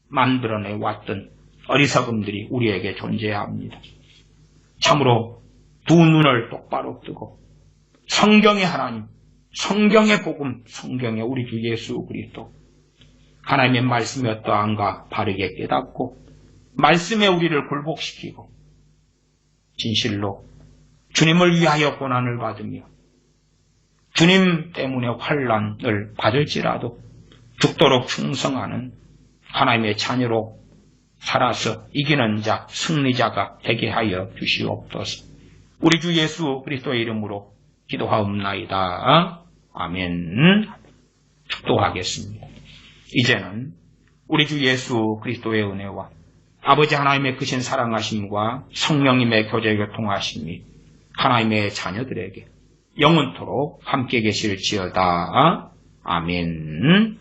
만들어내 왔던 어리석음들이 우리에게 존재합니다. 참으로 두 눈을 똑바로 뜨고 성경의 하나님, 성경의 복음, 성경의 우리 주 예수 그리스도, 하나님의 말씀이 어떠한가 바르게 깨닫고 말씀에 우리를 굴복시키고 진실로 주님을 위하여 고난을 받으며 주님 때문에 환난을 받을지라도 죽도록 충성하는 하나님의 자녀로 살아서 이기는 자, 승리자가 되게 하여 주시옵소서. 우리 주 예수 그리스도의 이름으로 기도하옵나이다. 아멘. 축도하겠습니다. 이제는 우리 주 예수 그리스도의 은혜와 아버지 하나님의 크신 사랑하심과 성령님의 교제 교통하심이 하나님의 자녀들에게 영원토록 함께 계실지어다. 아멘.